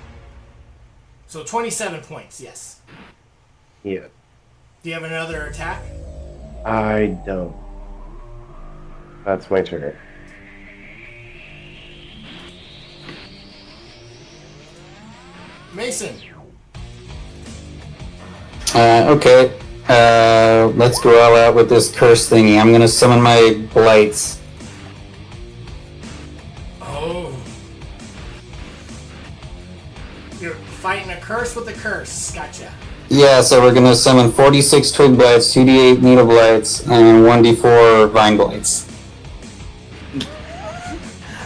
So 27 points, yes. Yeah. Do you have another attack? I don't. That's my turn. Mason. Okay. Let's go all out with this curse thingy. I'm gonna summon my blights. Oh. You're fighting a curse with a curse. Gotcha. Yeah, so we're gonna summon 46 twig blights, 2d8 needle blights, and 1d4 vine blights.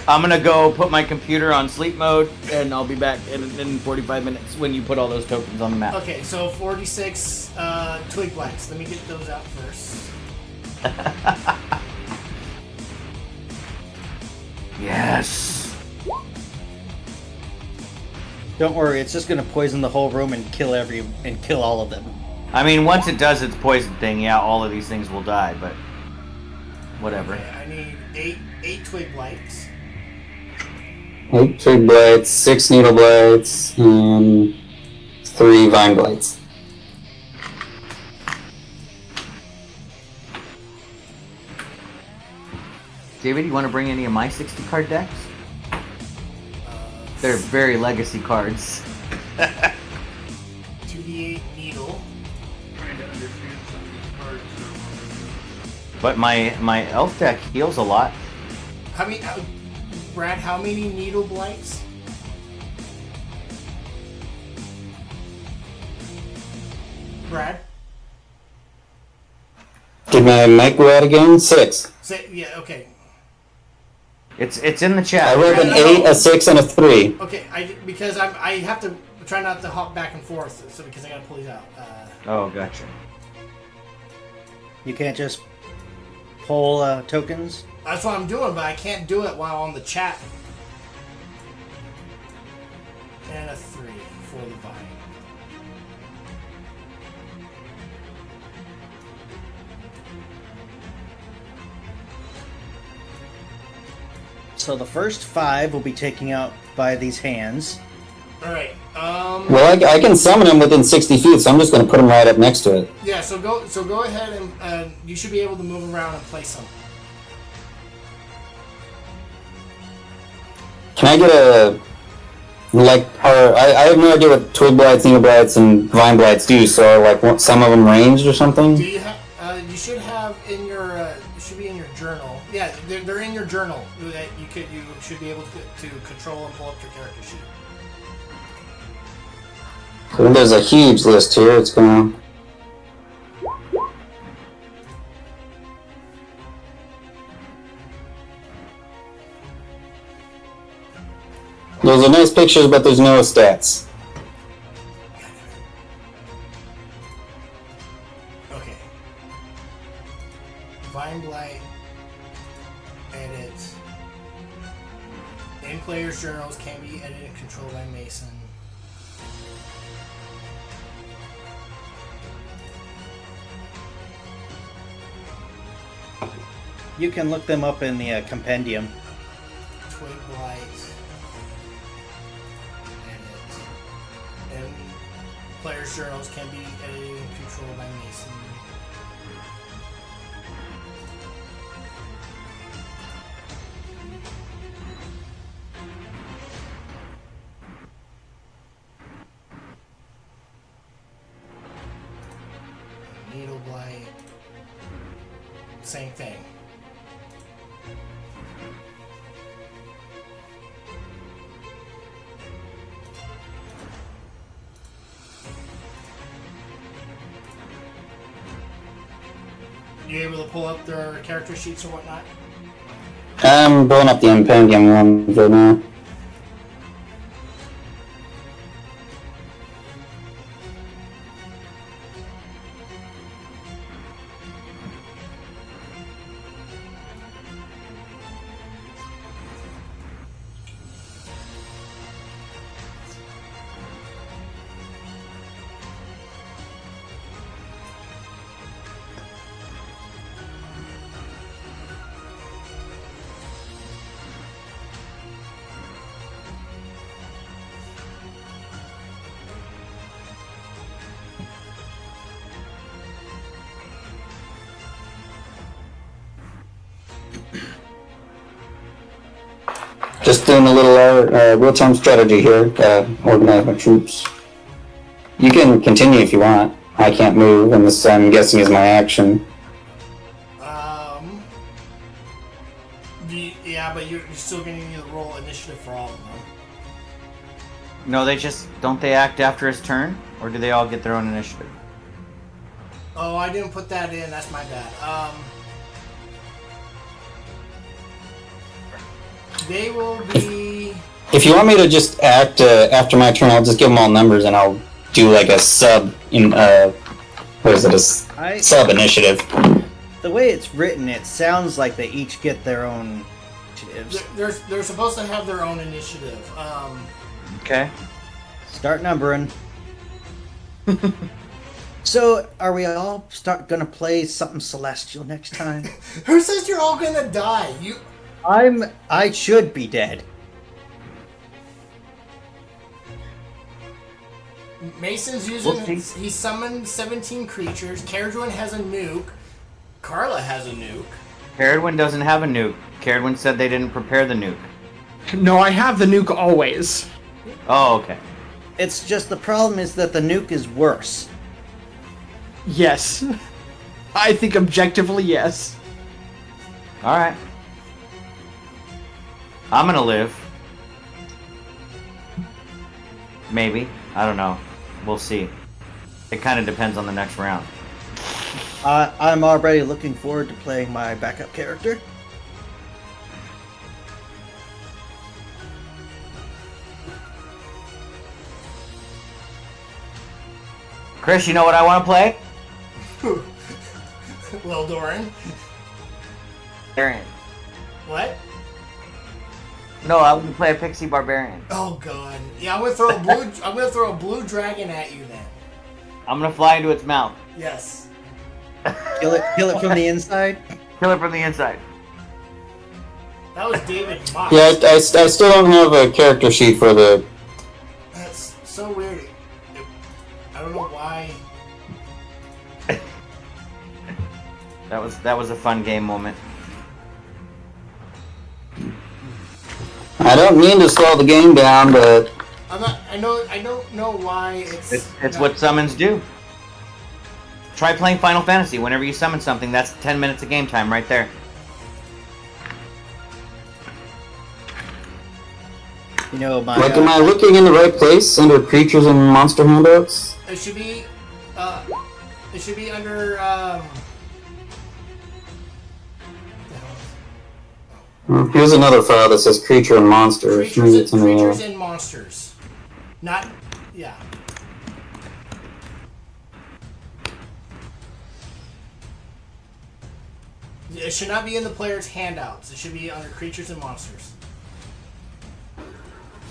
I'm gonna go put my computer on sleep mode, and I'll be back in 45 minutes when you put all those tokens on the map. Okay, so 46 twig blights. Let me get those out first. Yes. Don't worry, it's just gonna poison the whole room and kill all of them. I mean, once it does its poison thing, yeah, all of these things will die, but whatever. Okay, I need eight twig blights. 8 twig blights, 6 needle blights, and 3 vine blights. David, you want to bring any of my 60 card decks? They're very legacy cards. 2d8 needle. Trying to understand some of these cards. But my elf deck heals a lot. How many, Brad? How many needle blights? Brad. Did my mic go out again? 6. Yeah. Okay. It's in the I chat. rolled an 8, a 6, and a 3. Okay. Because I have to try not to hop back and forth. So because I gotta pull these out. Oh, gotcha. You can't just pull tokens. That's what I'm doing, but I can't do it while on the chat. And a 3 for the vine. So the first 5 will be taken out by these hands. All right. Well, I can summon him within 60 feet, so I'm just going to put him right up next to it. Yeah. So go ahead and you should be able to move around and place them. Can I get a... I have no idea what twig blights, needle blights, and vine blights do, so like some of them ranged or something? Do you have? You should have in your. It should be in your journal. Yeah, they're in your journal. That you should be able to control and pull up your character sheet. So there's a huge list here. It's going to... Those are nice pictures, but there's no stats. Okay. Vine Blight. Edit. In players' journals can be edited and controlled by Mason. You can look them up in the compendium. Twig Blight. And players' journals can be edited and controlled by Mason. Needle Blight. Same thing. You able to pull up their character sheets or whatnot? I'm pulling up the compendium one right now. Just doing a little real-time strategy here. Organize my troops. You can continue if you want. I can't move, and this I'm guessing is my action. Yeah, but you're still going to need to roll initiative for all of them. No, don't they act after his turn, or do they all get their own initiative? Oh, I didn't put that in. That's my bad. They will be. If you want me to just act after my turn, I'll just give them all numbers, and I'll do like a sub in what is it? Sub initiative. The way it's written, it sounds like they each get their own initiatives. They're supposed to have their own initiative. Okay. Start numbering. So, are we all gonna play something celestial next time? Who says you're all gonna die? I should be dead. Mason's using. He summoned 17 creatures. Caradwin has a nuke. Carla has a nuke. Caradwin doesn't have a nuke. Caradwin said they didn't prepare the nuke. No, I have the nuke always. Oh, okay. It's just the problem is that the nuke is worse. Yes. I think objectively, yes. Alright. I'm gonna live. Maybe. I don't know. We'll see. It kind of depends on the next round. I'm already looking forward to playing my backup character. Chris, you know what I want to play? Well, Doran. Barbarian. What? No, I want to play a pixie barbarian. Oh god. Yeah, I'm gonna throw a blue. I'm gonna throw a blue dragon at you then. I'm gonna fly into its mouth. Yes. Kill it from the inside. Kill it from the inside. That was David Moss. Yeah, I still don't have a character sheet for the. That's so weird. I don't know why. That was a fun game moment. I don't mean to slow the game down, but I'm not. I don't know why It's what summons do. Try playing Final Fantasy. Whenever you summon something, that's 10 minutes of game time right there. You know, my. like, am I looking in the right place under creatures and monster handouts? It should be. It should be under. Here's another file that says creature and monsters. Creatures and monsters. Not. Yeah. It should not be in the player's handouts. It should be under creatures and monsters.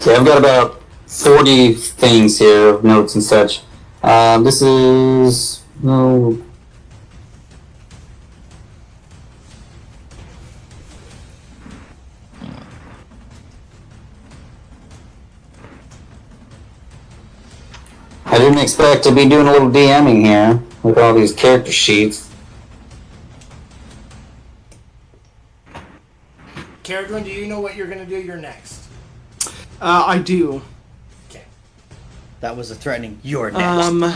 Okay, I've got about 40 things here, notes and such. This is no. I didn't expect to be doing a little DMing here with all these character sheets. Caradwin, do you know what you're gonna do? You're next. I do. Okay. That was a threatening. You're next.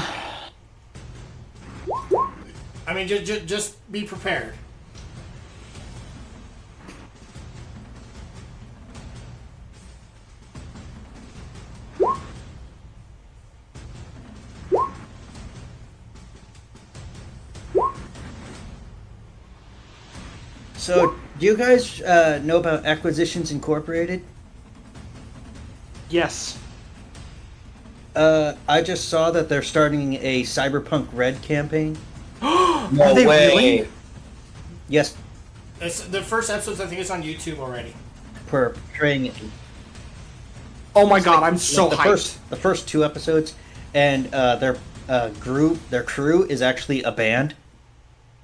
I mean, just be prepared. So, do you guys know about Acquisitions Incorporated? Yes. I just saw that they're starting a Cyberpunk Red campaign. No Are they way. really? Yes, It's the first episodes. I think it's on YouTube already. portraying it. Oh my god, I'm so the hyped. first 2 episodes, and their crew is actually a band.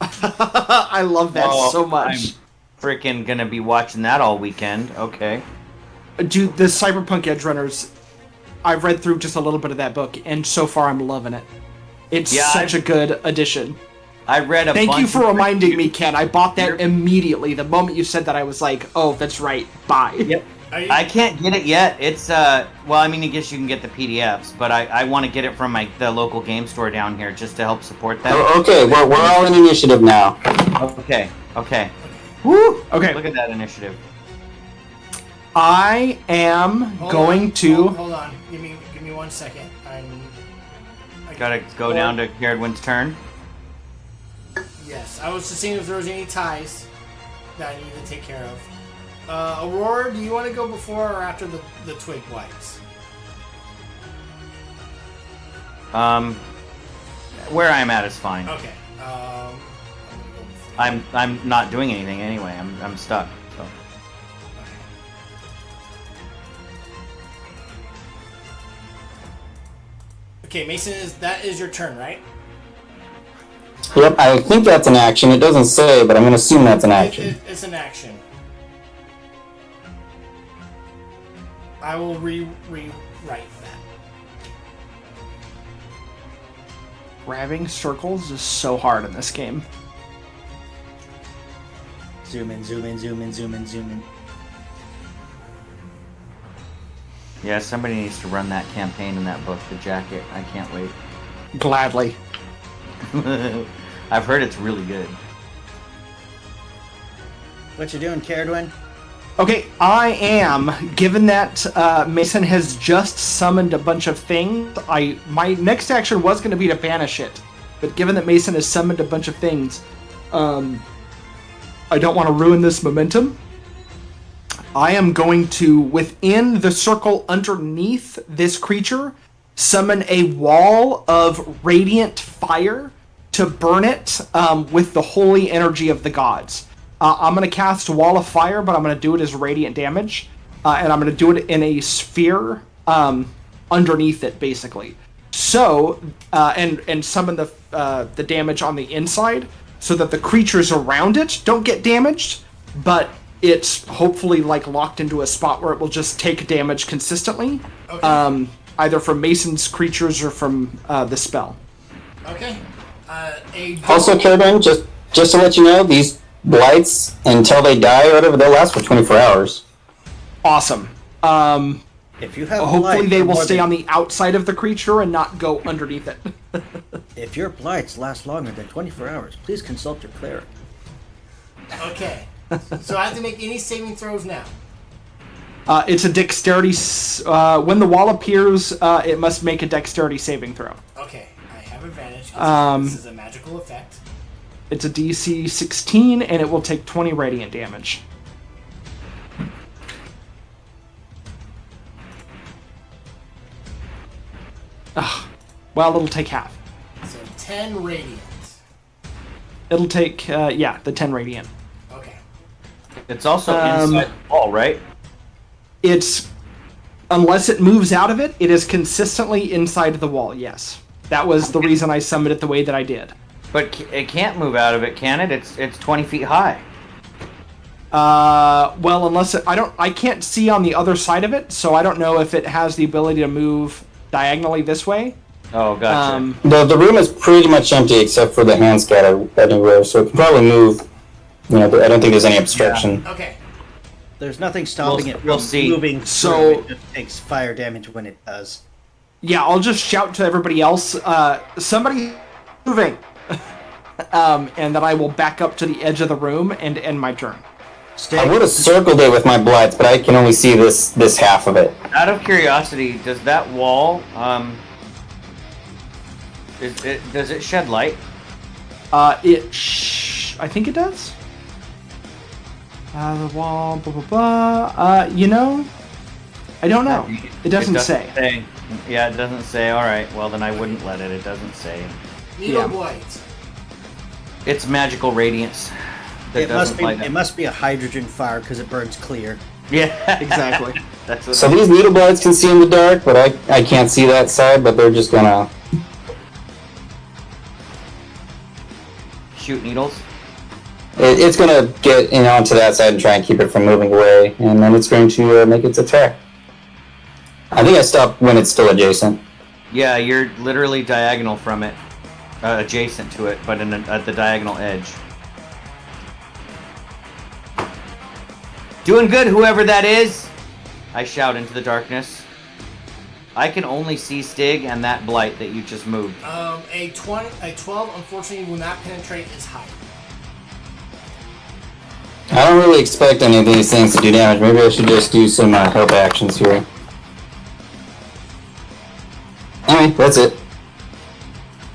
I love that Oh, so much. I'm freaking gonna be watching that all weekend. Okay. Dude, the Cyberpunk Edge Runners, I've read through just a little bit of that book, and so far I'm loving it. It's such a good addition. I read a Thank bunch you for of reminding me, Ken. I bought that immediately. The moment you said that, I was like, oh, that's right. Bye. Yep. I can't get it yet. It's well, I mean, I guess you can get the PDFs, but I want to get it from the local game store down here just to help support that. Oh, okay, well, we're all in initiative now. Okay. Woo! Okay. Look at that initiative. I am Hold on. Give me 1 second. Gotta go down to Caradwin's turn. Yes, I was just seeing if there was any ties that I need to take care of. Aurora, do you want to go before or after the twig blights? Where I'm at is fine. Okay. I'm not doing anything anyway. I'm stuck. So. Okay, Mason, that is your turn, right? Yep, I think that's an action. It doesn't say, but I'm going to assume that's an action. It's an action. I will rewrite that. Grabbing circles is so hard in this game. Zoom in, zoom in, zoom in, zoom in, zoom in. Yeah, somebody needs to run that campaign in that book, The Jacket. I can't wait. Gladly. I've heard it's really good. What you doing, Caradwin? Okay, I am. Given that Mason has just summoned a bunch of things, my next action was going to be to banish it. But given that Mason has summoned a bunch of things, I don't want to ruin this momentum. I am going to, within the circle underneath this creature, summon a wall of radiant fire to burn it with the holy energy of the gods. I'm going to cast a wall of fire, but I'm going to do it as radiant damage. And I'm going to do it in a sphere underneath it, basically. So, and summon the damage on the inside so that the creatures around it don't get damaged, but it's hopefully locked into a spot where it will just take damage consistently, okay. Either from Mason's creatures or from the spell. Okay. Also, Caradwin, just to let you know, these blights, until they die or whatever, they'll last for 24 hours. Awesome. If you have hopefully they will stay on the outside of the creature and not go underneath it. If your blights last longer than 24 hours, please consult your cleric. Okay. So I have to make any saving throws now. It's a dexterity. When the wall appears, it must make a dexterity saving throw. Okay, I have advantage because this is a magical effect. It's a DC 16, and it will take 20 radiant damage. Well, it'll take half. So 10 radiant. It'll take, the 10 radiant. Okay. It's also inside the wall, right? It's, unless it moves out of it, it is consistently inside the wall, yes. That was the reason I summoned it the way that I did. But it can't move out of it, can it? It's 20 feet high. Well, unless I can't see on the other side of it, so I don't know if it has the ability to move diagonally this way. Oh, gotcha. The room is pretty much empty except for the hand scatter anywhere, so it can probably move. I don't think there's any obstruction. Yeah. Okay. There's nothing stopping it from moving. So it just takes fire damage when it does. Yeah, I'll just shout to everybody else, somebody moving. And then I will back up to the edge of the room and end my turn. I would have circled it with my blights, but I can only see this half of it. Out of curiosity, does that wall does it shed light? I think it does. The wall, blah blah blah. I don't know. It doesn't say. Yeah, it doesn't say. All right. Well, then I wouldn't let it. It doesn't say. Needle blight. It's magical radiance. It must be a hydrogen fire because it burns clear. Yeah, exactly. That's what so these needle blights can see in the dark, but I can't see that side. But they're just gonna shoot needles. It's gonna get onto that side and try and keep it from moving away, and then it's going to make its attack. I think I stopped when it's still adjacent. Yeah, you're literally diagonal from it, adjacent to it, but at the diagonal edge. Doing good, whoever that is. I shout into the darkness. I can only see Stig and that blight that you just moved. A 12, unfortunately, will not penetrate his height. I don't really expect any of these things to do damage. Maybe I should just do some help actions here. Anyway, that's it.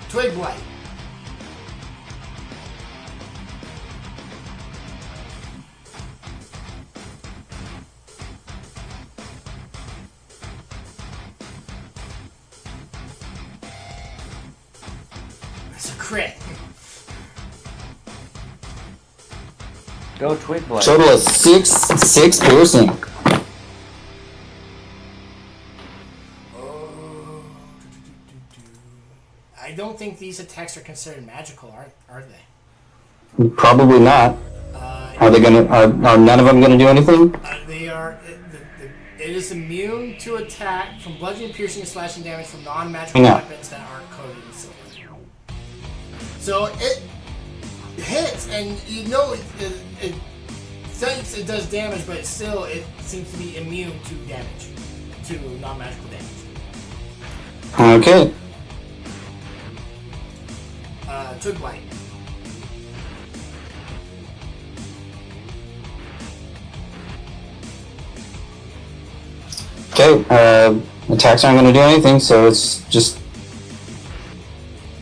Twig blight. It's a crit. Go Twig Blight. Total of six piercing. I don't think these attacks are considered magical, are they? Probably not. Are they gonna? Are none of them gonna do anything? They are. It is immune to attack from bludgeoning, piercing, and slashing damage from non-magical weapons that aren't coated in silver. So it hits, and you know it thinks it does damage, but still it seems to be immune to damage, to non-magical damage. Okay. Twig blight. Okay. Attacks aren't gonna do anything, so it's just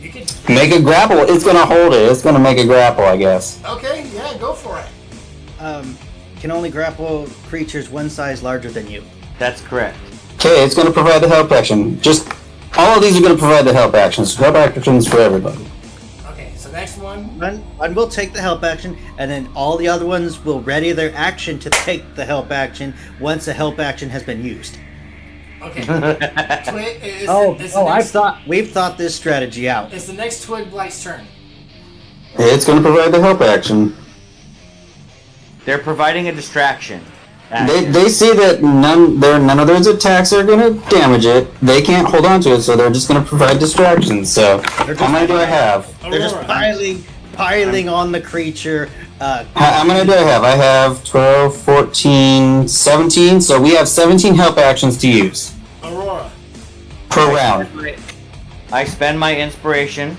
You can. make a grapple. It's gonna hold it. It's gonna make a grapple, I guess. Okay, yeah, go for it. Can only grapple creatures one size larger than you. That's correct. Okay, it's gonna provide the help action. Just all of these are gonna provide the help actions. Help actions for everybody. Okay, so next one. One will take the help action, and then all the other ones will ready their action to take the help action once the help action has been used. Okay. We've thought this strategy out. It's the next Twig blight's turn. It's gonna provide the help action. They're providing a distraction. They see that none of those attacks are gonna damage it. They can't hold on to it, so they're just gonna provide distractions. So how many do I have? They're just piling on the creature. How many do I have? I have 12, 14, 17. So we have 17 help actions to use Aurora. per round. I spend my inspiration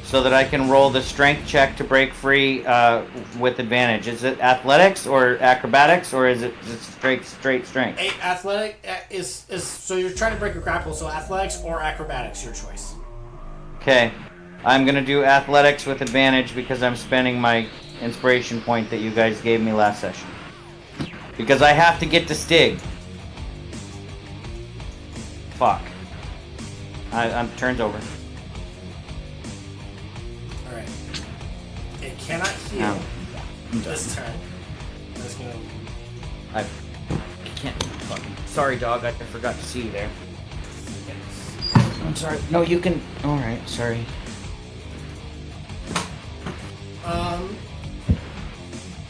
so that I can roll the strength check to break free with advantage. Is it athletics or acrobatics, or is it just straight strength? Athletic is so you're trying to break a grapple, so athletics or acrobatics, your choice. Okay, I'm gonna do athletics with advantage because I'm spending my inspiration point that you guys gave me last session. Because I have to get to Stig. Fuck. I'm turn's over. Alright. It cannot heal this turn. That's gonna... I can't. Fucking. Sorry, dog. I forgot to see you there. I'm sorry. No, you can. Alright, sorry.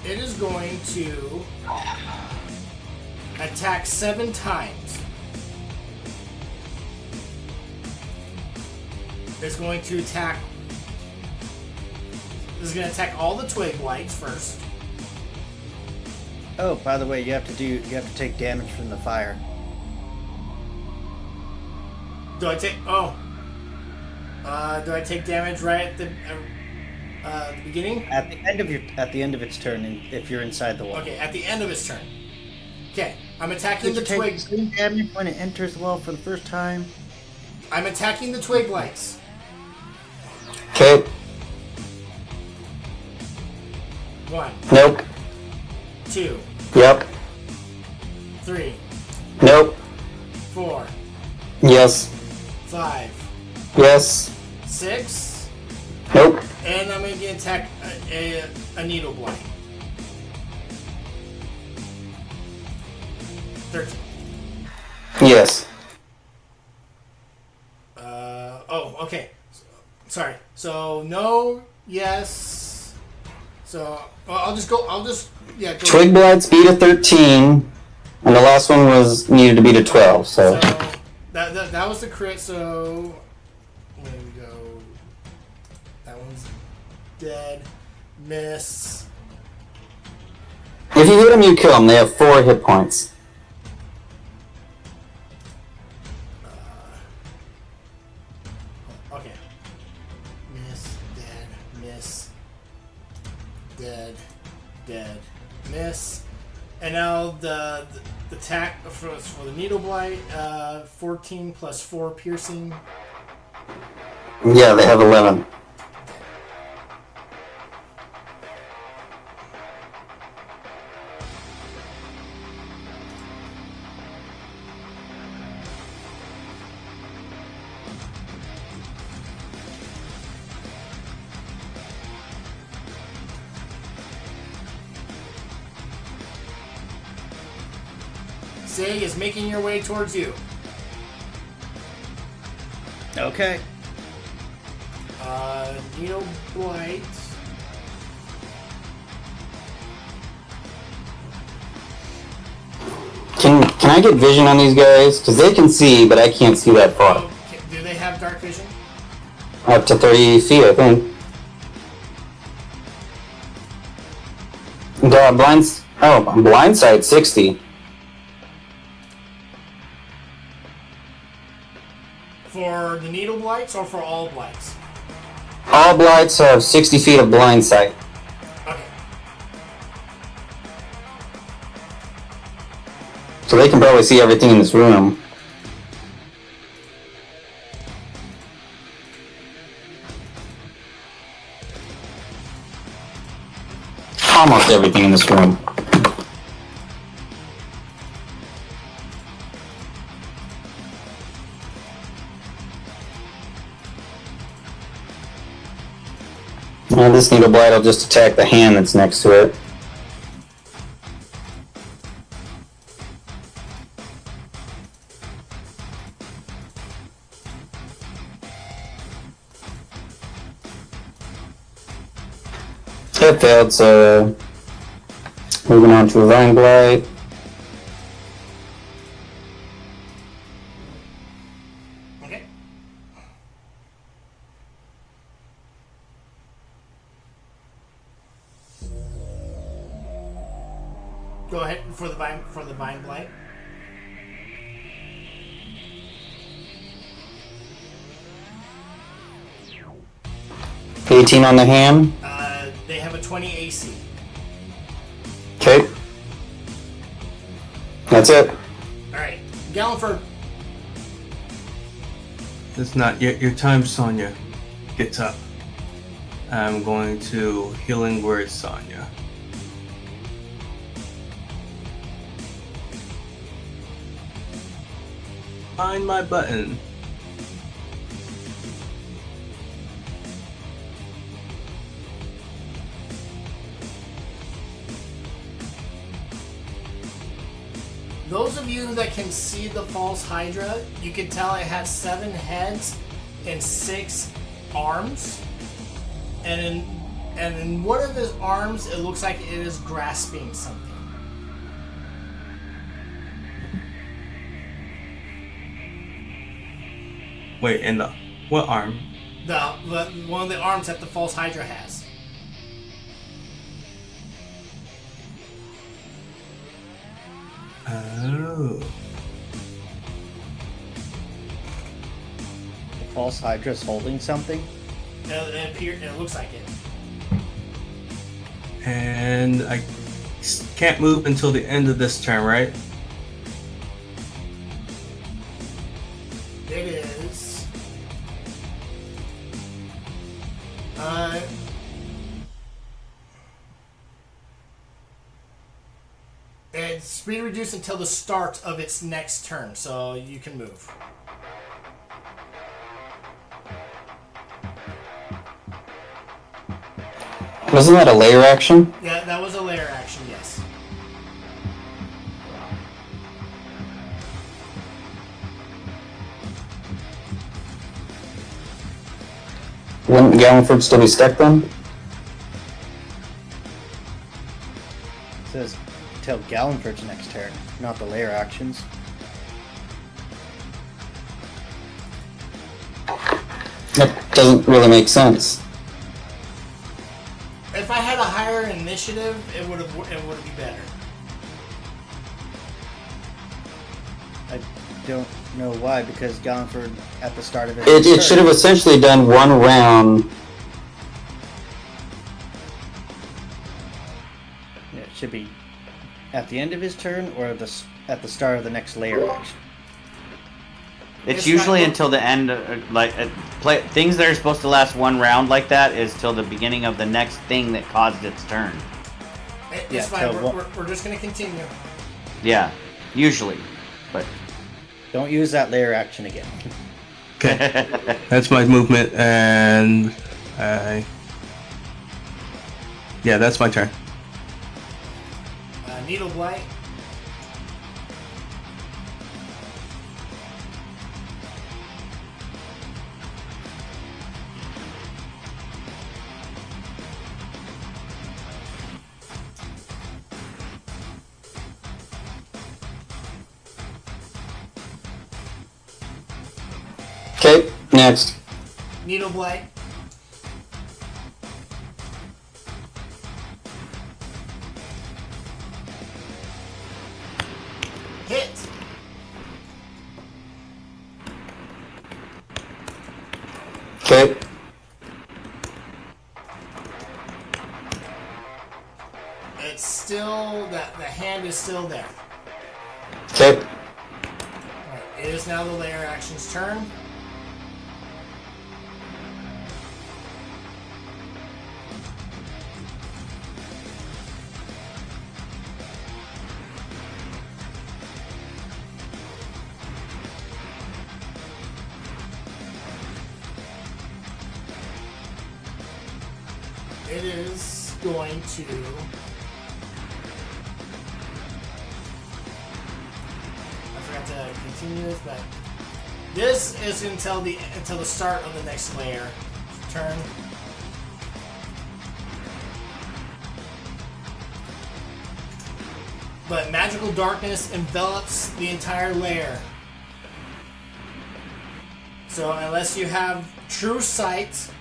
It is going to attack 7 times. It's going to attack. This is going to attack all the twig blights first. Oh, by the way, you have to take damage from the fire. Do I take? Oh. Do I take damage right at the beginning? At the end of its turn, if you're inside the wall. Okay, at the end of its turn. Okay, I'm attacking the twig. Take damage when it enters the wall for the first time. I'm attacking the twig blights. Okay. 1. Nope. 2. Yep. 3. Nope. 4. Yes. 5. Yes. 6. Nope. And I'm going to attack a needle blight. 13. Yes. Okay. Sorry. So, no, yes. So, I'll just go. Go. Twig blights beat a 13, and the last one needed to beat a 12. So that was the crit. So there we go. That one's dead. Miss. if you hit them, you kill them. They have 4 hit points. miss. Dead. Dead. Miss. And now the attack for the Needle Blight, 14 plus 4 piercing. Yeah, they have 11. Zig is making your way towards you. Okay. Needle Blight. Can I get vision on these guys? Because they can see, but I can't see that far. Do they have dark vision? Up to 30 feet, I think. Blindside 60. For the Needle Blights or for all Blights? All blights have 60 feet of blind sight. Okay. So they can probably see everything in this room. Almost everything in this room. And this Needle Blight will just attack the hand that's next to it. It failed, so moving on to a Vine Blight. Okay. Go ahead for the Vine Blight. 18 on the hand. They have a 20 AC. Okay. That's it. Alright. Galliford. It's not yet your time, Sonya. Gets up. I'm going to Healing Word Sonya. Find my button. Those of you that can see the false Hydra, you can tell it has 7 heads and 6 arms. And in one of his arms, it looks like it is grasping something. Wait, in the what arm? The one of the arms that the false Hydra has. Oh. The false Hydra's holding something? It looks like it. And I can't move until the end of this turn, right? It is. Its speed reduced until the start of its next turn, so you can move. Wasn't that a layer action? Yeah, that was a layer action, yes. Wouldn't Galliford still be stuck then? It says till Galliford's next turn, not the layer actions. That doesn't really make sense. If I had a higher initiative, it would be better. I don't know why, because Galliford at the start of It should have essentially done one round should be at the end of his turn or at the start of the next layer action. It's usually until the end. Things that are supposed to last one round like that is till the beginning of the next thing that caused its turn. It's fine. We're just gonna continue. Yeah, usually, but don't use that layer action again. Okay, that's my movement, and yeah, that's my turn. Needle Blight. Okay, next. Needle Blight. Hit. Okay. It's still that the hand is still there. Okay. Alright, it is now the layer action's turn. It is going to I forgot to continue this, but this is until the start of the next layer turn. But magical darkness envelops the entire layer. So unless you have true sight,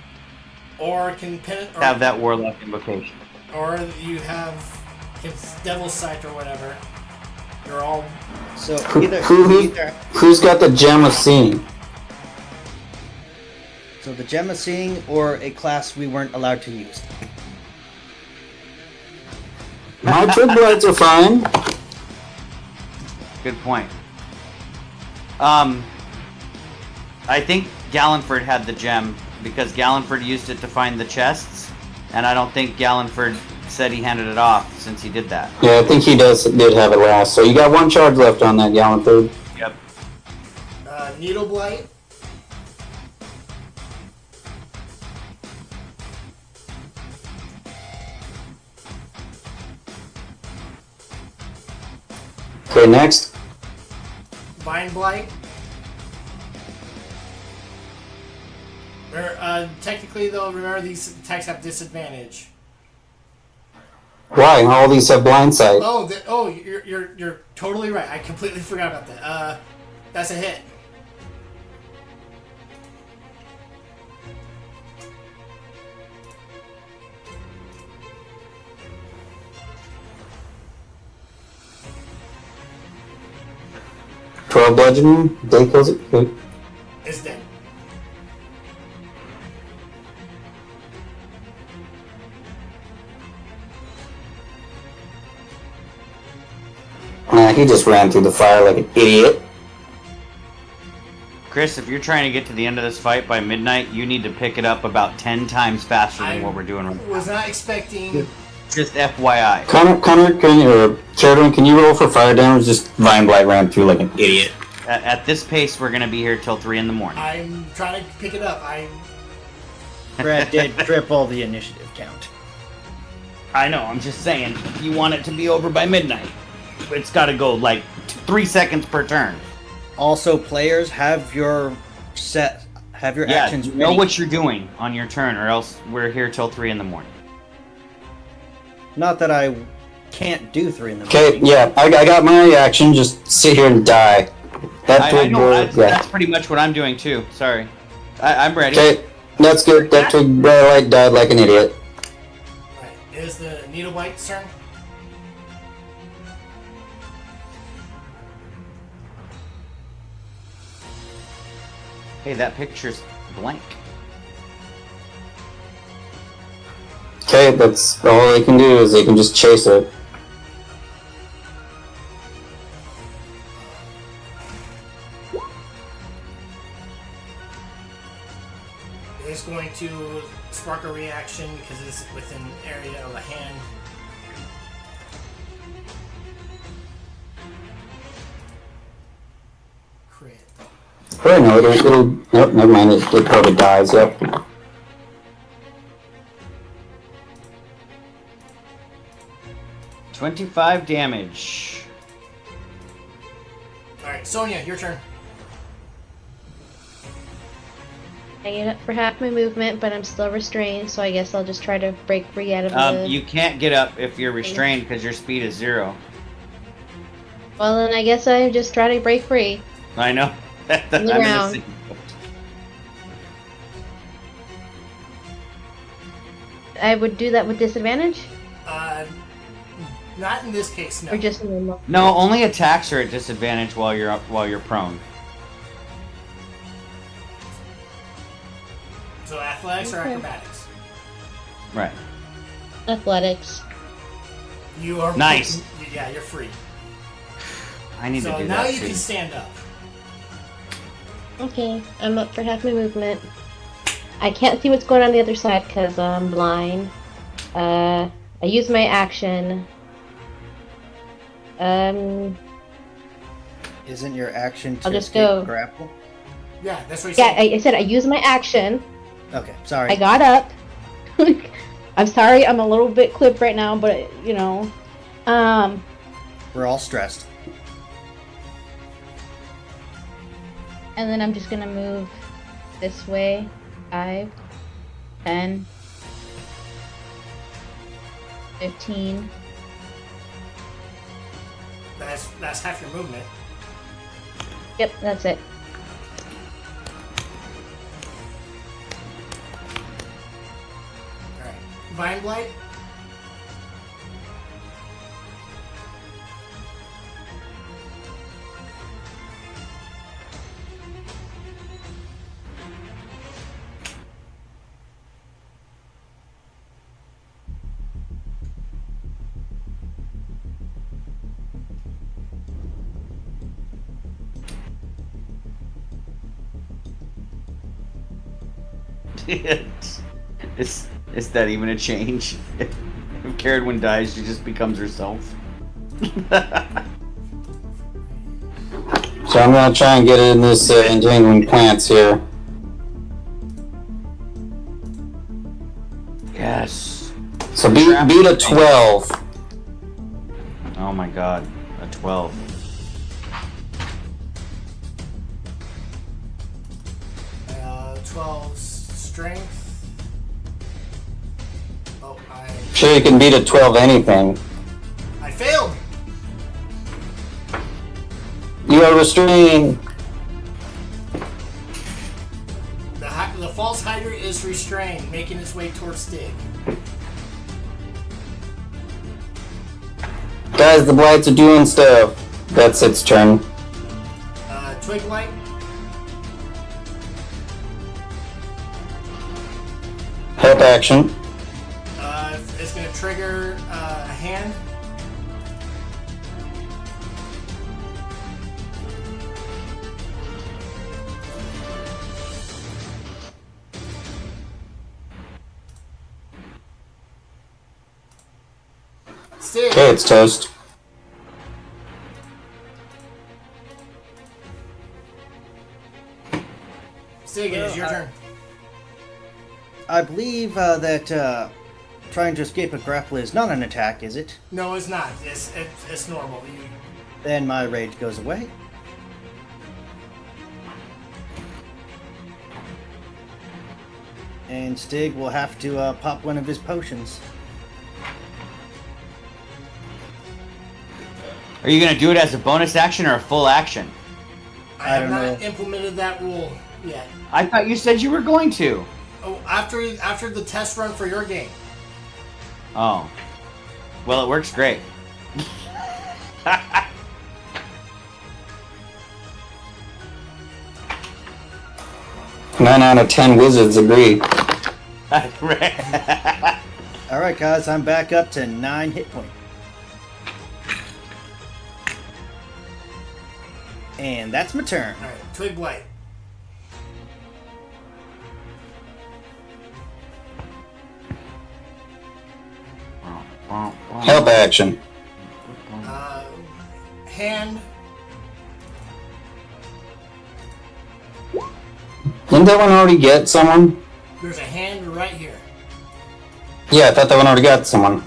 or can have that warlock invocation, or you have devil's sight or whatever, you're all. So who's got the gem of seeing? So the gem of seeing, or a class we weren't allowed to use. My twig blights are fine. Good point. I think Gallenford had the gem because Gallenford used it to find the chests, and I don't think Gallenford said he handed it off since he did that. Yeah, I think he did have it last. So you got one charge left on that, Gallenford. Yep. Needle Blight. Okay, next. Vine Blight. Technically, though, remember these attacks have disadvantage. Why? All these have blind sight. Oh, you're totally right. I completely forgot about that. That's a hit. Bludgeoning. Day kills it. Good. It's dead. He just ran through the fire like an idiot. Chris, if you're trying to get to the end of this fight by midnight, you need to pick it up about 10 times faster than what we're doing right now. Was not expecting. Just FYI. Connor, Sheridan, can you roll for fire damage? Just Vine Blight ran through like an idiot. At this pace, we're going to be here till 3 in the morning. I'm trying to pick it up. Brad did triple the initiative count. I know, I'm just saying, if you want it to be over by midnight, it's got to go like 3 seconds per turn. Also, players, have your actions ready. Know what you're doing on your turn, or else we're here till 3 in the morning. Not that I can't do 3 in the morning. Okay, yeah, I got my action. Just sit here and die. That's pretty much what I'm doing too. Sorry. I'm ready. Okay, that's good. That twig blight died like an idiot. Right. Is the Needle Blight's turn? Hey, that picture's blank. Okay, that's all they can do is they can just chase it. action because it's within area of a hand. Crit. Oh no, it'll nope, never mind. It probably dies. Yep. 25 damage. Alright, Sonia, your turn. I get up for half my movement, but I'm still restrained, so I guess I'll just try to break free out of the... You can't get up if you're restrained because your speed is 0. Well, then I guess I just try to break free. I know. I'm in the ground. same boat. I would do that with disadvantage? Not in this case, no. Or just normal? No, only attacks are at disadvantage while you're prone. So athletics or Okay. acrobatics? Right. Athletics. You are Nice. Yeah, you're free. I need to So do now that you too. can stand up. Okay, I'm up for half my movement. I can't see what's going on the other side because I'm blind. I use my action. Isn't your action to I'll just escape go. grapple? Yeah, that's what he Yeah, said. I said I use my action. Okay, sorry. I got up. I'm sorry, I'm a little bit clipped right now, but you know. We're all stressed. And then I'm just gonna move this way. 5, 10, 15. That's half your movement. Yep, that's it. Alright. Vine Blight? Is that even a change? If Caradwin dies, she just becomes herself. So I'm gonna try and get in this entangling plants here. Yes. So beat a 12. Oh my god, a 12. 12 strength. Oh, Sure, you can beat a 12 anything. I failed! You are restrained. The false hydrant is restrained, making its way towards Stig. Guys, the blights are doing stuff. That's its turn. Twig Blight? Help action. It's going to trigger a hand. Stig. Okay, it's toast. Stig, it is your turn. I believe that trying to escape a grapple is not an attack, is it? No, it's not. It's normal. Then my rage goes away. And Stig will have to pop one of his potions. Are you gonna do it as a bonus action or a full action? I have don't not know. implemented that rule yet. I thought you said you were going to. Oh, after the test run for your game. Oh. Well, it works great. 9 out of 10 wizards agree. Alright, guys, I'm back up to 9 hit points. And that's my turn. Alright, Twig Blight. Help action. Hand. Didn't that one already get someone? There's a hand right here. Yeah, I thought that one already got someone.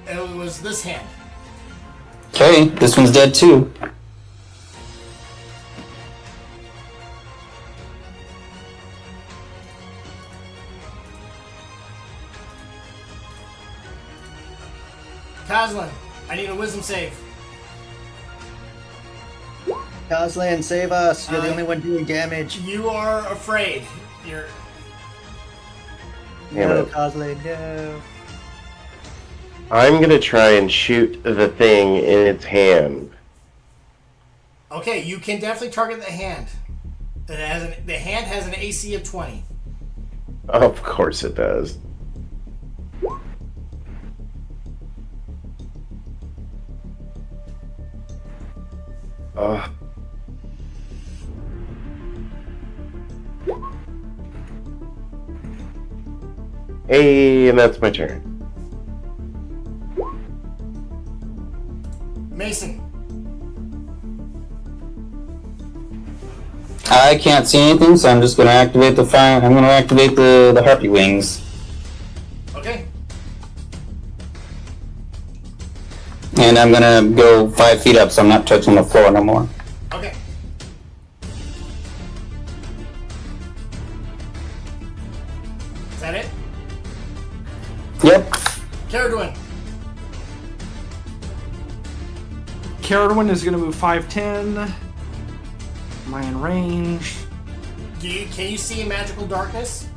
It was this hand. Okay, this one's dead too. Kazlan, I need a wisdom save. Kazlan, save us! You're the only one doing damage. You are afraid. You're. No, Kazlan, no. I'm gonna try and shoot the thing in its hand. Okay, you can definitely target the hand. The hand has an AC of 20. Of course it does. Hey, and that's my turn. Mason. I can't see anything, so I'm just gonna activate the fire. I'm gonna activate the harpy wings. Okay. And I'm gonna go 5 feet up, so I'm not touching the floor no more. Okay. Is that it? Yep. Caradwin. Caradwin is going to move 5'10". Am I in range? Can you see magical darkness?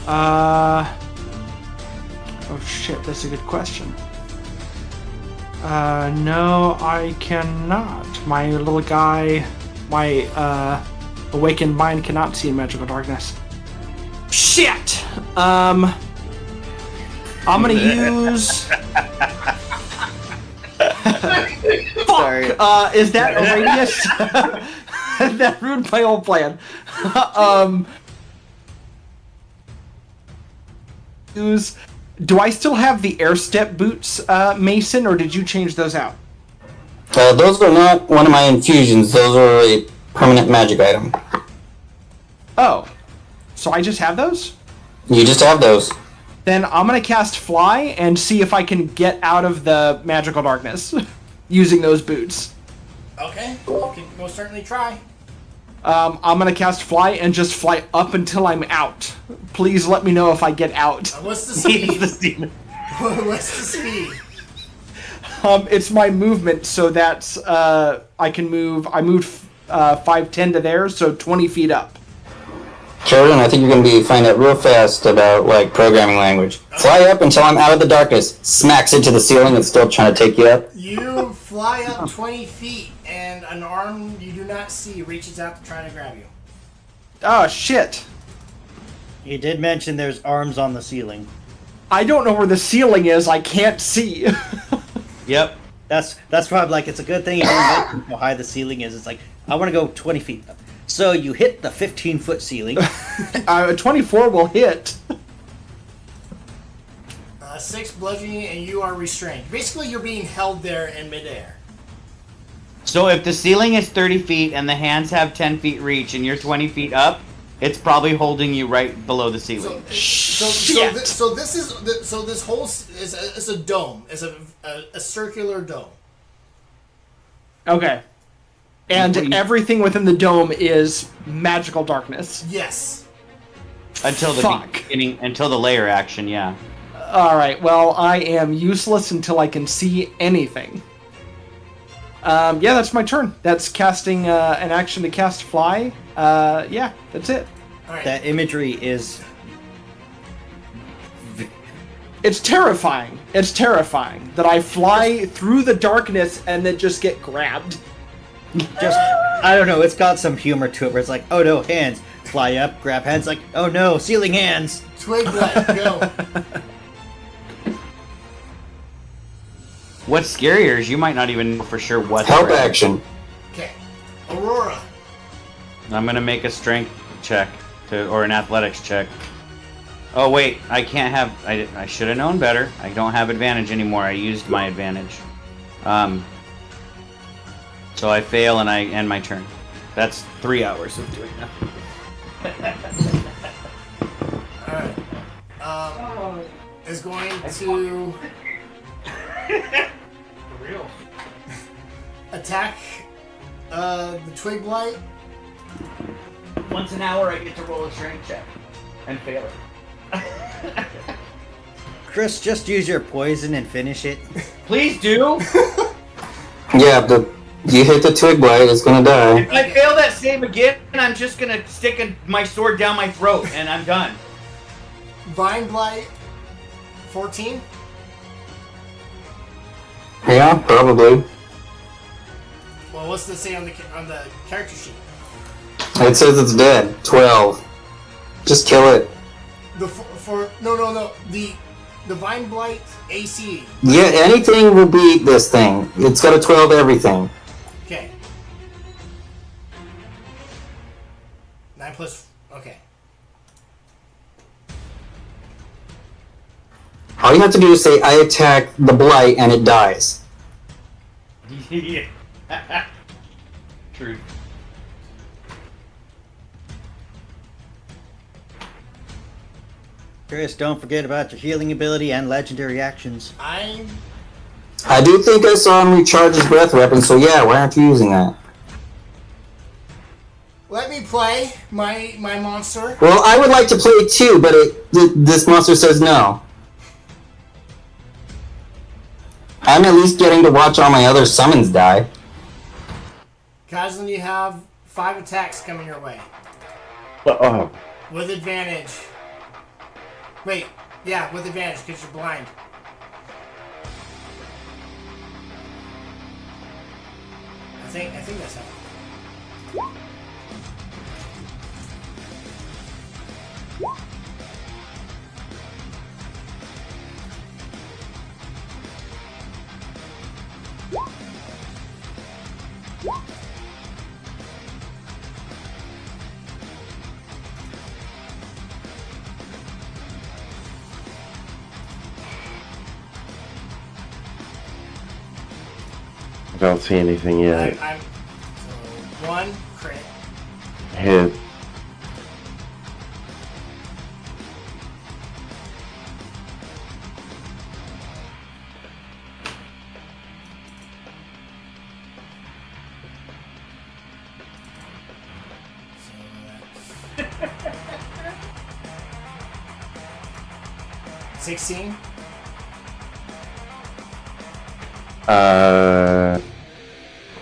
Oh shit, that's a good question. No, I cannot. My little guy, my awakened mind cannot see magical darkness. Shit! I'm gonna use... Sorry. Fuck! Is that a radius? That ruined my whole plan. Do I still have the air step boots, Mason, or did you change those out? Those are not one of my infusions. Those are a permanent magic item. Oh. So I just have those? You just have those. Then I'm gonna cast Fly and see if I can get out of the magical darkness using those boots. Okay, you can most certainly try. I'm gonna cast Fly and just fly up until I'm out. Please let me know if I get out. What's the speed? What's the speed? It's my movement, so that's I can move. I moved 5'10" to there, so 20 feet up. Jordan, I think you're going to be finding out real fast about, like, programming language. Fly up until I'm out of the darkness. Smacks into the ceiling and still trying to take you up. You fly up 20 feet, and an arm you do not see reaches out to try to grab you. Oh, shit. You did mention there's arms on the ceiling. I don't know where the ceiling is. I can't see. Yep. That's probably like, it's a good thing you didn't mention how high the ceiling is. It's like, I want to go 20 feet up. So you hit the 15-foot ceiling. 24 will hit. 6 bludgeoning, and you are restrained. Basically, you're being held there in midair. So if the ceiling is 30 feet and the hands have 10 feet reach and you're 20 feet up, it's probably holding you right below the ceiling. So this whole is a dome. It's a circular dome. Okay. And everything within the dome is magical darkness. Yes. Until the beginning, until the layer action, yeah. Alright, well, I am useless until I can see anything. Yeah, that's my turn. That's casting an action to cast Fly. Yeah, that's it. All right. That imagery is... It's terrifying. It's terrifying that I fly through the darkness and then just get grabbed. Just, I don't know, it's got some humor to it where it's like, oh no, hands. Fly up, grab hands, like, oh no, ceiling hands. Twig light, go. What's scarier is you might not even know for sure what. Help action. Okay. Aurora. I'm gonna make a strength check or an athletics check. Oh wait, I can't have. I should have known better. I don't have advantage anymore. I used my advantage. So I fail and I end my turn. That's 3 hours of doing that. Alright. Is going to For real. attack the twig blight. Once an hour, I get to roll a strength check and fail it. Chris, just use your poison and finish it. Please do. Yeah, you hit the twig blight, it's gonna die. If I fail that save again, I'm just gonna stick my sword down my throat and I'm done. Vine blight 14. Yeah, probably. Well, what's this say on the character sheet? It says it's dead. 12. Just kill it. No. The vine blight AC. Yeah, anything will beat this thing. It's got a 12 everything. Okay. 9 plus. Okay. All you have to do is say, I attack the blight, and it dies. Yeah. True. Chris, don't forget about your healing ability and legendary actions. I do think I saw him recharge his breath weapon, so yeah, why aren't you using that? Let me play my monster. Well, I would like to play it too, but this monster says no. I'm at least getting to watch all my other summons die. Kazan, you have 5 attacks coming your way. Oh. With advantage. Wait, yeah, with advantage, because you're blind. I think that's how. I don't see anything yet. So 1 crit. Hit. So that's 16.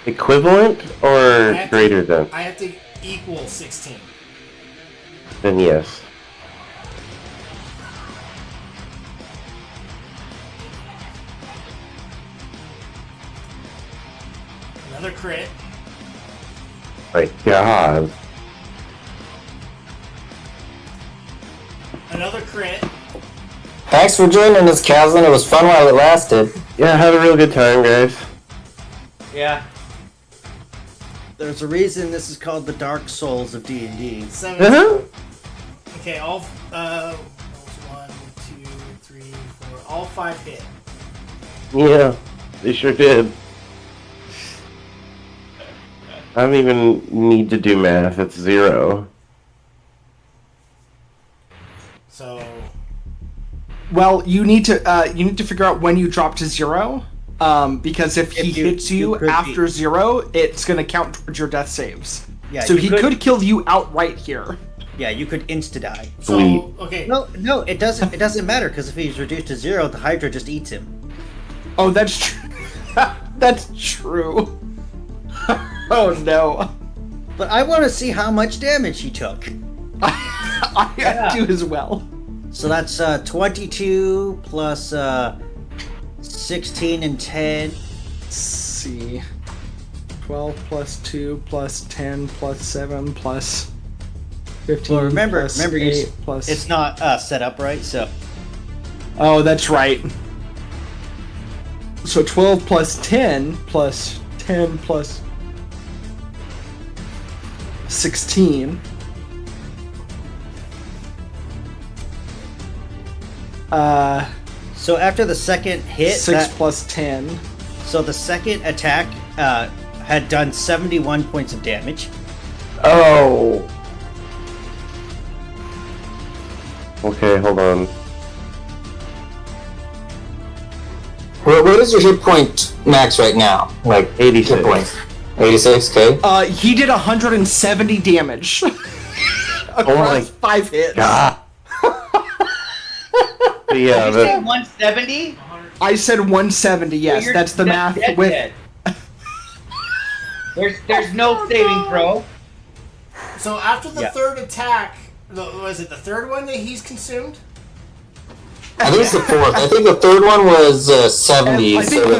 Equivalent or greater than? I have to equal 16. Then yes. Another crit. My God. Another crit. Thanks for joining us, Kazan. It was fun while it lasted. Yeah, I had a real good time, guys. Yeah. There's a reason this is called the Dark Souls of D&D. 7. Uh-huh. Okay, all 1, 2, 3, 4, all 5 hit. Yeah, they sure did. I don't even need to do math. It's 0. So Well, you need to figure out when you drop to 0. Because if he hits you after 0, it's gonna count towards your death saves. Yeah, so you he could kill you outright here. Yeah, you could insta-die. Sweet. okay. No, it doesn't. It doesn't matter because if he's reduced to 0, the Hydra just eats him. Oh, that's true. That's true. Oh no. But I want to see how much damage he took. I do as well. So that's 22 plus 16 and 10. Let's see. 12 plus 2 plus 10 plus 7 plus 15. Well, remember, plus you 8 plus. it's not set up right, so. Oh, that's right. So 12 plus 10 plus 10 plus 16. So after the second hit, 6 plus 10. so the second attack had done 71 points of damage. Oh. Okay, hold on. What is your hit point max right now? Like 86. hit points. 86. Okay. He did 170 damage across 5 hits. God. Yeah, Did you say 170? I said 170. Yes, You're that's the math dead, with. dead. There's no saving throw. So after the Yeah. third attack, was it the third one that he's consumed? I think it's the fourth. I think the third one was 70. I think so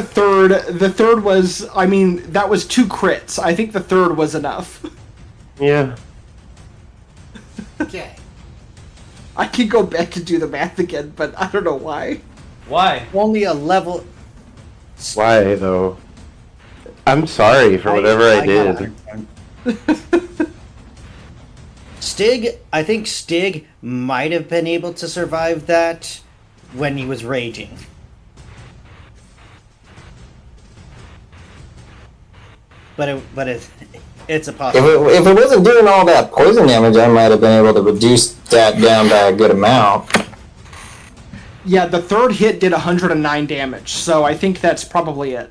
the third was. I mean, that was 2 crits. I think the third was enough. yeah. Okay. I could go back and do the math again, but I don't know why. Why? Only a level. Why though? I'm sorry for whatever I did. Stig, I think Stig might have been able to survive that when he was raging. But it's a possibility. if it wasn't doing all that poison damage, I might have been able to reduce that down by a good amount. Yeah, the third hit did 109 damage, so I think that's probably it.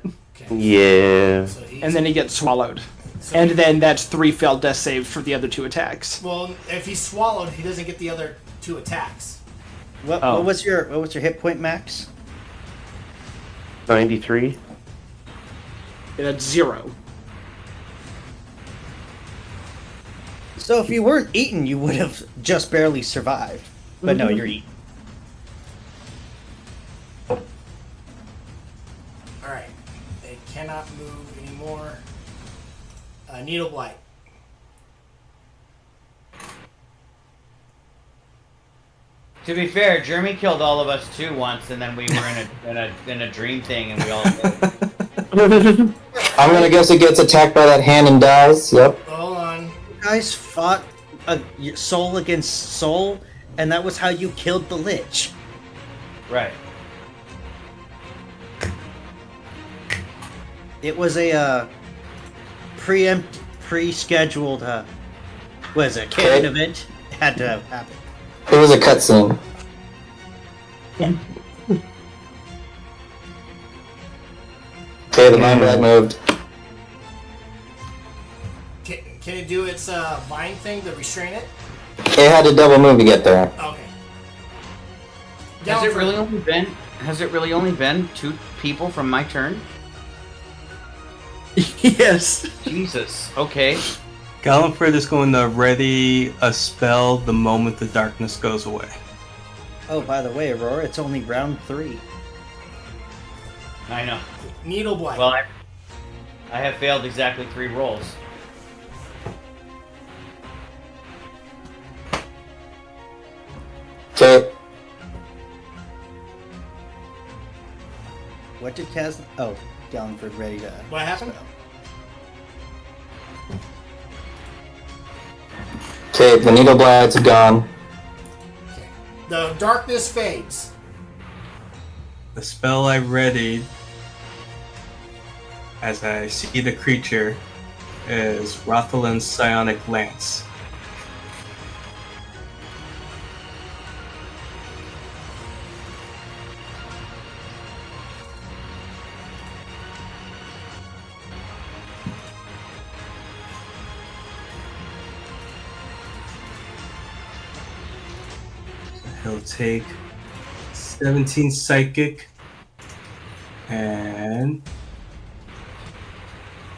Yeah. So he's, And then he gets swallowed. so And he- then that's 3 failed death saves for the other 2 attacks. well, if he's swallowed, he doesn't get the other 2 attacks. What was your hit point max? 93. That's 0. So if you weren't eaten, you would have just barely survived. But no, you're eaten. Alright. They cannot move anymore. Needle Blight. To be fair, Jeremy killed all of us too once, and then we were in a dream thing, and we all. I'm gonna guess it gets attacked by that hand and dies. Yep. Hold on. You guys fought soul against soul, and that was how you killed the Lich. Right. It was a pre-scheduled what is it, canon Okay. event. It had to happen. It was a cutscene. Okay, the mind rat moved. Can it do its vine thing to restrain it? It had to double move to get there. Okay. Has it for- really only been? Has it really only been 2 people from my turn? Yes. Jesus. Okay. Gallifred is going to ready a spell the moment the darkness goes away. Oh, by the way, Aurora, it's only round 3. I know. Needle Blight. Well, I have failed exactly 3 rolls. Okay. What did Kaz? Oh, Gallenford ready to. What happened? Okay, the needle blights are gone. Okay. The darkness fades. The spell I readied as I see the creature is Rothalin's Psionic Lance. He'll take 17 psychic and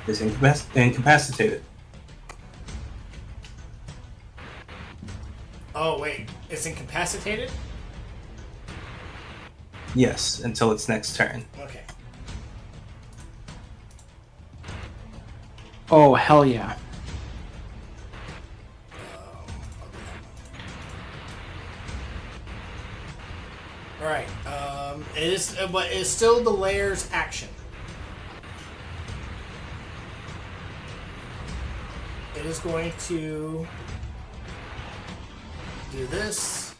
is incapacitated. Oh wait, it's incapacitated? Yes, until its next turn. Okay. Oh, hell yeah. Alright, it is, but it's still the layer's action. It is going to do this.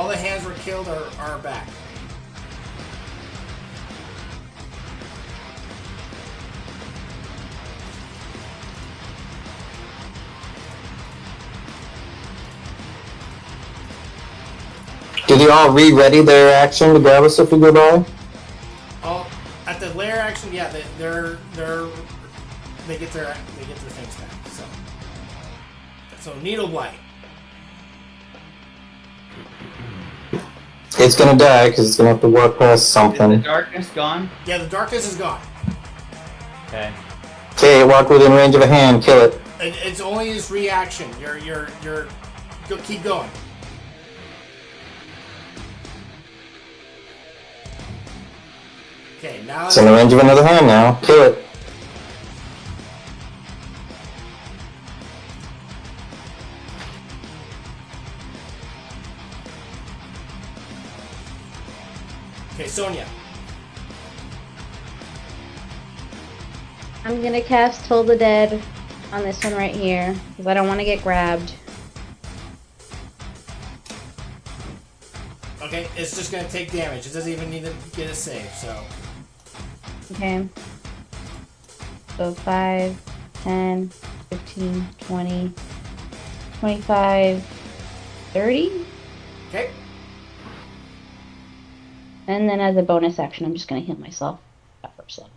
all the hands were killed are back. Do they all re-ready their action to grab us if we go by? Oh, at the lair action, yeah, they get their things back. So needle blight. It's gonna die because it's gonna have to walk past Is the something. darkness gone? Yeah, the darkness is gone. Okay. Okay, walk within range of a hand, kill it. It's only his reaction. Keep going. Okay, now It's in the range of another hand now. Kill it. okay, Sonia. I'm gonna cast Toll the Dead on this one right here because I don't want to get grabbed. Okay, it's just gonna take damage. It doesn't even need to get a save. So Okay. So 5, 10, 15, 20, 25, 30. okay. And then as a bonus action, I'm just gonna heal myself at first level.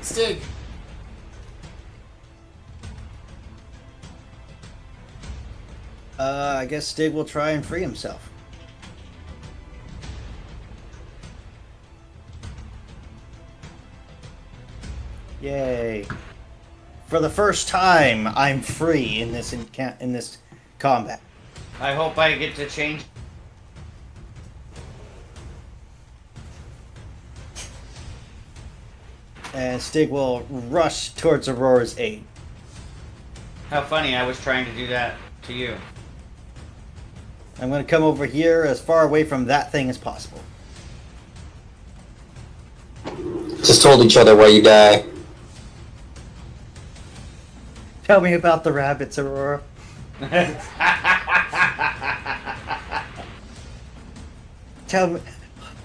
Stig. I guess Stig will try and free himself. Yay. For the first time, I'm free in this in this combat. I hope I get to change. And Stig will rush towards Aurora's aid. How funny, I was trying to do that to you. I'm going to come over here as far away from that thing as possible. Just hold each other while you die. Tell me about the rabbits, Aurora. Tell me,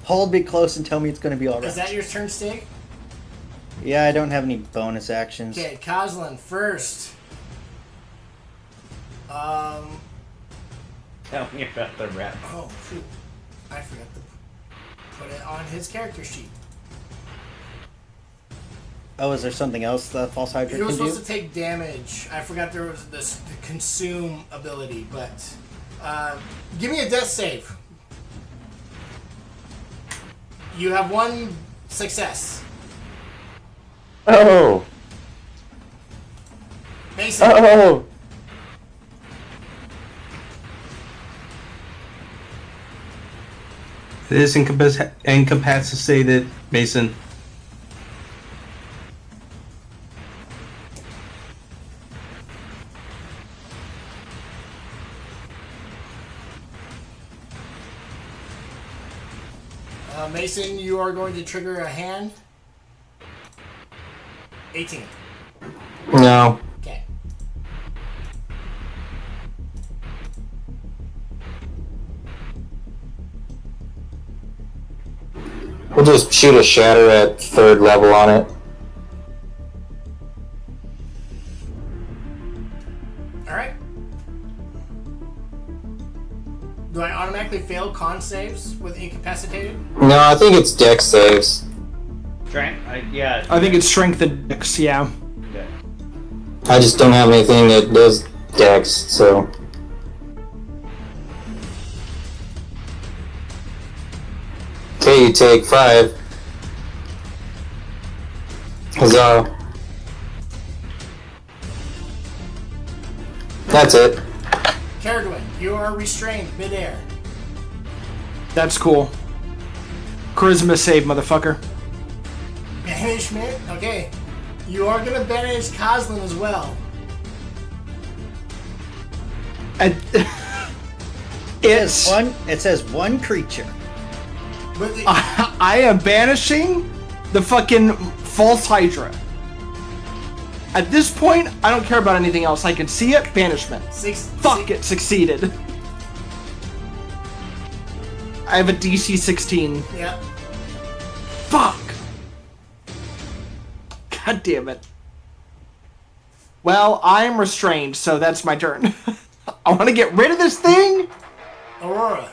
hold me close and tell me it's going to be alright. Is that your turn, Stig? Yeah, I don't have any bonus actions. Okay, Kozlin first. Tell me about the rat. Oh shoot, I forgot to put it on his character sheet. Oh, is there something else the False Hydra He was can do? supposed to take damage. I forgot there was the consume ability, but give me a death save. You have one success. Oh! Mason. Oh! It is incapacitated, Mason. Mason, you are going to trigger a hand. 18. No. Okay. We'll just shoot a shatter at 3rd level on it. Alright. Do I automatically fail con saves with incapacitated? No, I think it's dex saves. Strength? Yeah. I think it's strength and dex, yeah. Okay. I just don't have anything that does dex, so. Okay, you take 5. Huzzah. That's it. Caragwin, you are restrained midair. That's cool. Charisma save, motherfucker. Banishment? Okay. You are gonna banish Kozlin as well. It's It says one creature. But the, I am banishing the fucking false Hydra. At this point, I don't care about anything else. I can see it. Banishment. It succeeded. I have a DC 16. Yeah. Fuck. God damn it. Well, I'm restrained, so that's my turn. I want to get rid of this thing. Aurora.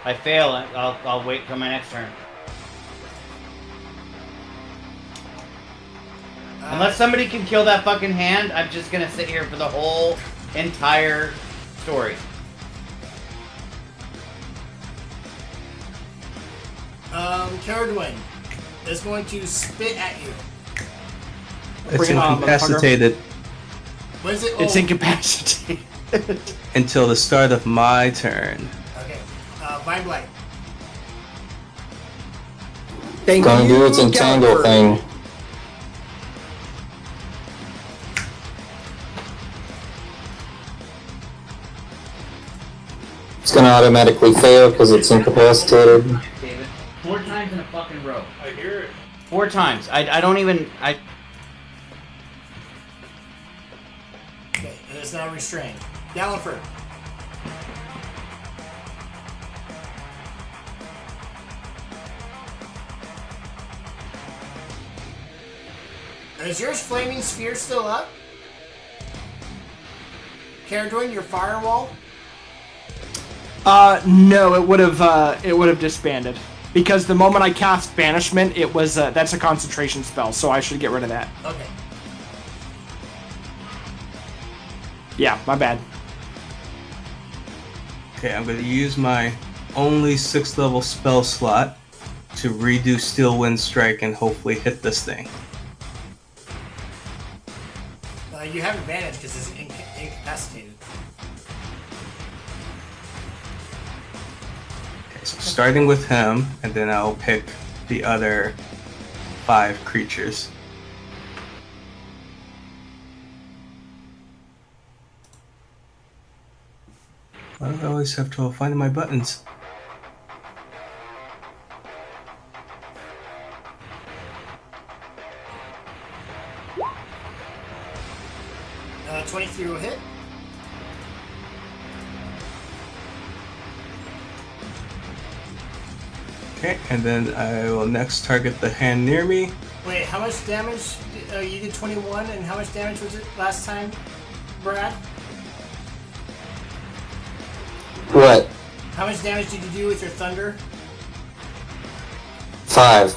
I fail. I'll wait till my next turn. Unless somebody can kill that fucking hand, I'm just gonna sit here for the whole entire story. Caradwin is going to spit at you. It's Bring it on, incapacitated What is it? It's Oh, incapacitated. until the start of my turn. Okay. Vine Blight. Thank Gonna you, do its entangle Gallagher. thing. It's gonna automatically fail because it's incapacitated. David, 4 times in a fucking row. I hear it. 4 times. I don't even. Okay, it is now restrained. Galliford. Is yours flaming sphere still up? Caradwin, your firewall? No, it would have disbanded. Because the moment I cast banishment, it was that's a concentration spell, so I should get rid of that. Okay. Yeah, my bad. Okay, I'm going to use my only 6th level spell slot to redo Steel Wind Strike and hopefully hit this thing. You have advantage because it's incapacitated. Okay, so starting with him, and then I'll pick the other 5 creatures. Why do I always have trouble finding my buttons? 23 will hit. Okay, and then I will next target the hand near me. Wait, how much damage? You did 21, and how much damage was it last time, Brad? What? How much damage did you do with your thunder? 5.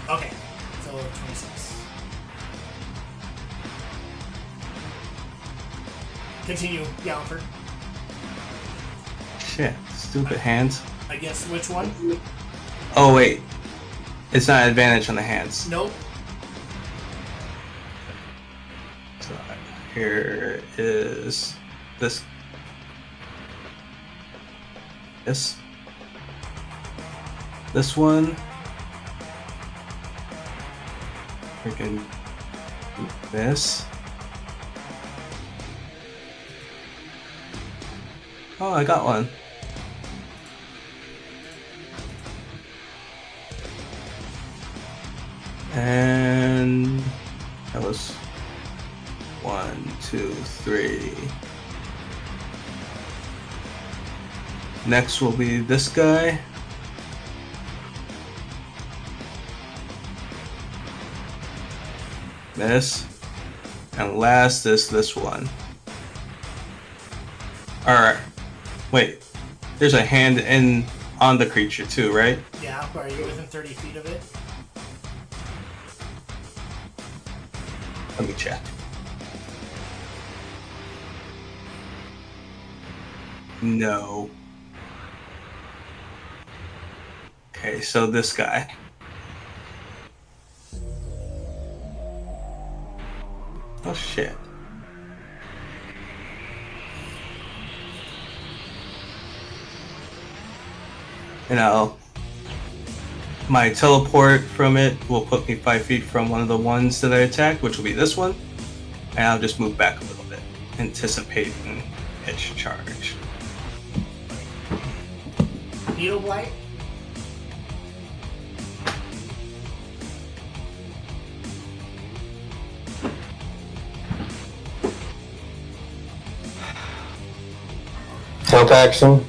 Okay, so 26. Continue, Galliford. Shit, stupid hands. Against which one? Oh wait, it's not advantage on the hands. Nope. So here is this. This one. Freaking this. Oh, I got one. And that was 1, 2, 3. Next will be this guy. This. And last is this one. Alright. Wait. There's a hand on the creature too, right? Yeah, are you within 30 feet of it? Let me check. No. Okay, so this guy. Oh shit. And my teleport from it will put me 5 feet from one of the ones that I attacked, which will be this one. and I'll just move back a little bit, anticipating its charge. Needle Blight. Help action.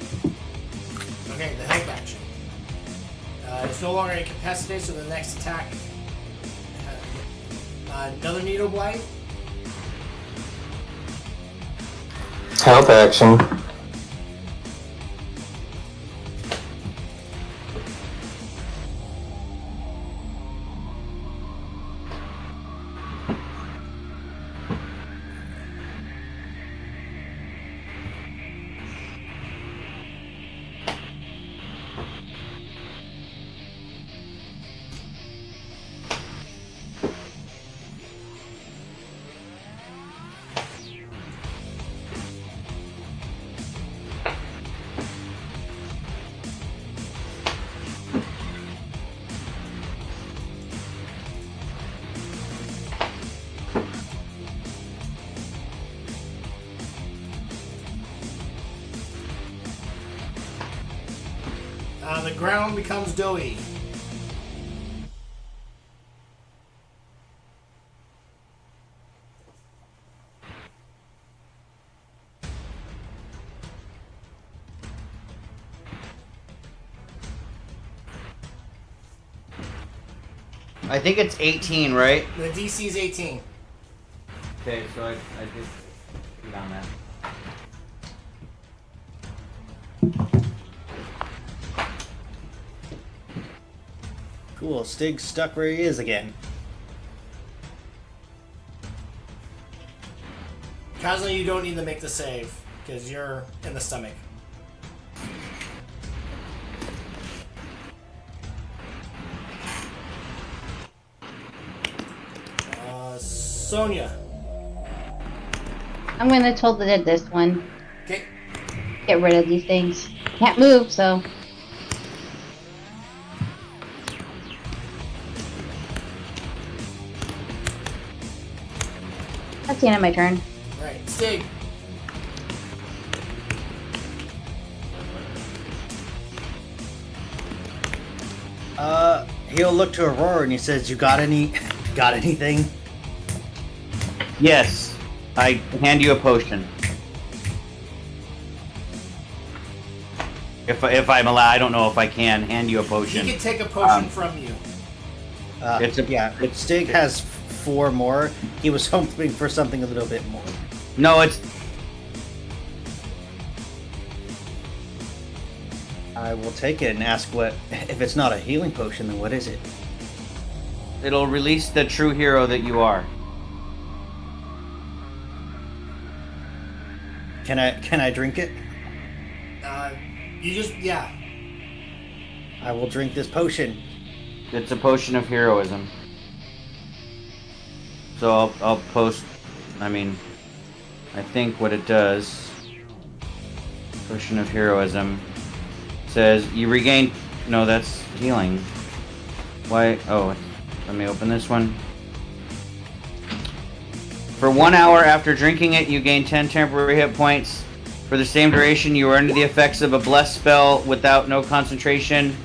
Okay, the help action. It's no longer incapacitated, so the next attack. Another Needle Blight. Help action. The ground becomes doughy. I think it's 18, right? The DC is 18. Okay, so I just put on that. Cool. Stig's stuck where he is again. Kazuma, you don't need to make the save because you're in the stomach. Sonia. I'm gonna totally did this one. Okay. Get rid of these things. Can't move, so. That's the end of my turn. Right, Stig. He'll look to Aurora and he says, "You got anything?" Yes, I hand you a potion. If I'm allowed, I don't know if I can hand you a potion. He can take a potion from you. Stig has 4 more. He was hoping for something a little bit more. No, it's. I will take it and ask what. If it's not a healing potion, then what is it? It'll release the true hero that you are. Can I drink it? Yeah. I will drink this potion. It's a potion of heroism. So I'll post. I mean, I think what it does. Potion of heroism says you regain. No, that's healing. Why? Oh, let me open this one. For 1 hour after drinking it, you gain 10 temporary hit points. For the same duration, you are under the effects of a blessed spell without no concentration,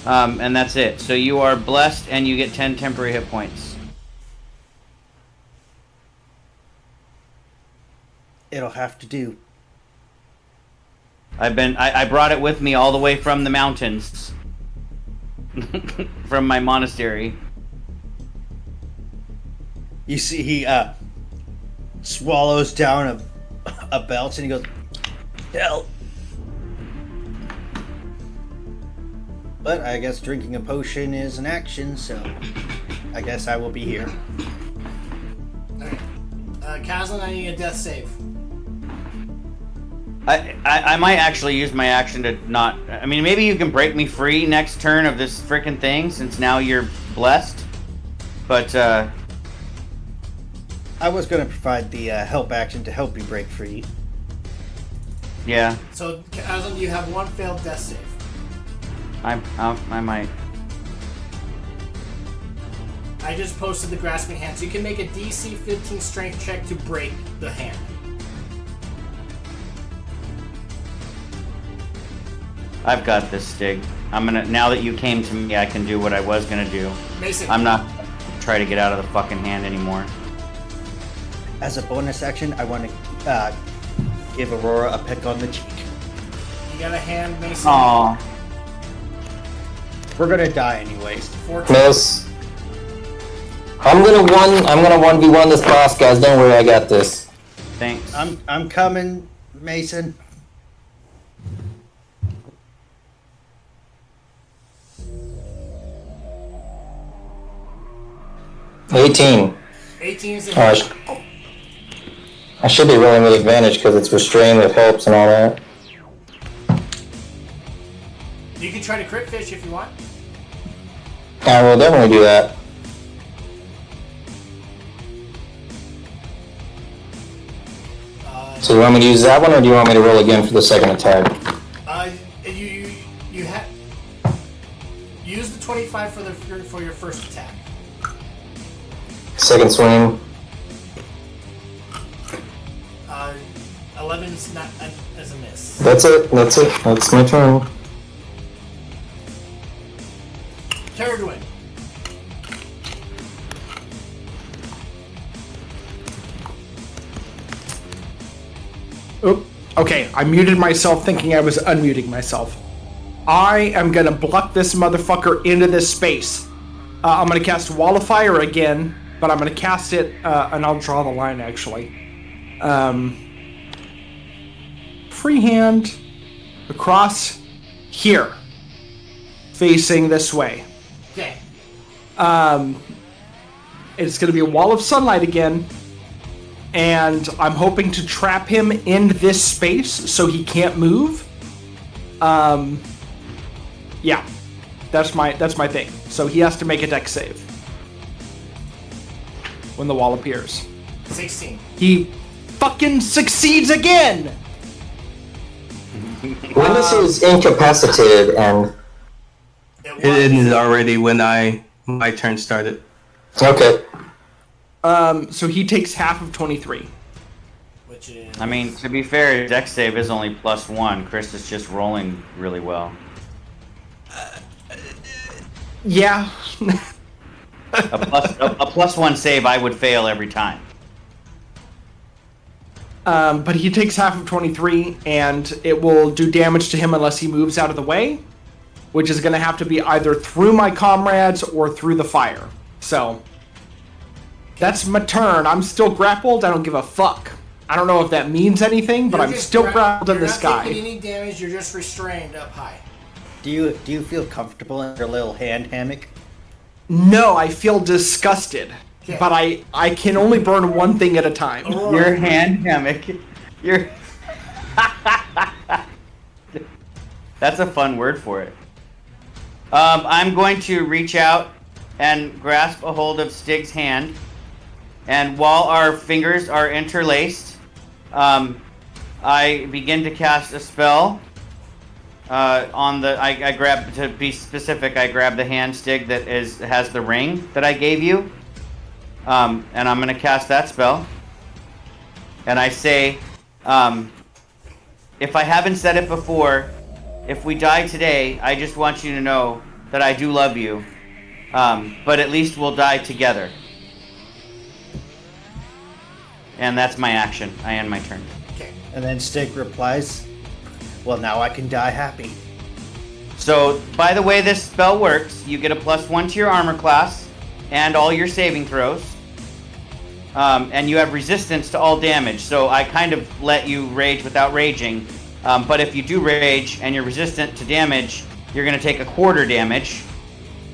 and that's it. So you are blessed, and you get 10 temporary hit points. It'll have to do. I brought it with me all the way from the mountains, from my monastery. You see, he swallows down a belt and he goes, "Hell." But I guess drinking a potion is an action, so I guess I will be here. Alright. Kazlan, I need a death save. I might actually use my action to not... I mean, maybe you can break me free next turn of this frickin' thing, since now you're blessed. But, I was going to provide the help action to help you break free. yeah. So, Kazlan, you have 1 failed death save. I might. I just posted the grasping hand, so you can make a DC 15 strength check to break the hand. I've got this, Stig. I'm gonna. Now that you came to me, I can do what I was gonna do. Mason. I'm not gonna try to get out of the fucking hand anymore. As a bonus action, I want to give Aurora a peck on the cheek. You got a hand, Mason. Aww. We're gonna die anyways. 14. Miss. I'm gonna 1v1 this boss, guys. Don't worry, I got this. Thanks. I'm coming, Mason. $18. 18 is Oh, a I should be rolling with advantage because it's restrained with helps and all that. You can try to crit fish if you want. I will definitely do that. So you want me to use that one, or do you want me to roll again for the second attack? You have use the 25 for your first attack. Second swing. 11 is not as a miss. That's it. That's my turn. Caradwin. Oop. Okay, I muted myself thinking I was unmuting myself. I am gonna block this motherfucker into this space. I'm gonna cast Wall of Fire again, but I'm gonna cast it, and I'll draw the line actually. Free hand across here, facing this way. Okay. It's gonna be a wall of sunlight again. And I'm hoping to trap him in this space so he can't move. Yeah, that's my thing. So he has to make a dex save when the wall appears. 16. He fucking succeeds again. When this is incapacitated and It It ended already when my turn started. okay. So he takes half of 23. Which is. I mean, to be fair, dex save is only +1. Chris is just rolling really well. Yeah. A +1 save, I would fail every time. But he takes half of 23, and it will do damage to him unless he moves out of the way, which is going to have to be either through my comrades or through the fire. So, that's my turn. I'm still grappled. I don't give a fuck. I don't know if that means anything, but You're I'm just still grappled in you're the not sky. taking any damage. You're just restrained up high. Do you feel comfortable in your little hand hammock? No, I feel disgusted. Okay. But I can only burn one thing at a time. Your hand hammock. Your. That's a fun word for it. I'm going to reach out and grasp a hold of Stig's hand, and while our fingers are interlaced, I begin to cast a spell. On the, I grab, to be specific, I grab the hand Stig that has the ring that I gave you, and I'm gonna cast that spell. And I say, if I haven't said it before, if we die today, I just want you to know that I do love you, but at least we'll die together. And that's my action. I end my turn. Okay. And then Stig replies, well, now I can die happy. So, by the way this spell works, you get a +1 to your armor class and all your saving throws. And you have resistance to all damage, so I kind of let you rage without raging. But if you do rage and you're resistant to damage, you're going to take a quarter damage.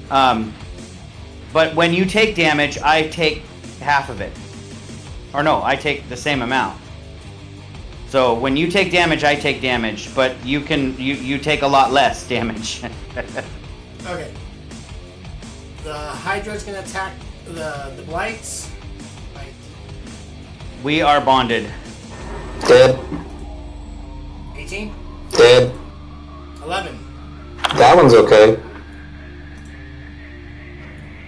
But when you take damage, I take half of it. Or no, I take the same amount. So when you take damage, I take damage, but you take a lot less damage. Okay. The Hydra's gonna attack the Blights. Right. We are bonded. Dead. 18. Dead. 11. That one's okay.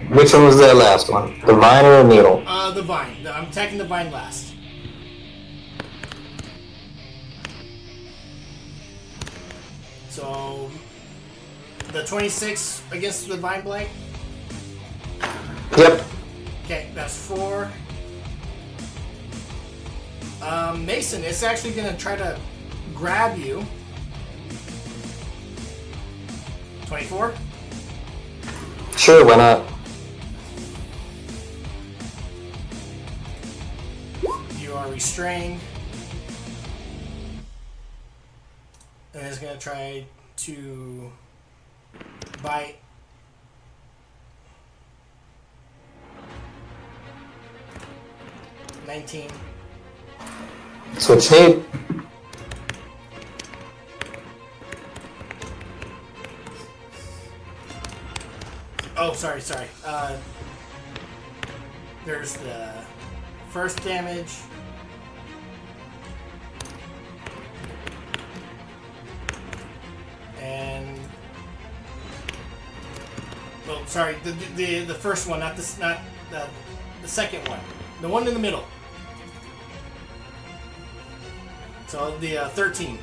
Which one was the last one? The vine or the needle? The vine. I'm attacking the vine last. So, the 26 against the vine blade? Yep. Okay, that's 4. Mason, it's actually going to try to grab you. 24? Sure, why not? You are restrained. And it's going to try to bite. $19. Switch need. Oh, sorry. There's the first damage. And oh, sorry, the first one, not the second one, the one in the middle. So the 13.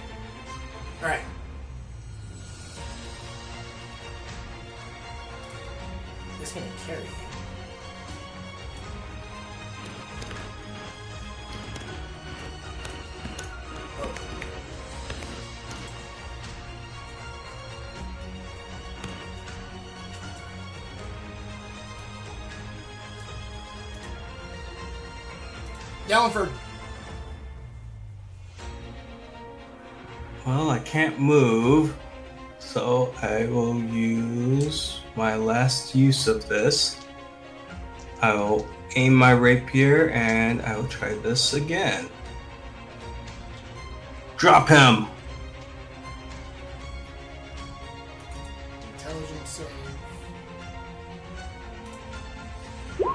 All right. It's gonna carry you. Oh. Gallenford. Well, I can't move, so I will use my last use of this. I will aim my rapier and I will try this again. Drop him! Intelligence save. 5.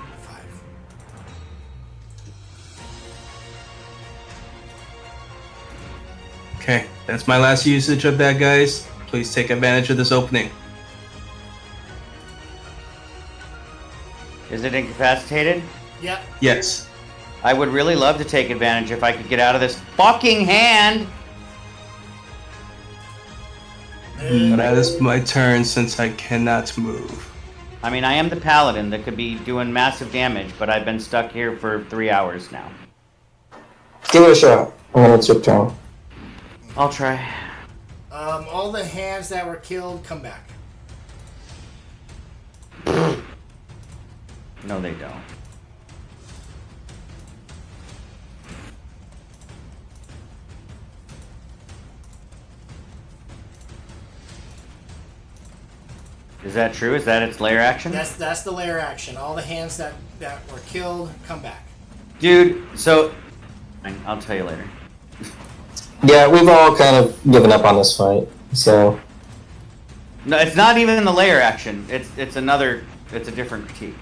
Okay, that's my last usage of that, guys. Please take advantage of this opening. Is it incapacitated? Yep. Yes. I would really love to take advantage if I could get out of this fucking hand. That is my turn since I cannot move. I mean, I am the paladin that could be doing massive damage, but I've been stuck here for 3 hours now. Give it a shot. And then it's your turn. I'll try. All the hands that were killed come back. No, they don't. Is that true? Is that its lair action? That's the lair action. All the hands that were killed come back. Dude, so... I'll tell you later. Yeah, we've all kind of given up on this fight, so... No, it's not even the lair action. It's another... It's a different critique.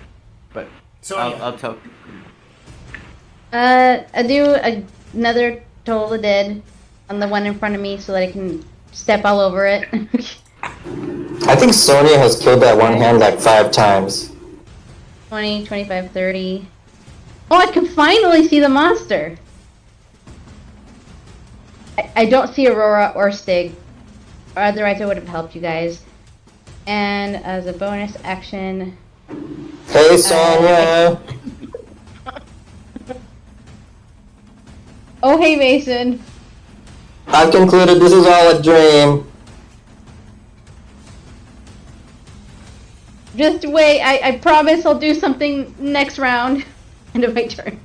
But I'll tell... I do another Toll the Dead on the one in front of me so that I can step all over it. I think Sonya has killed that one hand like 5 times. 20, 25, 30. Oh, I can finally see the monster! I don't see Aurora or Stig, or otherwise I would have helped you guys. And as a bonus action... Hey, Sonya! Oh, hey, Mason! I've concluded this is all a dream. Just wait, I promise I'll do something next round. End of my turn.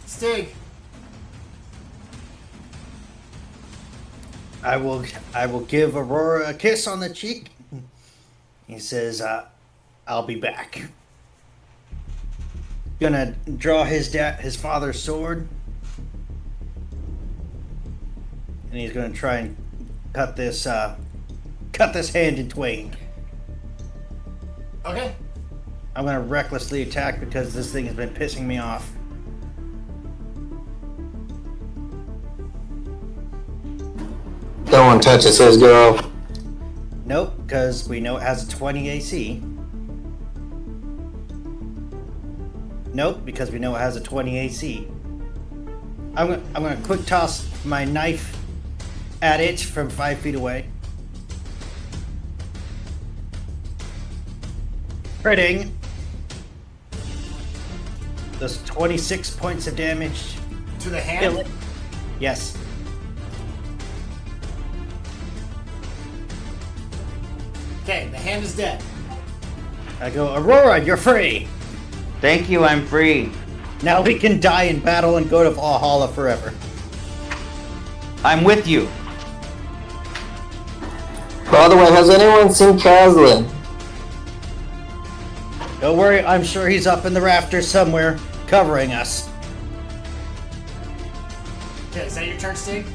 Stig. I will give Aurora a kiss on the cheek. He says, "I'll be back." Gonna draw his father's sword, and he's gonna try and cut this hand in twain. Okay. I'm gonna recklessly attack because this thing has been pissing me off. Don't want to touch his girl. Nope, because we know it has a 20 AC. Nope, because we know it has a 20 AC. I'm gonna quick toss my knife at it from 5 feet away. Critting. Does 26 points of damage. To the Kill hand? it. Yes. Okay, the hand is dead. I go, Aurora, you're free! Thank you, I'm free. Now we can die in battle and go to Valhalla forever. I'm with you. By the way, has anyone seen Caslin? Don't worry, I'm sure he's up in the rafters somewhere, covering us. Okay, is that your turn, Stig?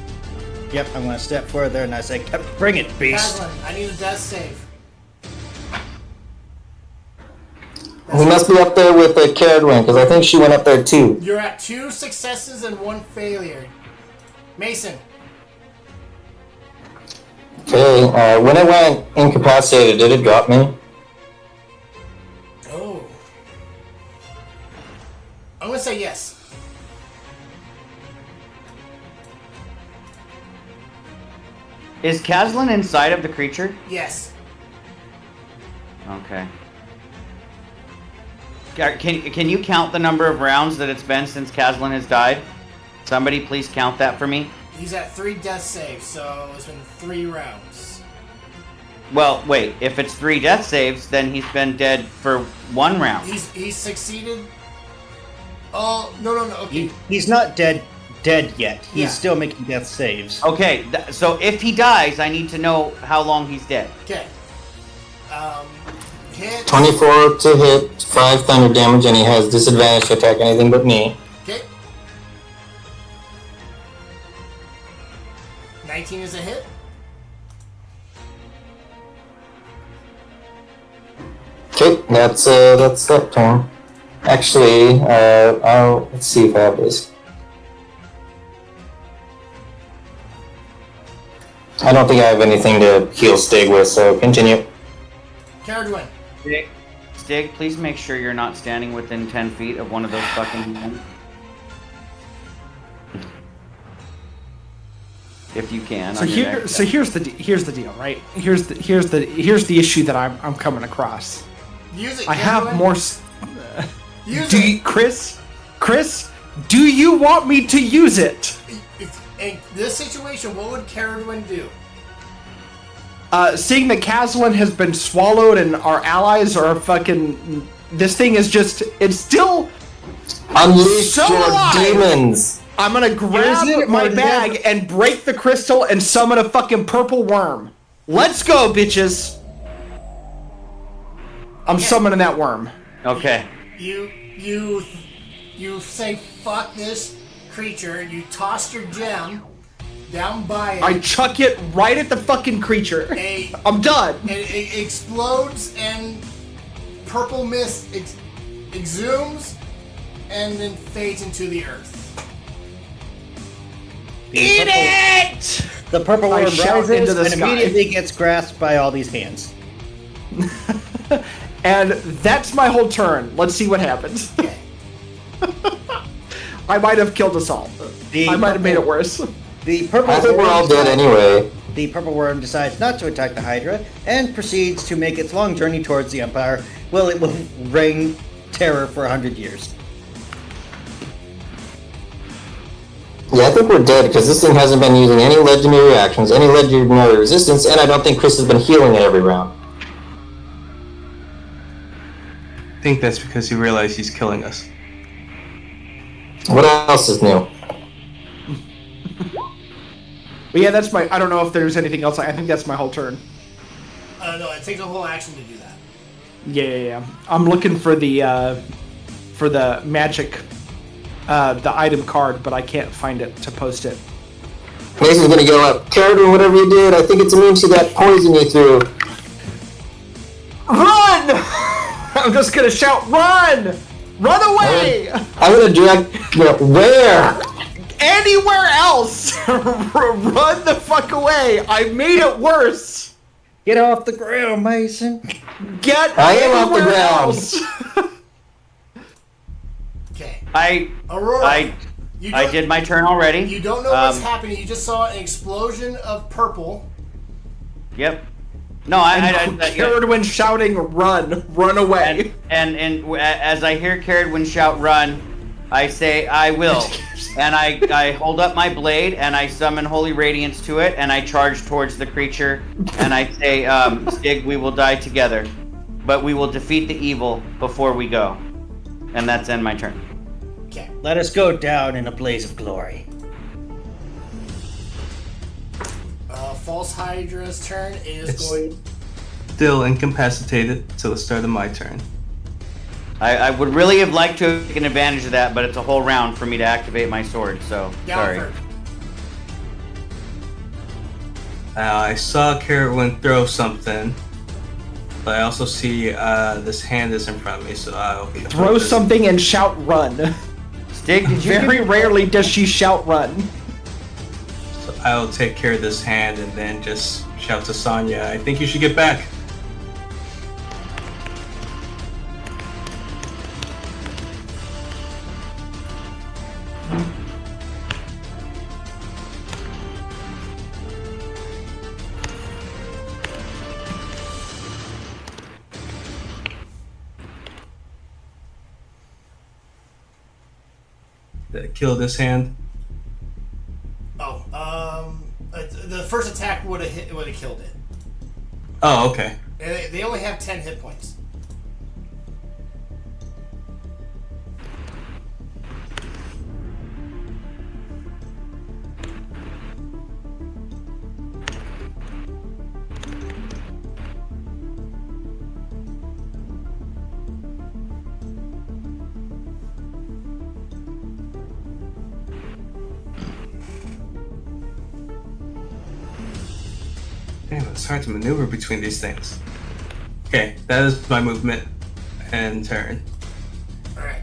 Yep, I'm gonna step further and I say, bring it, beast! Caslin, I need a death save. He must be up there with the Caradwin, because I think she went up there too. You're at 2 successes and 1 failure. Mason. Okay, when it went incapacitated, did it drop me? Oh. I'm gonna say yes. Is Caslin inside of the creature? Yes. Okay. Can you count the number of rounds that it's been since Caslin has died? Somebody please count that for me. He's at 3 death saves, so it's been 3 rounds. Well, wait. If it's 3 death saves, then he's been dead for 1 round. He's succeeded. Oh, no. Okay. He's not dead yet. He's Yeah. still making death saves. Okay, so if he dies, I need to know how long he's dead. Okay. Hit. 24 to hit, 5 thunder damage, and he has disadvantage to attack anything but me. Okay. 19 is a hit. Okay, that's that turn. Actually, let's see if I have this. I don't think I have anything to heal Stig with, so continue. Caradwin. Stig, please make sure you're not standing within 10 feet of one of those fucking men. If you can. So here's the deal, right? Here's the issue that I'm coming across. Use it, I have Caradwin. more. Use Do it. you, Chris, do you want me to use it? In this situation, what would Caradwin do? Seeing that Caslin has been swallowed and our allies are fucking. This thing is just. It's still. Unleash So your alive! demons! I'm gonna grab my bag and break the crystal and summon a fucking purple worm. Let's go, bitches! I'm summoning that worm. Okay. You say fuck this creature. You toss your gem down by it. I chuck it right at the fucking creature. I'm done. And it explodes and purple mist exhumes and then fades into the earth. Eat it! The purple I worm shout rises into the and sky. immediately gets grasped by all these hands. And that's my whole turn. Let's see what happens. I might have killed us all. I might have made it worse. The purple I think we're all worm dead anyway. The purple worm decides not to attack the Hydra and proceeds to make its long journey towards the Empire. Well, it will reign terror for 100 years. Yeah, I think we're dead because this thing hasn't been using any legendary actions, any legendary resistance, and I don't think Chris has been healing it every round. I think that's because he realized he's killing us. What else is new? But yeah, that's my. I don't know if there's anything else. I think that's my whole turn. No, it takes a whole action to do that. Yeah. I'm looking for the magic, the item card, but I can't find it to post it. Mason's gonna yell out, Caradwin, whatever you did, I think it's immune to that poison you threw. Run! I'm just gonna shout, run! Run away! I'm gonna direct, where? Anywhere else! Run the fuck away! I made it worse! Get off the ground, Mason! Get I am off the anywhere ground. else! Aurora, I did my turn already. You don't know what's happening. You just saw an explosion of purple. Yep. No, I Caradwin shouting, run away. And as I hear Caradwin shout, run, I say, I will. And I hold up my blade, and I summon Holy Radiance to it, and I charge towards the creature, and I say, Stig, we will die together, but we will defeat the evil before we go. And that's end my turn. Okay. Let us go down in a blaze of glory. False Hydra's turn is It's going. still incapacitated till the start of my turn. I would really have liked to have taken advantage of that, but it's a whole round for me to activate my sword, so sorry. I saw Caradwin throw something, but I also see this hand is in front of me, so I'll Throw something and shout run. Stig, did you Very rarely does she shout run. So I'll take care of this hand and then just shout to Sonya, I think you should get back. Did it kill this hand? The first attack would have killed it. Oh, okay. They only have 10 hit points. Damn, it's hard to maneuver between these things. Okay, that is my movement and turn. Alright.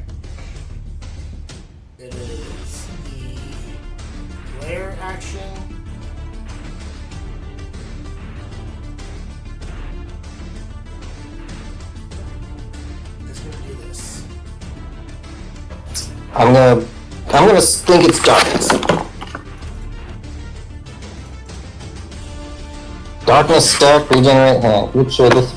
It is the lair action. It's gonna do this. I'm gonna think it's darkness. Darkness, stack, regenerate hand. Which are this?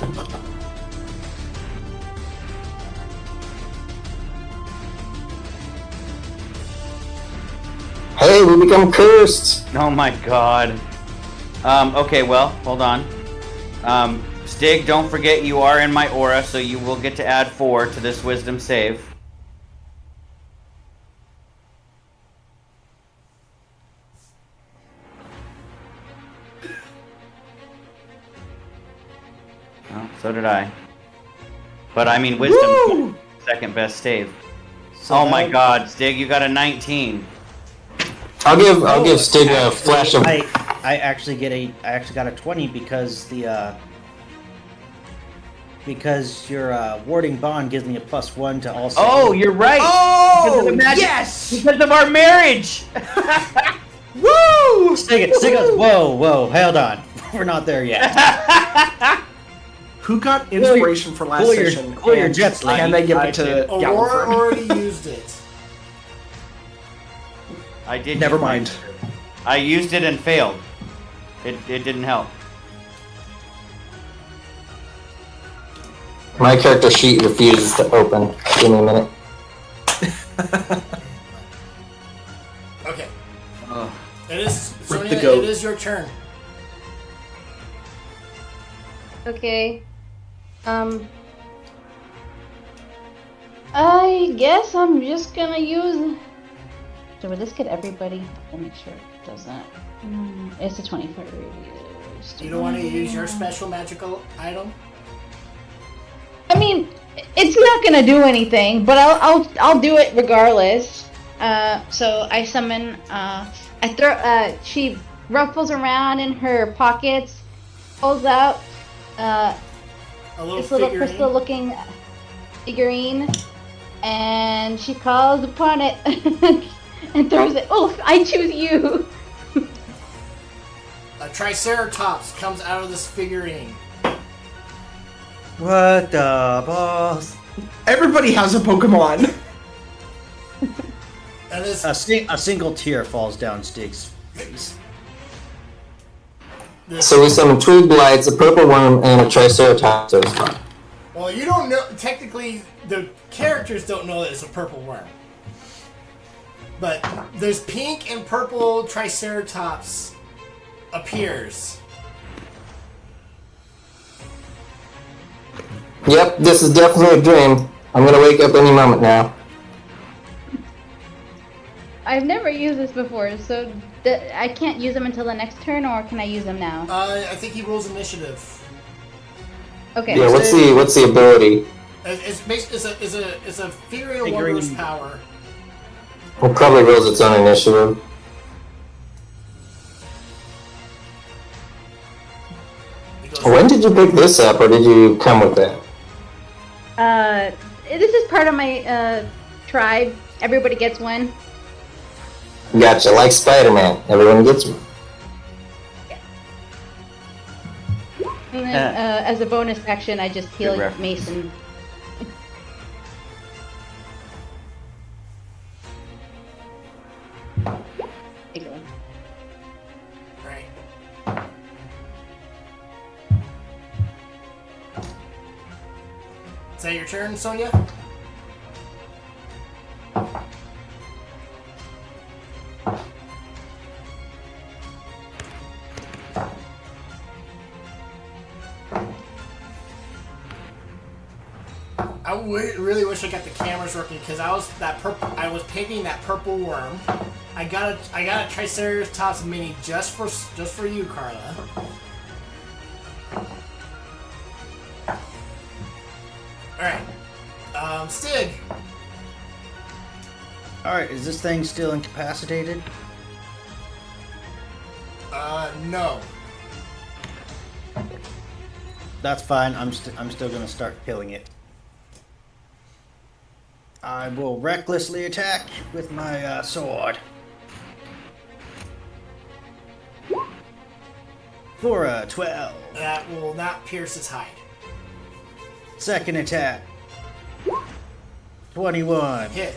Hey, we become cursed! Oh my god. Okay, well, hold on. Stig, don't forget you are in my aura, so you will get to add 4 to this wisdom save. Well, so did I. But I mean, wisdom second best save. So oh my god, Stig, you got a 19. I'll give Stig a flash of. I actually got a 20 because your warding bond gives me a +1 to all. Oh, you're right. Oh, yes! Because of our marriage. Woo! Stig it. Whoa, hold on. We're not there yet. Who got inspiration for last session? Cool your jets, lady. And they give it to Aurora Galliford. already used it. I did. Never mind. I used it and failed. It didn't help. My character sheet refuses to open. Give me a minute. Okay. Ugh. It is Sonya, the goat. it is your turn. Okay. I guess I'm just gonna use. So would this get everybody? Let me make sure it doesn't. It's a 20-foot radius. You don't want to use your special magical item? I mean, it's not gonna do anything, but I'll do it regardless. So I summon. I throw. She ruffles around in her pockets, pulls out this little crystal-looking figurine, and she calls upon it and throws it. Oh, I choose you. A Triceratops comes out of this figurine. What the balls? Everybody has a Pokemon. And this, A single tear falls down Stig's face. So we summon twig blights, a purple worm, and a triceratops. So it's fine. well, you don't know. Technically, the characters don't know that it's a purple worm. But there's pink and purple triceratops appears. Yep, this is definitely a dream. I'm gonna wake up any moment now. I've never used this before, so I can't use them until the next turn, or can I use them now? I think he rolls initiative. Okay. Yeah, what's the ability? It's a figuring a wondrous power. Well, probably rolls its own initiative. When did you pick this up, or did you come with that? This is part of my tribe. Everybody gets one. Gotcha, like Spider-Man. Everyone gets one. And then, as a bonus action, I just heal Mason. Right. Is that your turn, Sonia? I really wish I got the cameras working because I was painting that purple worm. I got a Triceratops mini just for you, Carla. All right, Stig. All right, is this thing still incapacitated? No. That's fine. I'm still gonna start killing it. I will recklessly attack with my sword. For a 12. That will not pierce its hide. Second attack. 21. Hit.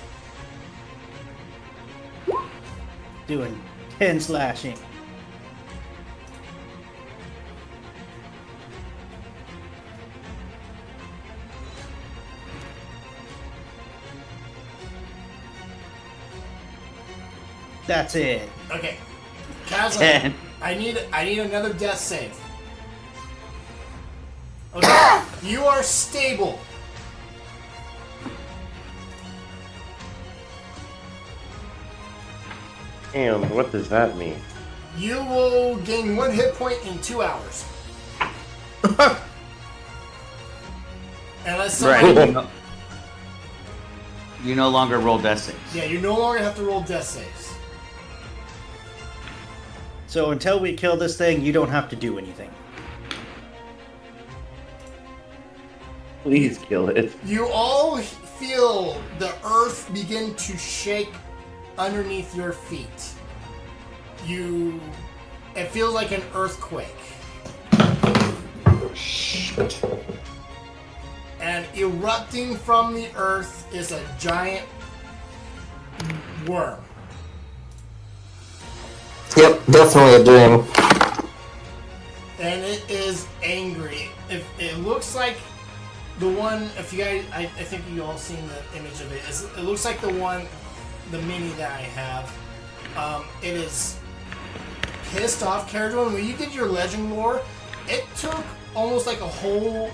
Doing 10 slashing. That's it. Okay. Kazan, 10. I need another death save. Okay. You are stable. And what does that mean? You will gain 1 hit point in 2 hours. Unless somebody... Right. You no longer roll death saves. Yeah, you no longer have to roll death saves. So until we kill this thing, you don't have to do anything. Please kill it. You all feel the earth begin to shake underneath your feet. It feels like an earthquake. Shit. And erupting from the earth is a giant worm. Yep, definitely a dream. And it is angry. It looks like the one, if you guys, I think you all seen the image of it. It looks like the one, the mini that I have. It is pissed off. Caradron, when you did your legend lore, it took almost like a whole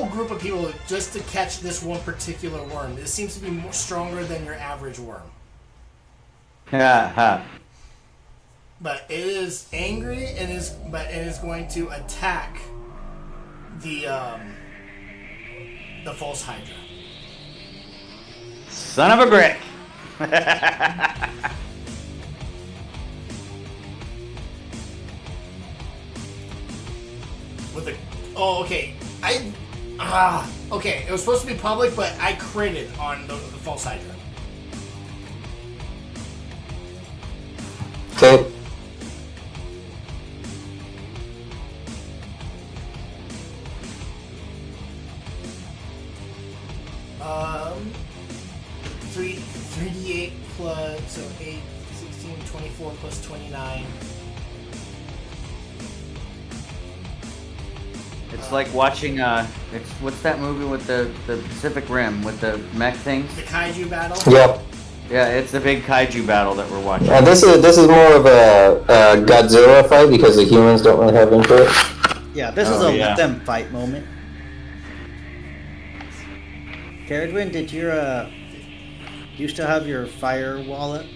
group of people just to catch this one particular worm. It seems to be more stronger than your average worm. Ha. But it is angry and it is going to attack the false Hydra. Son of a brick. Okay. Okay. It was supposed to be public, but I critted on the false Hydra. Okay. Um, 3d 8, 16, 24 plus 29. It's like watching it's what's that movie with the Pacific Rim with the mech things? The kaiju battle? Yep. Yeah, it's the big kaiju battle that we're watching. This is more of a Godzilla fight because the humans don't really have input. Yeah, this is a let them fight moment. Caradwin, did your do you still have your fire wallet?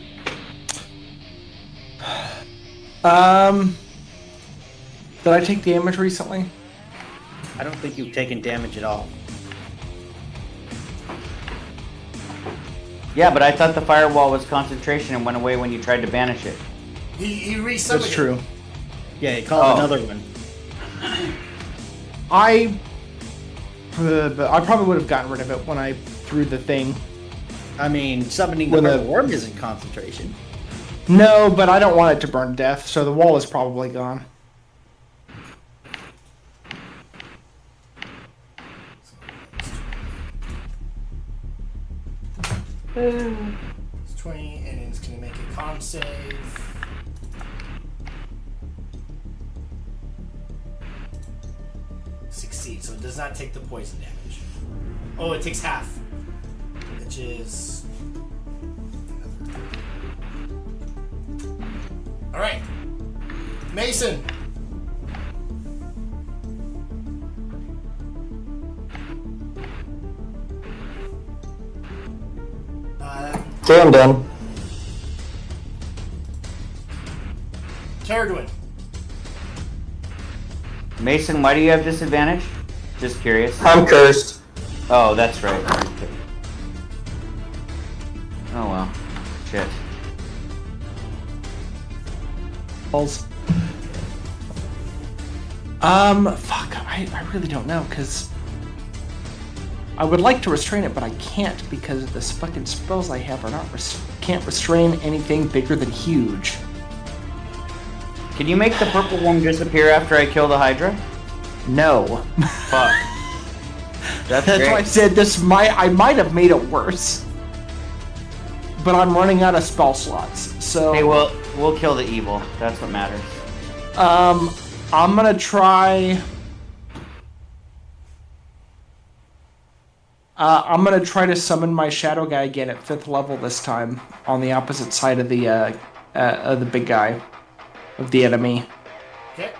Did I take damage recently? I don't think you've taken damage at all. Yeah, but I thought the firewall was concentration and went away when you tried to banish it. He resummoned That's true. Yeah, he called another one. But I probably would have gotten rid of it when I threw the thing. I mean, summoning the purple worm isn't concentration. No, but I don't want it to burn to death, so the wall is probably gone. It's 20, and it's going to make a con save. Succeed, so it does not take the poison damage. Oh, it takes half, which is... Alright. Mason! Okay, I'm done. Caradwin. Mason, why do you have disadvantage? Just curious. I'm cursed. Oh, that's right. Oh well. Shit. Fuck, I really don't know, because I would like to restrain it, but I can't because the fucking spells I have are not can't restrain anything bigger than huge. Can you make the purple worm disappear after I kill the Hydra? No. Fuck. That's That's why I said I might have made it worse. But I'm running out of spell slots, so... Hey, we'll kill the evil. That's what matters. I'm gonna try... I'm gonna try to summon my shadow guy again at 5th level this time, on the opposite side of the big guy, of the enemy. Okay.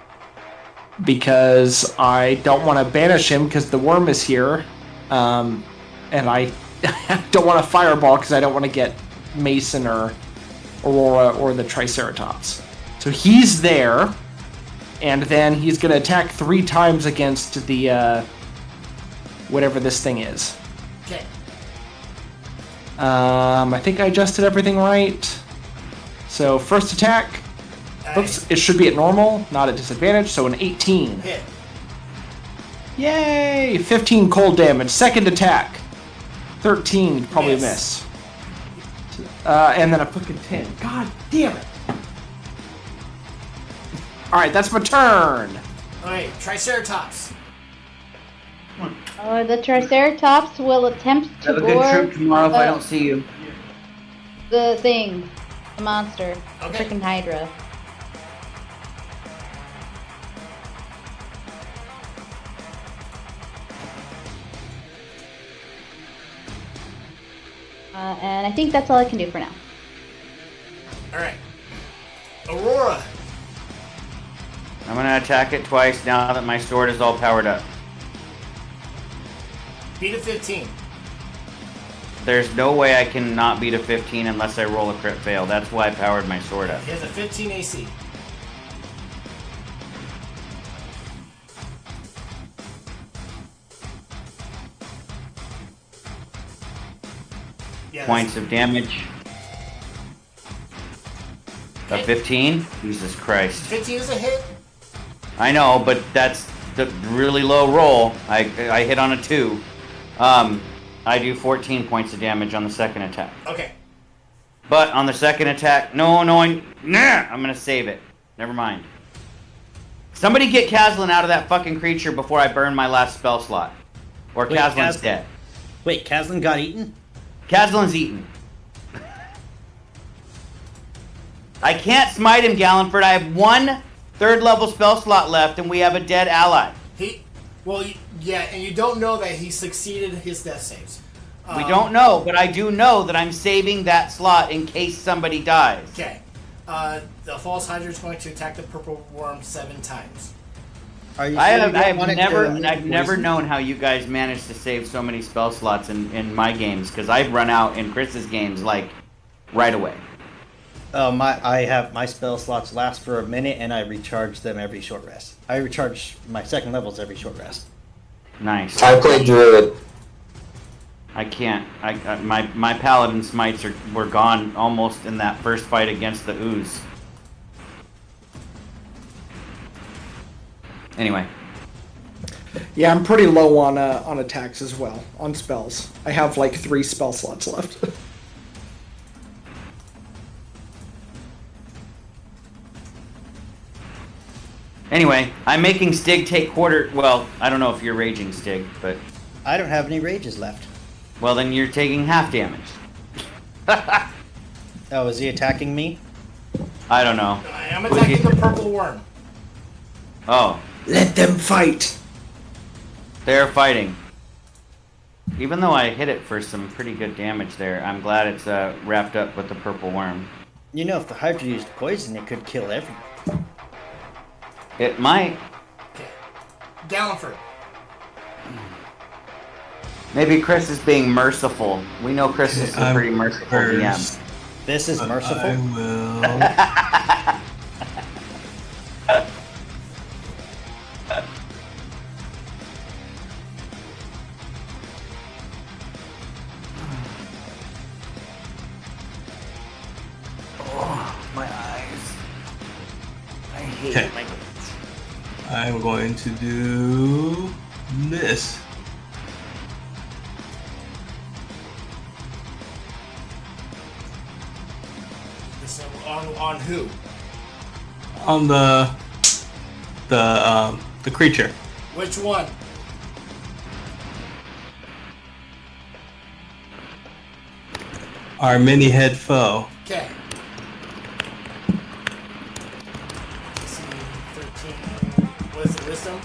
Because I don't want to banish him because the worm is here, and I don't want to fireball because I don't want to get Mason or Aurora or the Triceratops. So he's there, and then he's going to attack 3 times against the whatever this thing is. Okay. I think I adjusted everything right. So first attack. Oops, it should be at normal, not at disadvantage, so an 18. Hit. Yay! 15 cold damage. Second attack. 13, probably Miss. miss. And then a fucking 10. God damn it! Alright, that's my turn! Alright, Triceratops. The Triceratops will attempt to Have a good gore trip tomorrow if I don't see you. the thing, the monster, Okay. freaking Hydra. And I think that's all I can do for now. Alright. Aurora. I'm gonna attack it twice now that my sword is all powered up. Beat a 15. There's no way I can not beat a 15 unless I roll a crit fail. That's why I powered my sword up. He has a 15 AC. Yeah, Points of damage. A 15? Jesus Christ. 15 is a hit. I know, but that's the really low roll. I hit on a 2. I do 14 points of damage on the second attack. Okay. But on the second attack, I'm gonna save it. Never mind. Somebody get Kazlin out of that fucking creature before I burn my last spell slot. Or Wait, Kazlin's dead. Wait, Kazlin got eaten? Kazlin's eaten. I can't smite him, Gallenford. I have one third-level spell slot left, and we have a dead ally. Yeah, and you don't know that he succeeded his death saves. We don't know, but I do know that I'm saving that slot in case somebody dies. Okay. The False Hydra is going to attack the purple worm 7 times. Are you I've never known how you guys managed to save so many spell slots in my games, because I've run out in Chris's games, like, right away. My spell slots last for a minute, and I recharge them every short rest. I recharge my second levels every short rest. Nice. I play Druid. I can't. My paladin smites were gone almost in that first fight against the ooze. Anyway. Yeah, I'm pretty low on attacks as well, on spells. I have like 3 spell slots left. Anyway, I'm making Stig take quarter. Well, I don't know if you're raging, Stig, but I don't have any rages left. well, then you're taking half damage. Oh, is he attacking me? I don't know. I'm attacking the purple worm. Oh, Let them fight. they're fighting. Even though I hit it for some pretty good damage there, I'm glad it's wrapped up with the purple worm. You know, if the Hydra used poison, it could kill everyone. It might. Okay. Gallenford. Maybe Chris is being merciful. We know Chris is a pretty merciful DM. This is merciful? I will. My eyes. I hate Okay. my eyes. I'm going to do this. This on who? On the creature. Which one? Our mini head foe. Okay. 13. What is it, wisdom?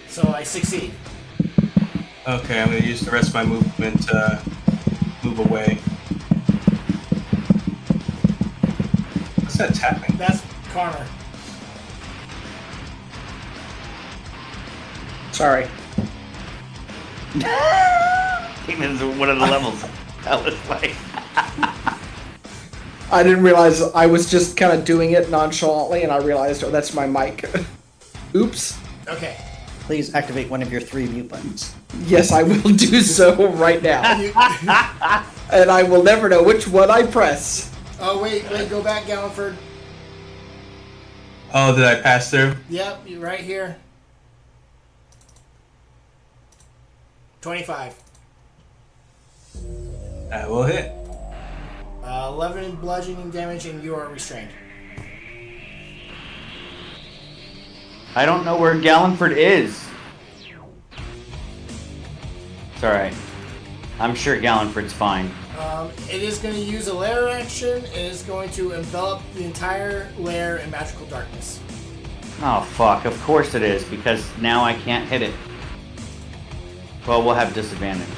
So I succeed. Okay, I'm going to use the rest of my movement to move away. What's that tapping? That's Connor. Sorry. Came in one of the levels. That was like. I didn't realize I was just kind of doing it nonchalantly, and I realized, oh, that's my mic. Oops. Okay. Please activate one of your 3 mute buttons. Yes, I will do so right now. And I will never know which one I press. Oh, wait, go back, Gallenford. Oh, did I pass through? Yep, you're right here. 25. That will hit. 11 bludgeoning damage, and you are restrained. I don't know where Gallenford is. It's alright. I'm sure Gallenford's fine. It is going to use a lair action. It is going to envelop the entire lair in magical darkness. Oh, fuck. Of course it is, because now I can't hit it. Well, we'll have disadvantage.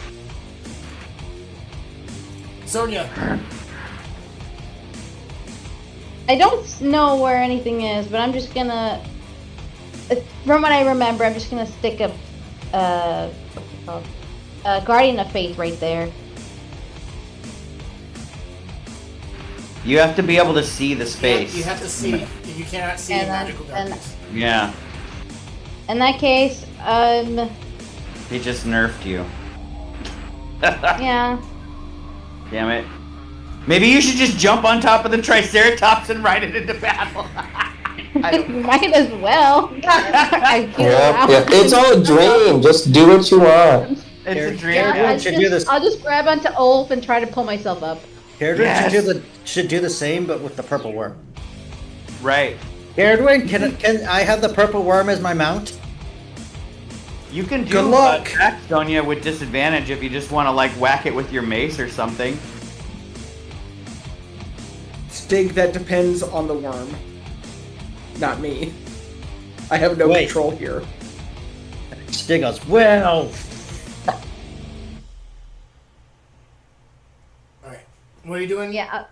Sonia. I don't know where anything is, but I'm just gonna. From what I remember, I'm just gonna stick a what's it called? Guardian of Faith right there. You have to be able to see the space. You have to see. You cannot see in magical darkness. Yeah. In that case, He just nerfed you. yeah. Damn it. Maybe you should just jump on top of the Triceratops and ride it into battle. Might as well. Yeah. It's all a dream. Just do what you want. It's a dream. Yeah, I'll just grab onto Ulf and try to pull myself up. Kerdrin should do the same, but with the purple worm. Right. Gerdwin, can I have the purple worm as my mount? You can do Good luck. attack Sonya with disadvantage if you just want to like whack it with your mace or something. Stig, that depends on the worm. Not me. I have no Wait. control here. Stig goes, well. Alright. What are you doing? Yeah.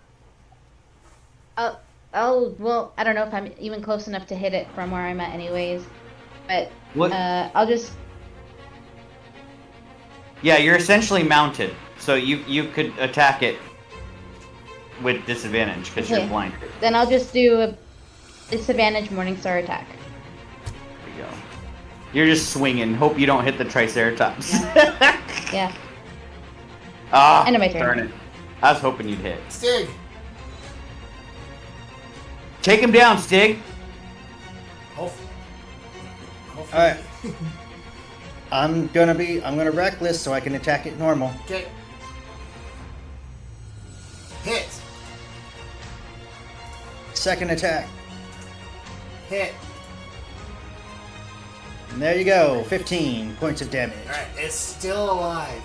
Well, I don't know if I'm even close enough to hit it from where I'm at, anyways. But What? I'll just. Yeah, you're essentially mounted, so you could attack it with disadvantage because you're Okay. blind. Then I'll just do a disadvantage Morningstar attack. There you go. You're just swinging. Hope you don't hit the Triceratops. Yeah. Ah, End of my turn. darn it. I was hoping you'd hit. Stig! Take him down, Stig. Hopefully. Alright. I'm gonna reckless so I can attack it normal. Okay. Hit. Second attack. Hit. And there you go, 15 points of damage. Alright, it's still alive.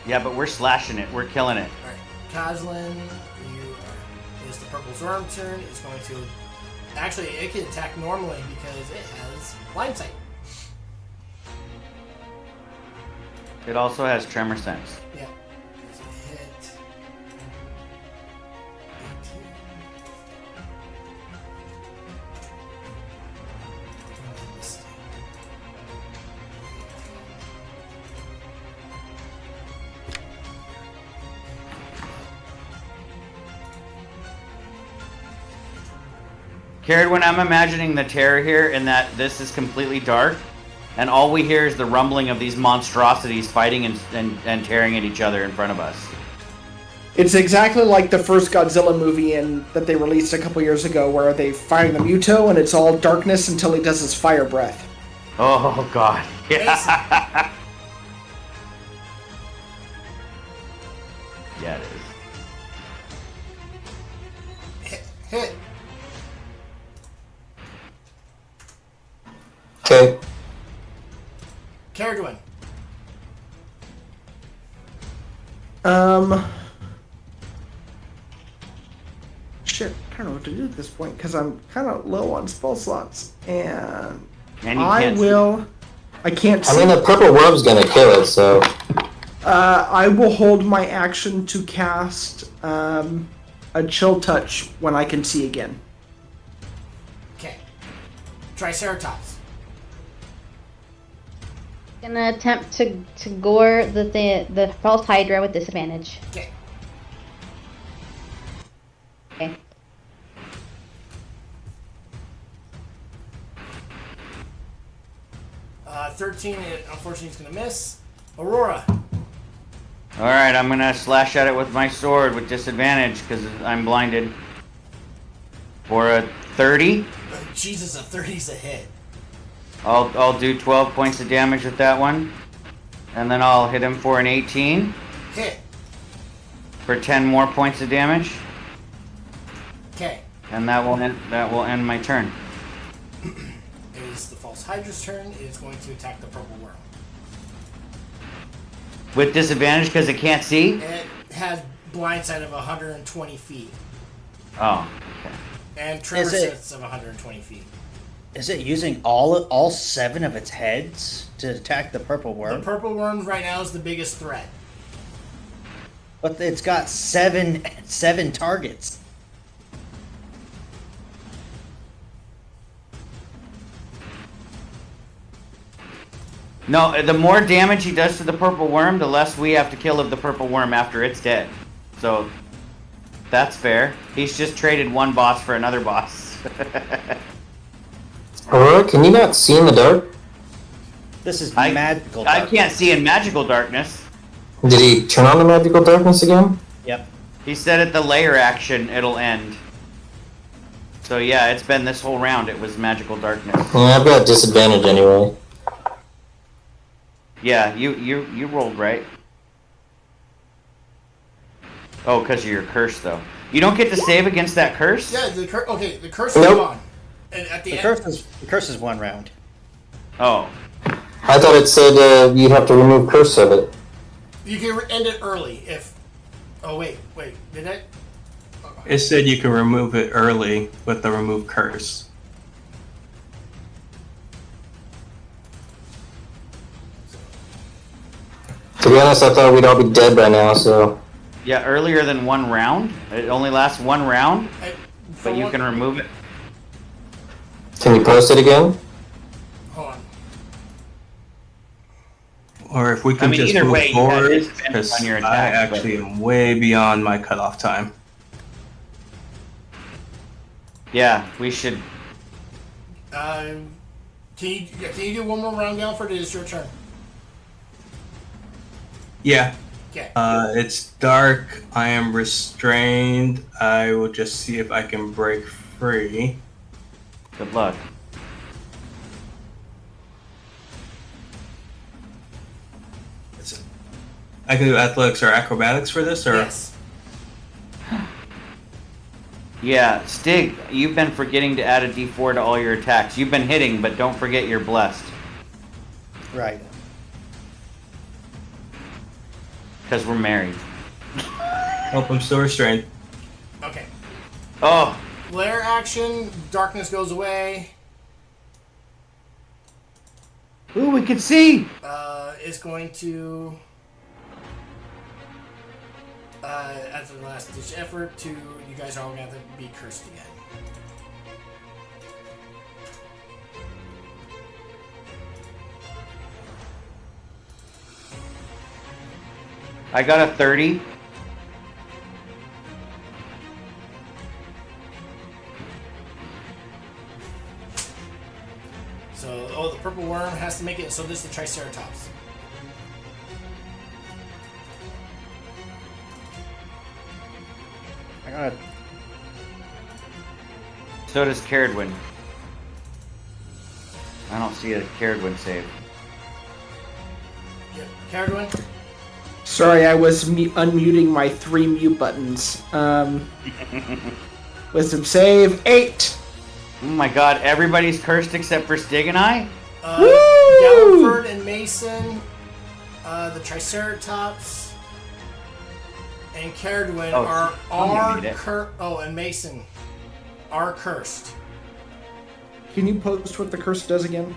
Yeah, but we're slashing it. We're killing it. Alright, Koslin, it's the purple worm turn. It's going to. Actually, it can attack normally because it has blind sight. It also has tremor sense. Yeah. It's a hit. 18. Mistake. Carried when I'm imagining the terror here in that this is completely dark, and all we hear is the rumbling of these monstrosities fighting and tearing at each other in front of us. It's exactly like the first Godzilla movie that they released a couple years ago, where they firing the Muto and it's all darkness until he does his fire breath. Oh god. Yeah. Yeah, it is. Hit. Okay. Caradwin. Shit, I don't know what to do at this point because I'm kind of low on spell slots, and And you I can't will. I can't. I mean, the purple worm's gonna kill it, so. I will hold my action to cast a chill touch when I can see again. Okay. Triceratops. Gonna attempt to gore the false hydra with disadvantage. Okay. Okay. Uh, 13, unfortunately, is going to miss. Aurora. Alright, I'm gonna slash at it with my sword with disadvantage because I'm blinded. For a 30. Jesus, a 30's a hit. I'll do 12 points of damage with that one. And then I'll hit him for an 18. Hit. For 10 more points of damage. Okay. And that will end my turn. It is the false hydra's turn. It is going to attack the purple worm. With disadvantage because it can't see? It has blind sight of 120 feet. Oh, okay. And tremor Is it- sense of 120 feet. Is it using all 7 of its heads to attack the purple The worm? purple worm right now is the biggest threat. But it's got seven targets. No, the more damage he does to the purple worm, the less we have to kill of the purple worm after it's dead. So, that's fair. He's just traded one boss for another boss. Aurora, can you not see in the dark? This is I magical. I can't see in magical darkness. Did he turn on the magical darkness again? Yep. He said at the layer action it'll end. So yeah, it's been this whole round. It was magical darkness. Yeah, I've got disadvantage anyway. Yeah, you rolled right. Oh, because of your curse though. You don't get to save against that curse? Yeah, the curse is Nope. gone. And at the, The end, curse is 1 round. Oh. I thought it said you'd have to remove curse of it. you can end it early if. Oh wait, did I? It said you can remove it early with the remove curse. To be honest, I thought we'd all be dead by now, so... Yeah, earlier than 1 round? It only lasts 1 round? For But you one- can remove it? Can you post it again? Hold on. Or if we can mean, just either move way, forward, it depends because on your I attacks, but- actually am way beyond my cutoff time. Yeah, we should. Can you do one more round down for it? It's your turn. Yeah. Okay. It's dark. I am restrained. I will just see if I can break free. Good luck. I can do athletics or acrobatics for this, or Yes. Yeah, Stig, you've been forgetting to add a d4 to all your attacks. You've been hitting, but don't forget you're blessed. Right. Because we're married. oh, I'm still restrained. Okay. Oh, Lair action. Darkness goes away. ooh, we can see! Is going to. After the last ditch effort, you guys are all going to have to be cursed again. I got a 30. So, the purple worm has to make it. So this is the Triceratops. I got a So does Caradwin. I don't see a Caradwin save. Yep. Caradwin? Sorry, I was unmuting my 3 mute buttons. Wisdom save 8. Oh my god, everybody's cursed except for Stig and I? Galliford and Mason, the Triceratops, and Caradwin Oh, are made it. and Mason are cursed. Can you post what the curse does again?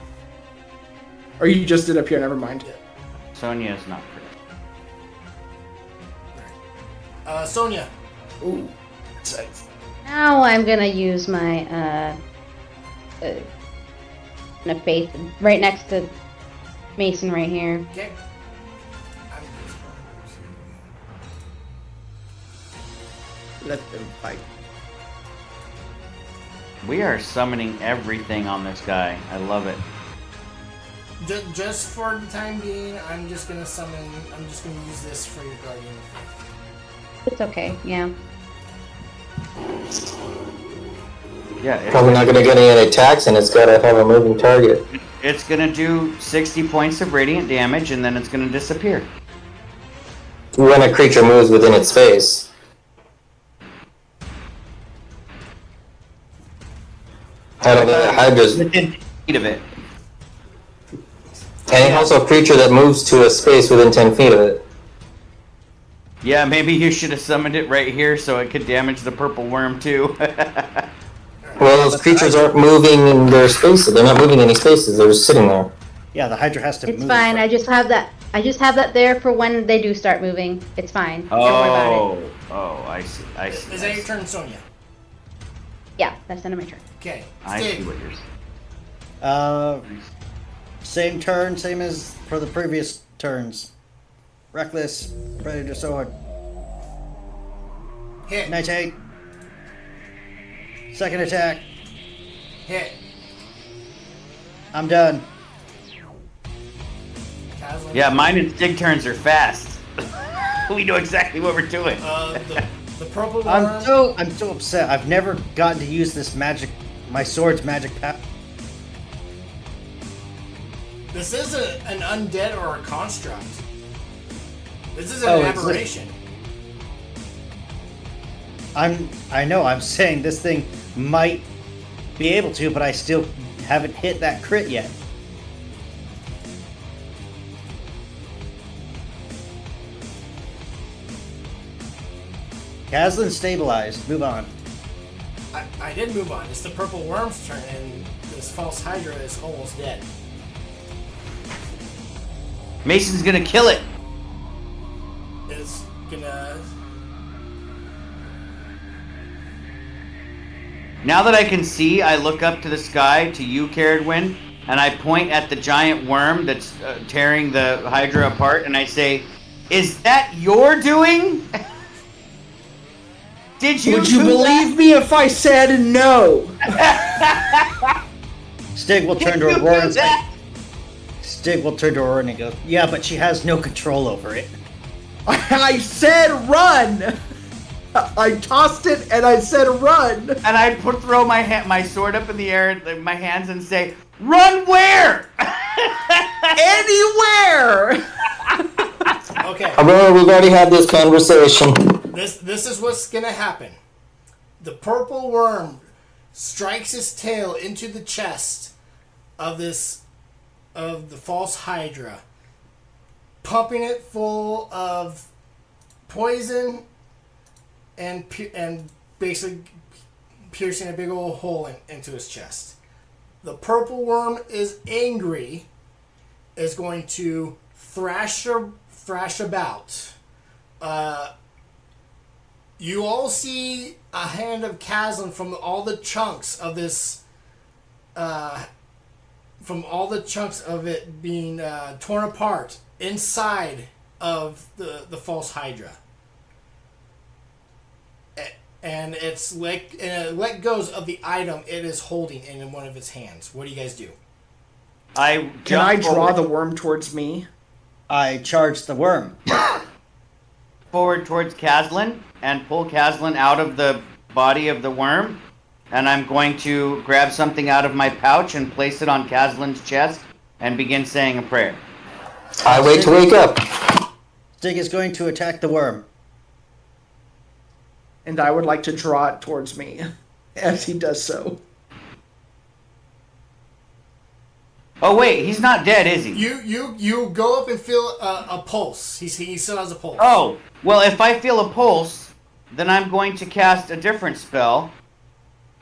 Or you just did up here, never mind. Sonya is not cursed. Sonya. Ooh. Now I'm gonna use my faith right next to Mason right here. Okay. Let them fight. We are summoning everything on this guy. I love it. Just for the time being, I'm just gonna use this for your Guardian of Faith. It's okay, yeah. Yeah, Probably not going to get any attacks, and it's got to have a moving target. it's gonna do 60 points of radiant damage and then it's gonna disappear. When a creature moves within its space. I don't know. Hydra's. Within 10 feet of it. And also a creature that moves to a space within 10 feet of it. Yeah, maybe you should have summoned it right here so it could damage the purple worm too. Well, those creatures aren't moving in their spaces. They're not moving any spaces. They're just sitting there. Yeah, the Hydra has to It's move. fine. I just have that there for when they do start moving. It's fine. Don't worry about it. Oh, I see. I see. Is that your turn, Sonya? Yeah, that's the end of my turn. Okay. I see Stig. what you're saying. Same turn, same as for the previous turns. Reckless, Predator Sword. Hit. 98. Second attack. Hit. I'm done. Caslin. Yeah, mine and Stig turns are fast. We know exactly what we're doing. The purple worm. I'm so upset. I've never gotten to use this magic, my sword's magic power. This isn't an undead or a construct. This is an Oh, it's aberration. I know. I'm saying this thing might be able to, but I still haven't hit that crit yet. Kazlin stabilized. Move on. I did move on. It's the purple worm's turn, and this false Hydra is almost dead. Mason's gonna kill it. It's gonna. Now that I can see, I look up to the sky, to you, Caradwin, and I point at the giant worm that's tearing the Hydra apart, and I say, "Is that your doing? Did you? Would you believe me if I said no? Stig will turn to Aurora. Stig will turn to Aurora and go, "Yeah, but she has no control over it." I said run. I tossed it and I said run. And I throw my sword up in the air, my hands, and say, "Run where?" Anywhere. Okay. Aurora, we've already had this conversation. This is what's gonna happen. The purple worm strikes his tail into the chest of the false Hydra, pumping it full of poison and basically piercing a big old hole into his chest. The purple worm is angry, is going to thrash about. You all see a hand of Kazlin from all the chunks of this, from all the chunks of it being torn apart inside of the false Hydra. And it let goes of the item it is holding in one of its hands. What do you guys do? Can I draw the worm towards me? I charge the worm. Forward towards Kazlin and pull Kazlin out of the body of the worm, and I'm going to grab something out of my pouch and place it on Kazlin's chest and begin saying a prayer. I wait to wake up. Stig is going to attack the worm. And I would like to draw it towards me as he does so. Oh wait, he's not dead, is he? You go up and feel a pulse. He still has a pulse. Oh, well, if I feel a pulse, then I'm going to cast a different spell.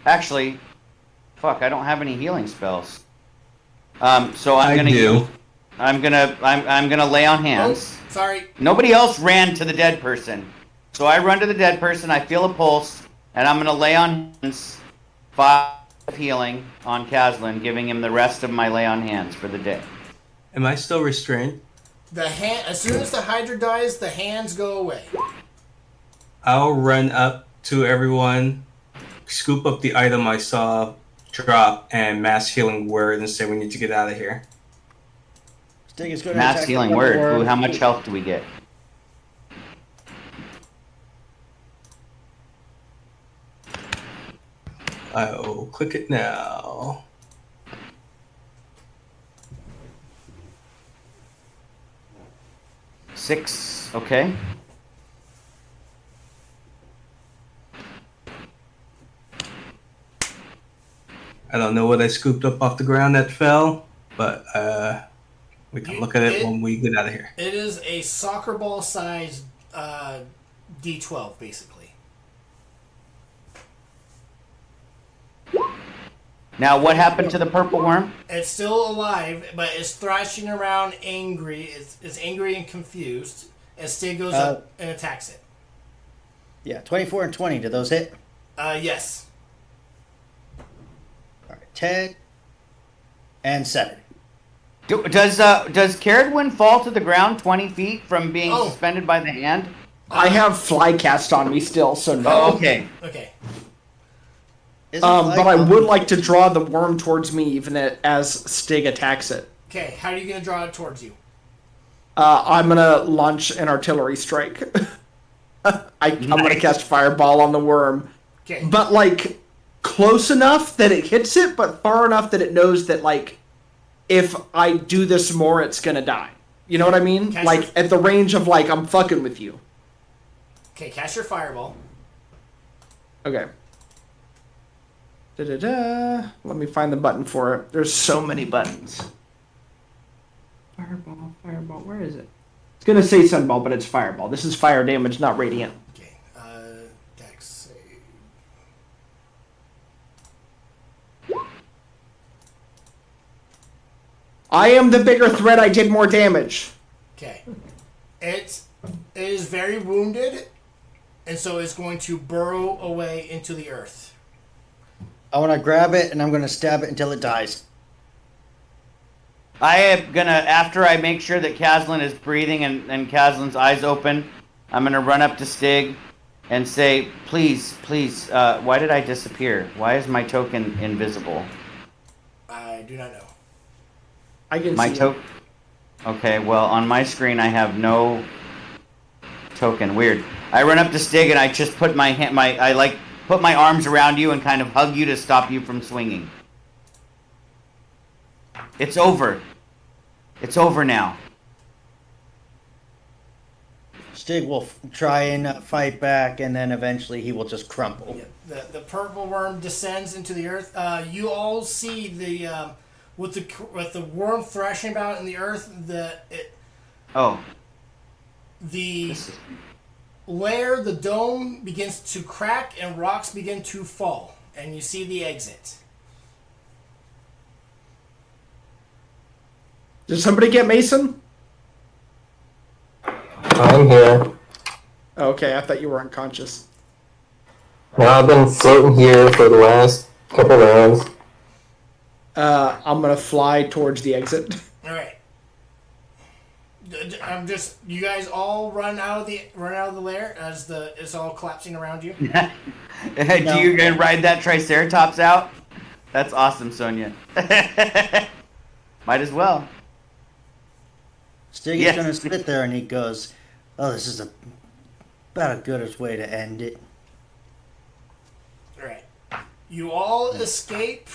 Actually, fuck, I don't have any healing spells. So I'm gonna lay on hands. Oh, sorry. Nobody else ran to the dead person. So I run to the dead person, I feel a pulse, and I'm gonna lay on hands 5 healing on Kazlin, giving him the rest of my lay on hands for the day. Am I still restrained? As soon as the Hydra dies, the hands go away. I'll run up to everyone, scoop up the item I saw drop, and mass healing word and say we need to get out of here. Stig is going to Mass attack healing the word. worm. Ooh, how much health do we get? I'll click it now. Six. Okay. I don't know what I scooped up off the ground that fell, but we can look at it when we get out of here. It is a soccer ball sized D12, basically. Now, what happened to the purple worm? It's still alive, but it's thrashing around angry. It's angry and confused. And Stig goes up and attacks it. Yeah, 24 and 20. Do those hit? Yes. All right, 10 and 7. Does Caradwin fall to the ground 20 feet from being suspended by the hand? I have fly cast on me still, so no. Oh, okay. Okay. But I would like to draw the worm towards me even as Stig attacks it. Okay, how are you going to draw it towards you? I'm going to launch an artillery strike. I'm going to cast Fireball on the worm. Okay. But, like, close enough that it hits it, but far enough that it knows that, like, if I do this more, it's going to die. You know what I mean? Like, at the range of, like, I'm fucking with you. Okay, cast your Fireball. Okay. Da-da-da. Let me find the button for it. There's so many buttons. Fireball, fireball. Where is it? It's gonna say sunball, but it's fireball. This is fire damage, not radiant. Okay. Dex save. I am the bigger threat. I did more damage. Okay. It is very wounded, and so it's going to burrow away into the earth. I want to grab it and I'm going to stab it until it dies. I am gonna, after I make sure that Kazlin is breathing and Kazlin's eyes open, I'm gonna run up to Stig and say, please, why did I disappear? Why is my token invisible? I do not know. I can My see token. Okay, well, on my screen I have no token. Weird. I run up to Stig and I just put put my arms around you and kind of hug you to stop you from swinging. It's over. It's over now. Stig will try and fight back, and then eventually he will just crumple. Yeah, the purple worm descends into the earth. You all see the with the worm thrashing about in the earth. The layer, the dome begins to crack and rocks begin to fall, and you see the exit. Did somebody get Mason? I'm here. Okay, I thought you were unconscious. Now I've been floating here for the last couple rounds. I'm gonna fly towards the exit. All right. You guys all run out of the lair as it's all collapsing around you. Do you gonna ride that Triceratops out? That's awesome, Sonia. Might as well. Stig is going to sit there and he goes, oh, this is about as good as way to end it. All right. You all escape,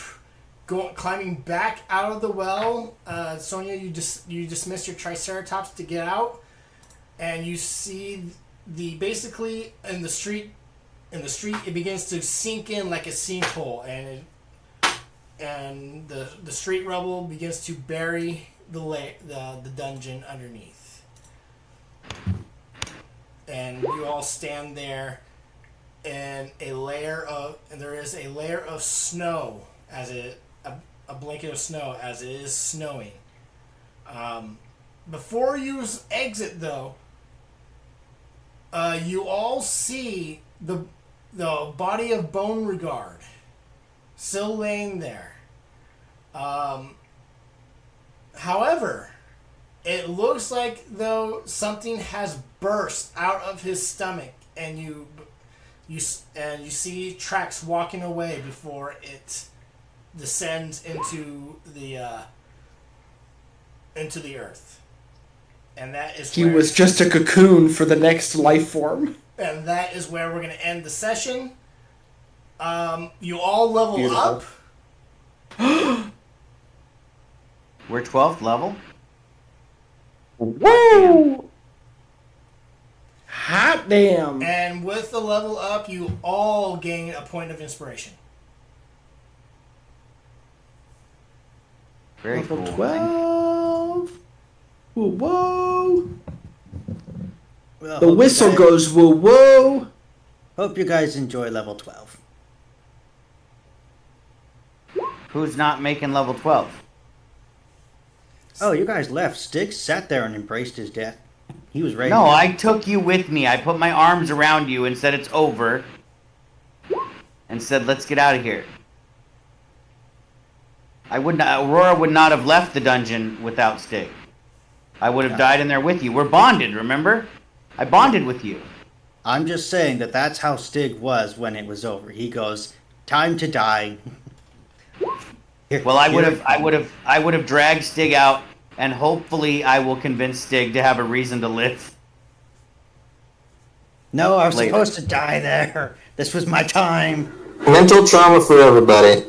climbing back out of the well. Sonia, you dismiss your Triceratops to get out, and you see basically in the street it begins to sink in like a sinkhole, and the street rubble begins to bury the dungeon underneath. And you all stand there, and there is a layer of snow a blanket of snow as it is snowing. Before you exit, though, you all see the body of Beauregard still laying there. However, it looks like though something has burst out of his stomach, and you see tracks walking away before it descends into the earth. And that is he was just a cocoon for the next life form. And that is where we're going to end the session. You all level up. We're 12th level. Woo! Hot damn! And with the level up, you all gain a point of inspiration. Very Level cool. 12. Whoa, whoa. Well, The whistle goes whoa, whoa. Hope you guys enjoy level 12. Who's not making level 12? Oh, you guys left. Stig sat there and embraced his death. He was ready. No, I took you with me. I put my arms around you and said it's over. And said, let's get out of here. Aurora would not have left the dungeon without Stig. I would have died in there with you. We're bonded, remember? I bonded with you. I'm just saying that's how Stig was when it was over. He goes, time to die. Well, I would have dragged Stig out, and hopefully I will convince Stig to have a reason to live. No, I was Later. supposed to die there. This was my time. Mental trauma for everybody.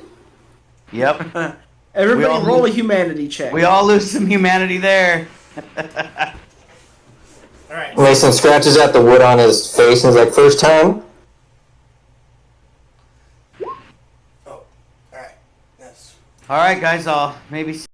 Yep. Everybody roll a humanity check. We all lose some humanity there. All right. Mason scratches at the wood on his face and is like, first time? All right, guys. I'll maybe.